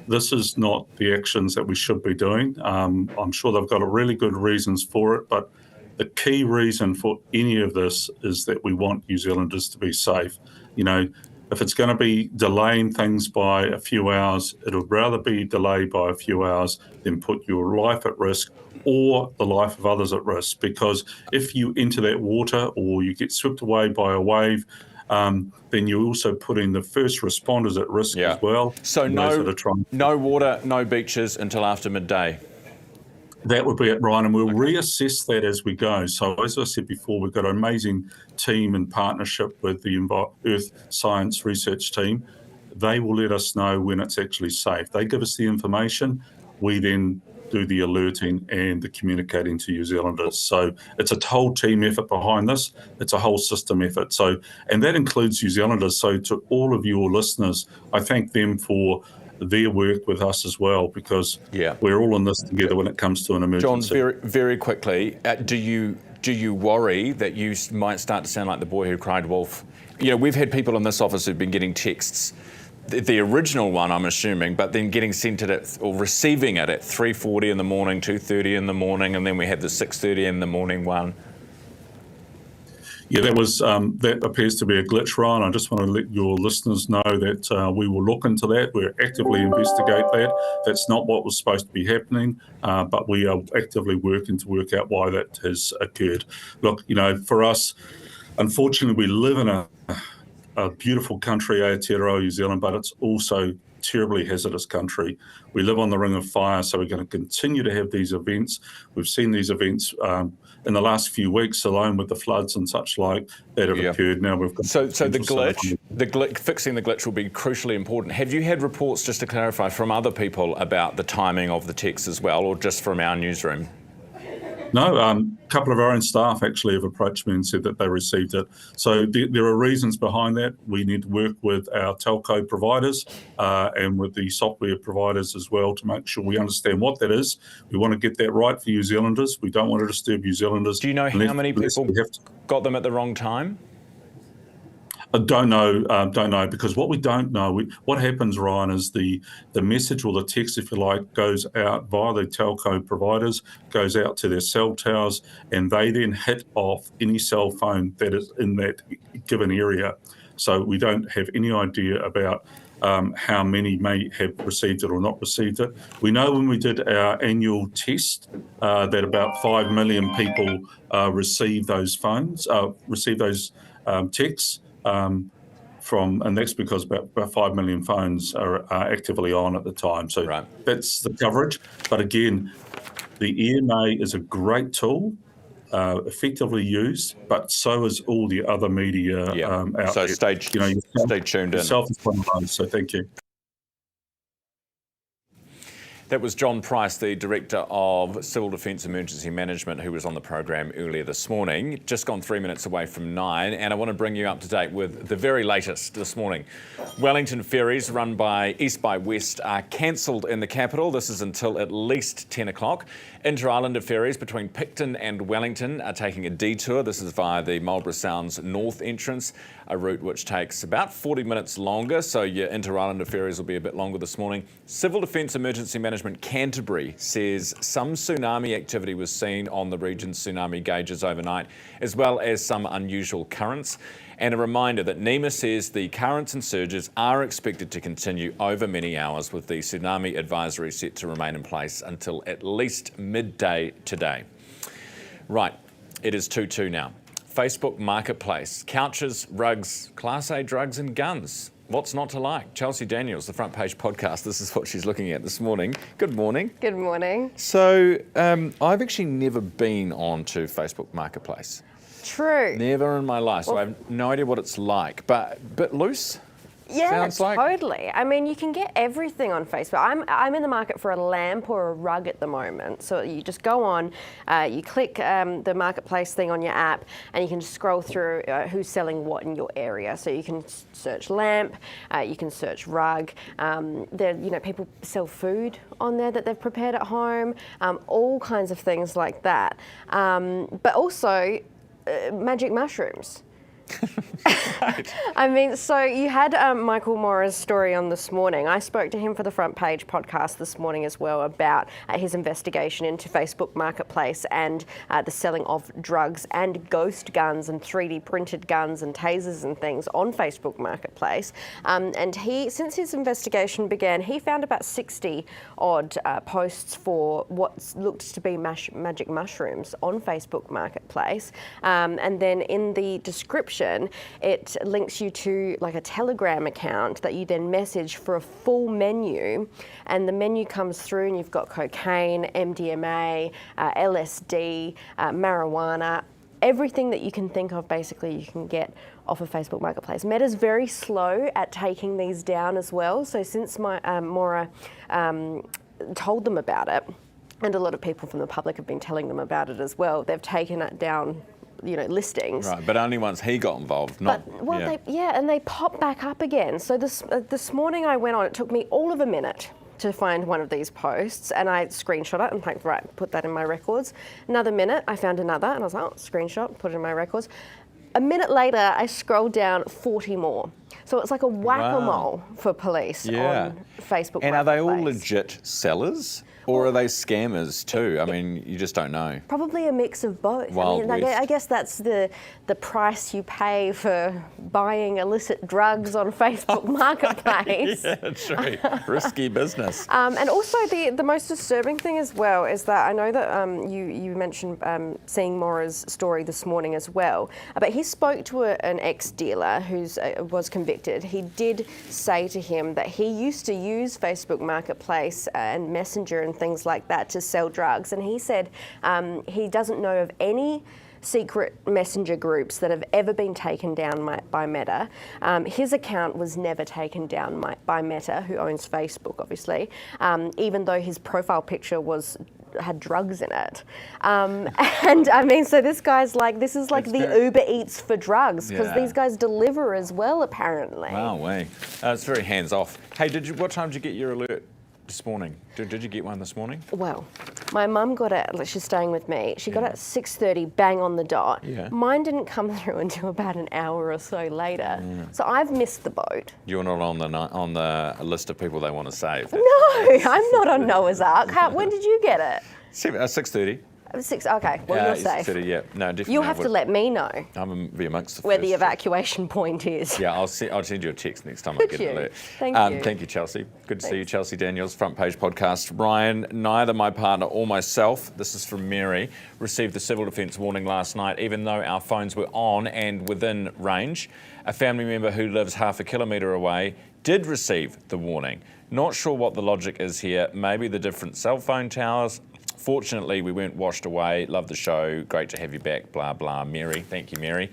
this is not the actions that we should be doing. I'm sure they've got really good reasons for it, but the key reason for any of this is that we want New Zealanders to be safe. You know, if it's going to be delaying things by a few hours, it would rather be delayed by a few hours than put your life at risk or the life of others at risk. Because if you enter that water or you get swept away by a wave, then you're also putting the first responders at risk as well. So no water, no beaches until after midday. That would be it, Ryan, and we'll reassess that as we go. So as I said before, we've got an amazing team in partnership with the Earth Science Research team. They will let us know when it's actually safe. They give us the information. We then do the alerting and the communicating to New Zealanders. So it's a whole team effort behind this. It's a whole system effort. So, and that includes New Zealanders. So to all of your listeners, I thank them for their work with us as well, because we're all in this together when it comes to an emergency. John, very quickly, do you worry that you might start to sound like the boy who cried wolf? You know, we've had people in this office who've been getting texts, the original one, I'm assuming, but then getting sent it at, or receiving it at 3:40 in the morning, 2:30 in the morning, and then we had the 6:30 in the morning one. Yeah, that appears to be a glitch, Ryan. I just want to let your listeners know that we will look into that. We'll actively investigate that. That's not what was supposed to be happening, but we are actively working to work out why that has occurred. Look, you know, for us, unfortunately, we live in a beautiful country, Aotearoa, New Zealand, but it's also terribly hazardous country. We live on the ring of fire, so we're going to continue to have these events. We've seen these events in the last few weeks alone with the floods and such like that have occurred. Now we've got so the glitch, fixing the glitch will be crucially important. Have you had reports, just to clarify, from other people about the timing of the text as well, or just from our newsroom? No, a couple of our own staff actually have approached me and said that they received it. So there are reasons behind that. We need to work with our telco providers and with the software providers as well to make sure we understand what that is. We want to get that right for New Zealanders. We don't want to disturb New Zealanders. Do you know how many people got them at the wrong time? I don't know, because what we don't know, what happens, Ryan, is the message or the text, if you like, goes out via the telco providers, goes out to their cell towers, and they then hit off any cell phone that is in that given area. So we don't have any idea about how many may have received it or not received it. We know when we did our annual test that about 5 million people received those phones, received those texts. And that's because about 5 million phones are actively on at the time. So that's the coverage. But again, the EMA is a great tool, effectively used, but so is all the other media outlets. So stay tuned in. Yourself is one of those, so thank you. That was John Price, the Director of Civil Defence Emergency Management, who was on the program earlier this morning. Just gone 3 minutes away from 9, and I want to bring you up to date with the very latest this morning. Wellington ferries run by East by West are cancelled in the capital. This is until at least 10 o'clock. Inter-Islander ferries between Picton and Wellington are taking a detour. This is via the Marlborough Sounds North entrance, a route which takes about 40 minutes longer, so your Inter-Islander ferries will be a bit longer this morning. Civil Defence Emergency Management Canterbury says some tsunami activity was seen on the region's tsunami gauges overnight, as well as some unusual currents. And a reminder that NEMA says the currents and surges are expected to continue over many hours, with the tsunami advisory set to remain in place until at least midday today. Right, it is 2-2 now. Facebook Marketplace, couches, rugs, Class A drugs and guns. What's not to like? Chelsea Daniels, the Front Page podcast. This is what she's looking at this morning. Good morning. Good morning. So I've actually never been onto Facebook Marketplace. True. Never in my life, so I have no idea what it's like. But a bit loose? Yeah, Sounds like. totally. I mean, you can get everything on Facebook. I'm in the market for a lamp or a rug at the moment. So you just go on, you click the marketplace thing on your app, and you can just scroll through who's selling what in your area. So you can search lamp, you can search rug. People sell food on there that they've prepared at home, all kinds of things like that. But also magic mushrooms. I mean, so you had Michael Mora's story on this morning. I spoke to him for the Front Page podcast this morning as well about his investigation into Facebook Marketplace and the selling of drugs and ghost guns and 3D printed guns and tasers and things on Facebook Marketplace. And since his investigation began, he found about 60 odd posts for what looked to be magic mushrooms on Facebook Marketplace. And then in the description, it links you to like a Telegram account that you then message for a full menu, and the menu comes through and you've got cocaine, MDMA, LSD, marijuana, everything that you can think of basically you can get off of Facebook Marketplace. Meta's very slow at taking these down as well, so since Mora told them about it, and a lot of people from the public have been telling them about it as well, they've taken it down, listings. Right, but only once he got involved, and they pop back up again. So this morning I went on, it took me all of a minute to find one of these posts, and I screenshot it and like, right, put that in my records. Another minute, I found another, and I was like, oh, screenshot, put it in my records. A minute later, I scrolled down 40 more. So it's like a whack-a-mole for police on Facebook. And are they all legit sellers? Or are they scammers too? I mean, you just don't know. Probably a mix of both. Wild West. I guess that's the price you pay for buying illicit drugs on Facebook Marketplace. Yeah, true. Risky business. And also the most disturbing thing as well is that I know that you mentioned seeing Mora's story this morning as well, but he spoke to an ex-dealer who was convicted. He did say to him that he used to use Facebook Marketplace and Messenger and things like that to sell drugs, and he said he doesn't know of any secret messenger groups that have ever been taken down by Meta. His account was never taken down by Meta, who owns Facebook, obviously, even though his profile picture had drugs in it. And I mean, so this guy's like, this is like Uber Eats for drugs, because these guys deliver as well, apparently. Wow, it's very hands off. Hey, what time did you get your alert this morning? Did you get one this morning? Well, my mum got it, she's staying with me, she got it at 6:30, bang on the dot. Yeah. Mine didn't come through until about an hour or so later. So I've missed the boat. You're not on the list of people they want to save. No, I'm not on Noah's Ark. When did you get it? 6:30. 6, okay, well, you're safe. 6:30, yeah. No, definitely. You'll have to let me know. I'm be amongst the where first. The evacuation point is. Yeah, I'll send you a text next time I get an alert. Thank you. Thank you, Chelsea. Good to see you, Chelsea Daniels, Front Page podcast. Ryan, neither my partner or myself, this is from Mary, received the civil defence warning last night, even though our phones were on and within range. A family member who lives half a kilometre away did receive the warning. Not sure what the logic is here. Maybe the different cell phone towers. Fortunately, we weren't washed away. Love the show. Great to have you back. Blah, blah. Mary. Thank you, Mary.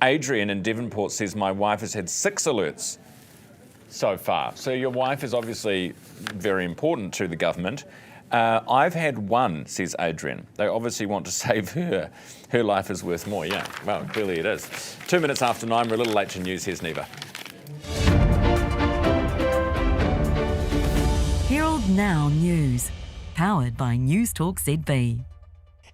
Adrian in Devonport says, my wife has had 6 alerts so far. So your wife is obviously very important to the government. I've had 1, says Adrian. They obviously want to save her. Her life is worth more. Yeah, well, clearly it is. 2 minutes after 9, we're a little late to news. Here's Neva. Herald Now News. Powered by Newstalk ZB.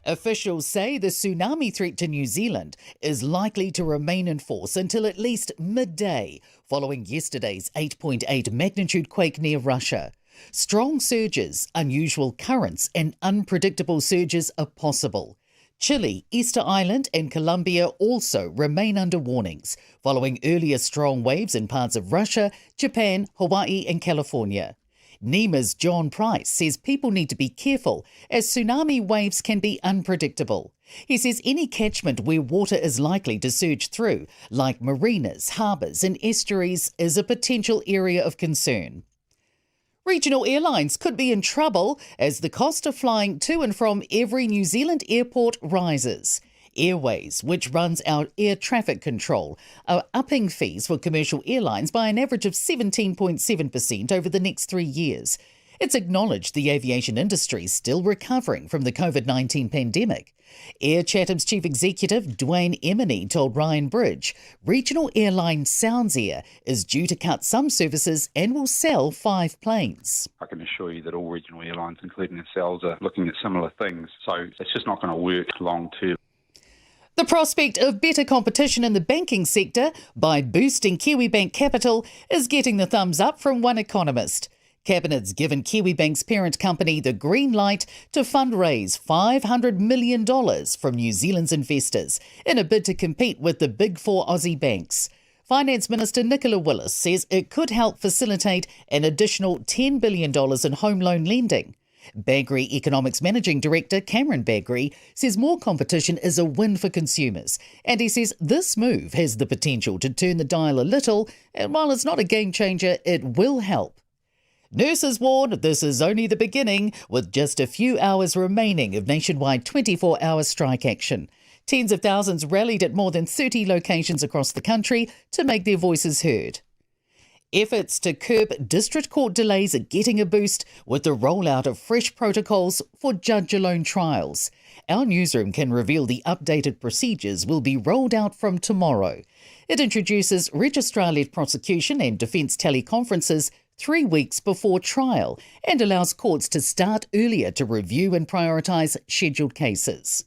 Officials say the tsunami threat to New Zealand is likely to remain in force until at least midday, following yesterday's 8.8 magnitude quake near Russia. Strong surges, unusual currents and unpredictable surges are possible. Chile, Easter Island and Colombia also remain under warnings, following earlier strong waves in parts of Russia, Japan, Hawaii and California. NEMA's John Price says people need to be careful as tsunami waves can be unpredictable. He says any catchment where water is likely to surge through, like marinas, harbours and estuaries, is a potential area of concern. Regional airlines could be in trouble as the cost of flying to and from every New Zealand airport rises. Airways, which runs our air traffic control, are upping fees for commercial airlines by an average of 17.7% over the next 3 years. It's acknowledged the aviation industry is still recovering from the COVID-19 pandemic. Air Chatham's Chief Executive Dwayne Emini told Ryan Bridge regional airline Sounds Air is due to cut some services and will sell 5 planes. I can assure you that all regional airlines, including ourselves, are looking at similar things. So it's just not going to work long term. The prospect of better competition in the banking sector by boosting Kiwibank capital is getting the thumbs up from one economist. Cabinet's given Kiwibank's parent company the green light to fundraise $500 million from New Zealand's investors in a bid to compete with the big 4 Aussie banks. Finance Minister Nicola Willis says it could help facilitate an additional $10 billion in home loan lending. Bagri Economics Managing Director Cameron Bagri says more competition is a win for consumers, and he says this move has the potential to turn the dial a little, and while it's not a game changer, it will help. Nurses warn this is only the beginning, with just a few hours remaining of nationwide 24-hour strike action. Tens of thousands rallied at more than 30 locations across the country to make their voices heard. Efforts to curb district court delays are getting a boost with the rollout of fresh protocols for judge-alone trials. Our newsroom can reveal the updated procedures will be rolled out from tomorrow. It introduces registrar-led prosecution and defence teleconferences 3 weeks before trial and allows courts to start earlier to review and prioritise scheduled cases.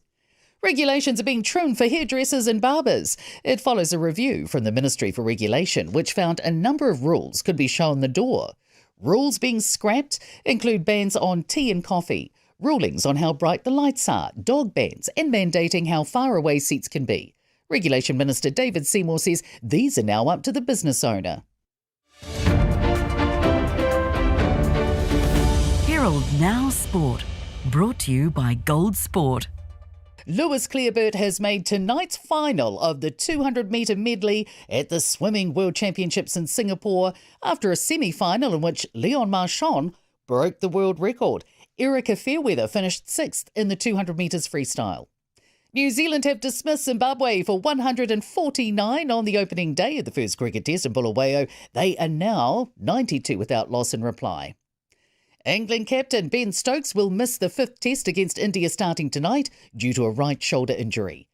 Regulations are being trimmed for hairdressers and barbers. It follows a review from the Ministry for Regulation, which found a number of rules could be shown the door. Rules being scrapped include bans on tea and coffee, rulings on how bright the lights are, dog bans, and mandating how far away seats can be. Regulation Minister David Seymour says these are now up to the business owner. Herald Now Sport, brought to you by Gold Sport. Lewis Clearbert has made tonight's final of the 200-metre medley at the Swimming World Championships in Singapore after a semi-final in which Leon Marchand broke the world record. Erica Fairweather finished 6th in the 200 metres freestyle. New Zealand have dismissed Zimbabwe for 149 on the opening day of the first cricket test in Bulawayo. They are now 92 without loss in reply. England captain Ben Stokes will miss the 5th test against India starting tonight due to a right shoulder injury.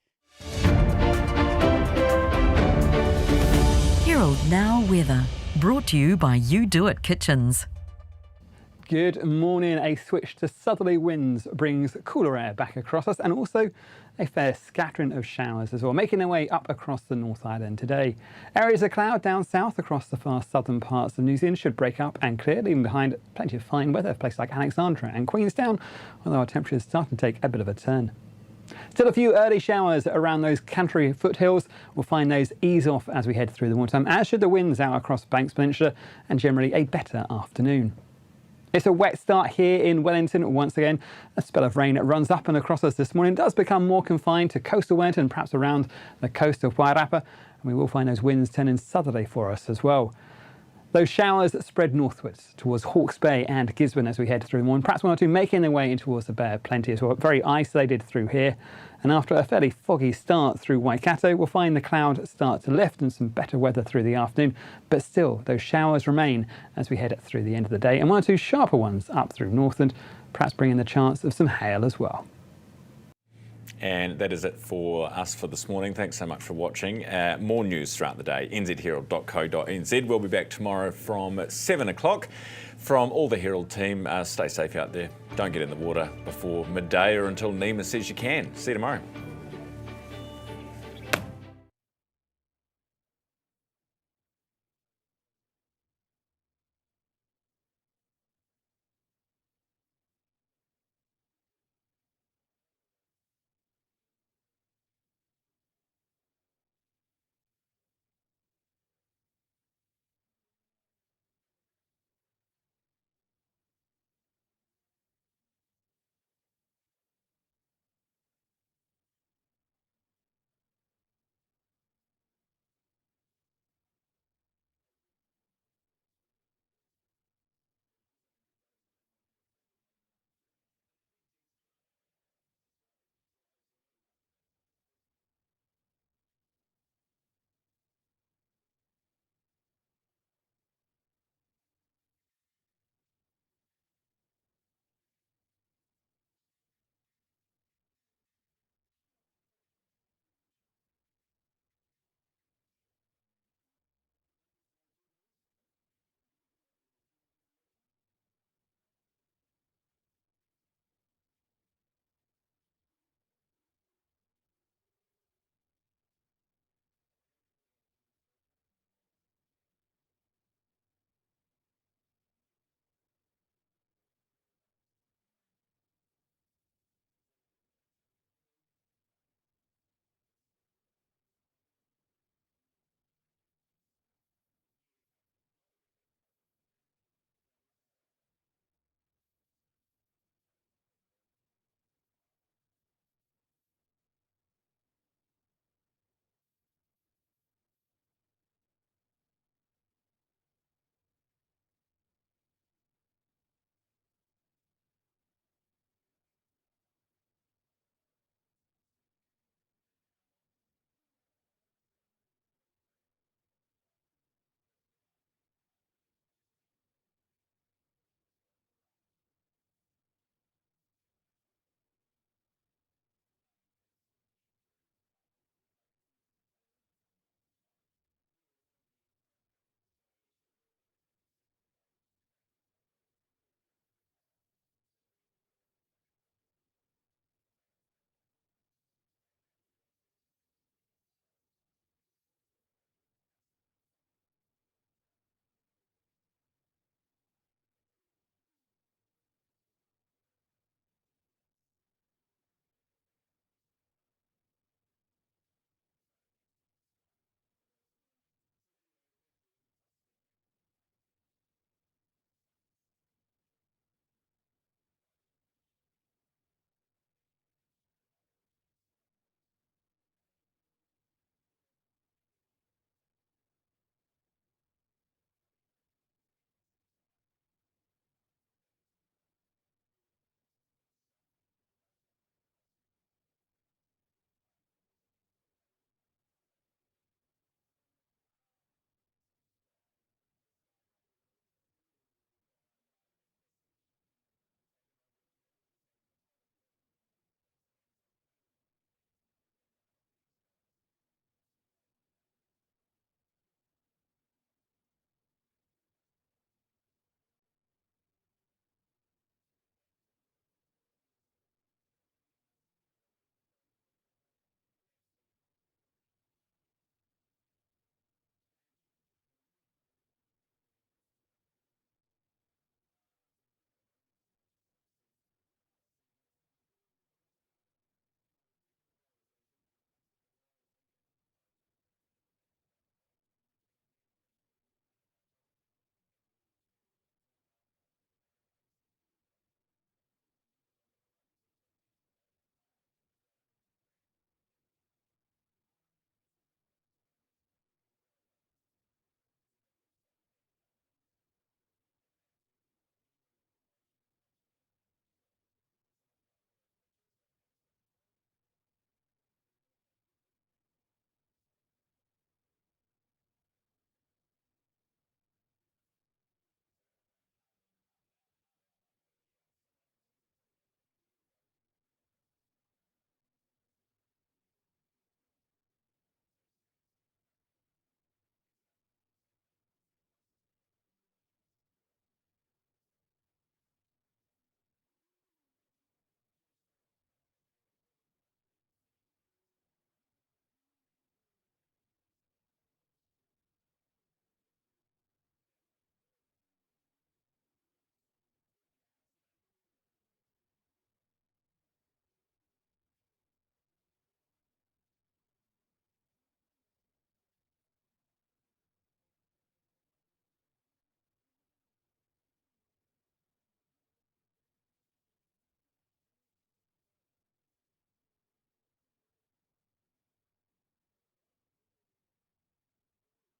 Herald Now Weather, brought to you by You Do It Kitchens. Good morning. A switch to southerly winds brings cooler air back across us and also a fair scattering of showers as well, making their way up across the North Island today. Areas of cloud down south across the far southern parts of New Zealand should break up and clear, leaving behind plenty of fine weather for places like Alexandra and Queenstown, although our temperatures start to take a bit of a turn. Still a few early showers around those country foothills. We'll find those ease off as we head through the morning time, as should the winds out across Banks Peninsula, and generally a better afternoon. It's a wet start here in Wellington. Once again, a spell of rain runs up and across us this morning. It does become more confined to coastal Wellington, perhaps around the coast of Wairarapa, and we will find those winds turning southerly for us as well. Those showers spread northwards towards Hawke's Bay and Gisborne as we head through the morning. Perhaps one or two making their way in towards the Bay of Plenty as well. Very isolated through here. And after a fairly foggy start through Waikato, we'll find the cloud start to lift and some better weather through the afternoon. But still, those showers remain as we head through the end of the day. And one or two sharper ones up through Northland, perhaps bringing the chance of some hail as well. And that is it for us for this morning. Thanks so much for watching. More news throughout the day, nzherald.co.nz. We'll be back tomorrow from 7 o'clock. From all the Herald team, stay safe out there. Don't get in the water before midday or until NEMA says you can. See you tomorrow.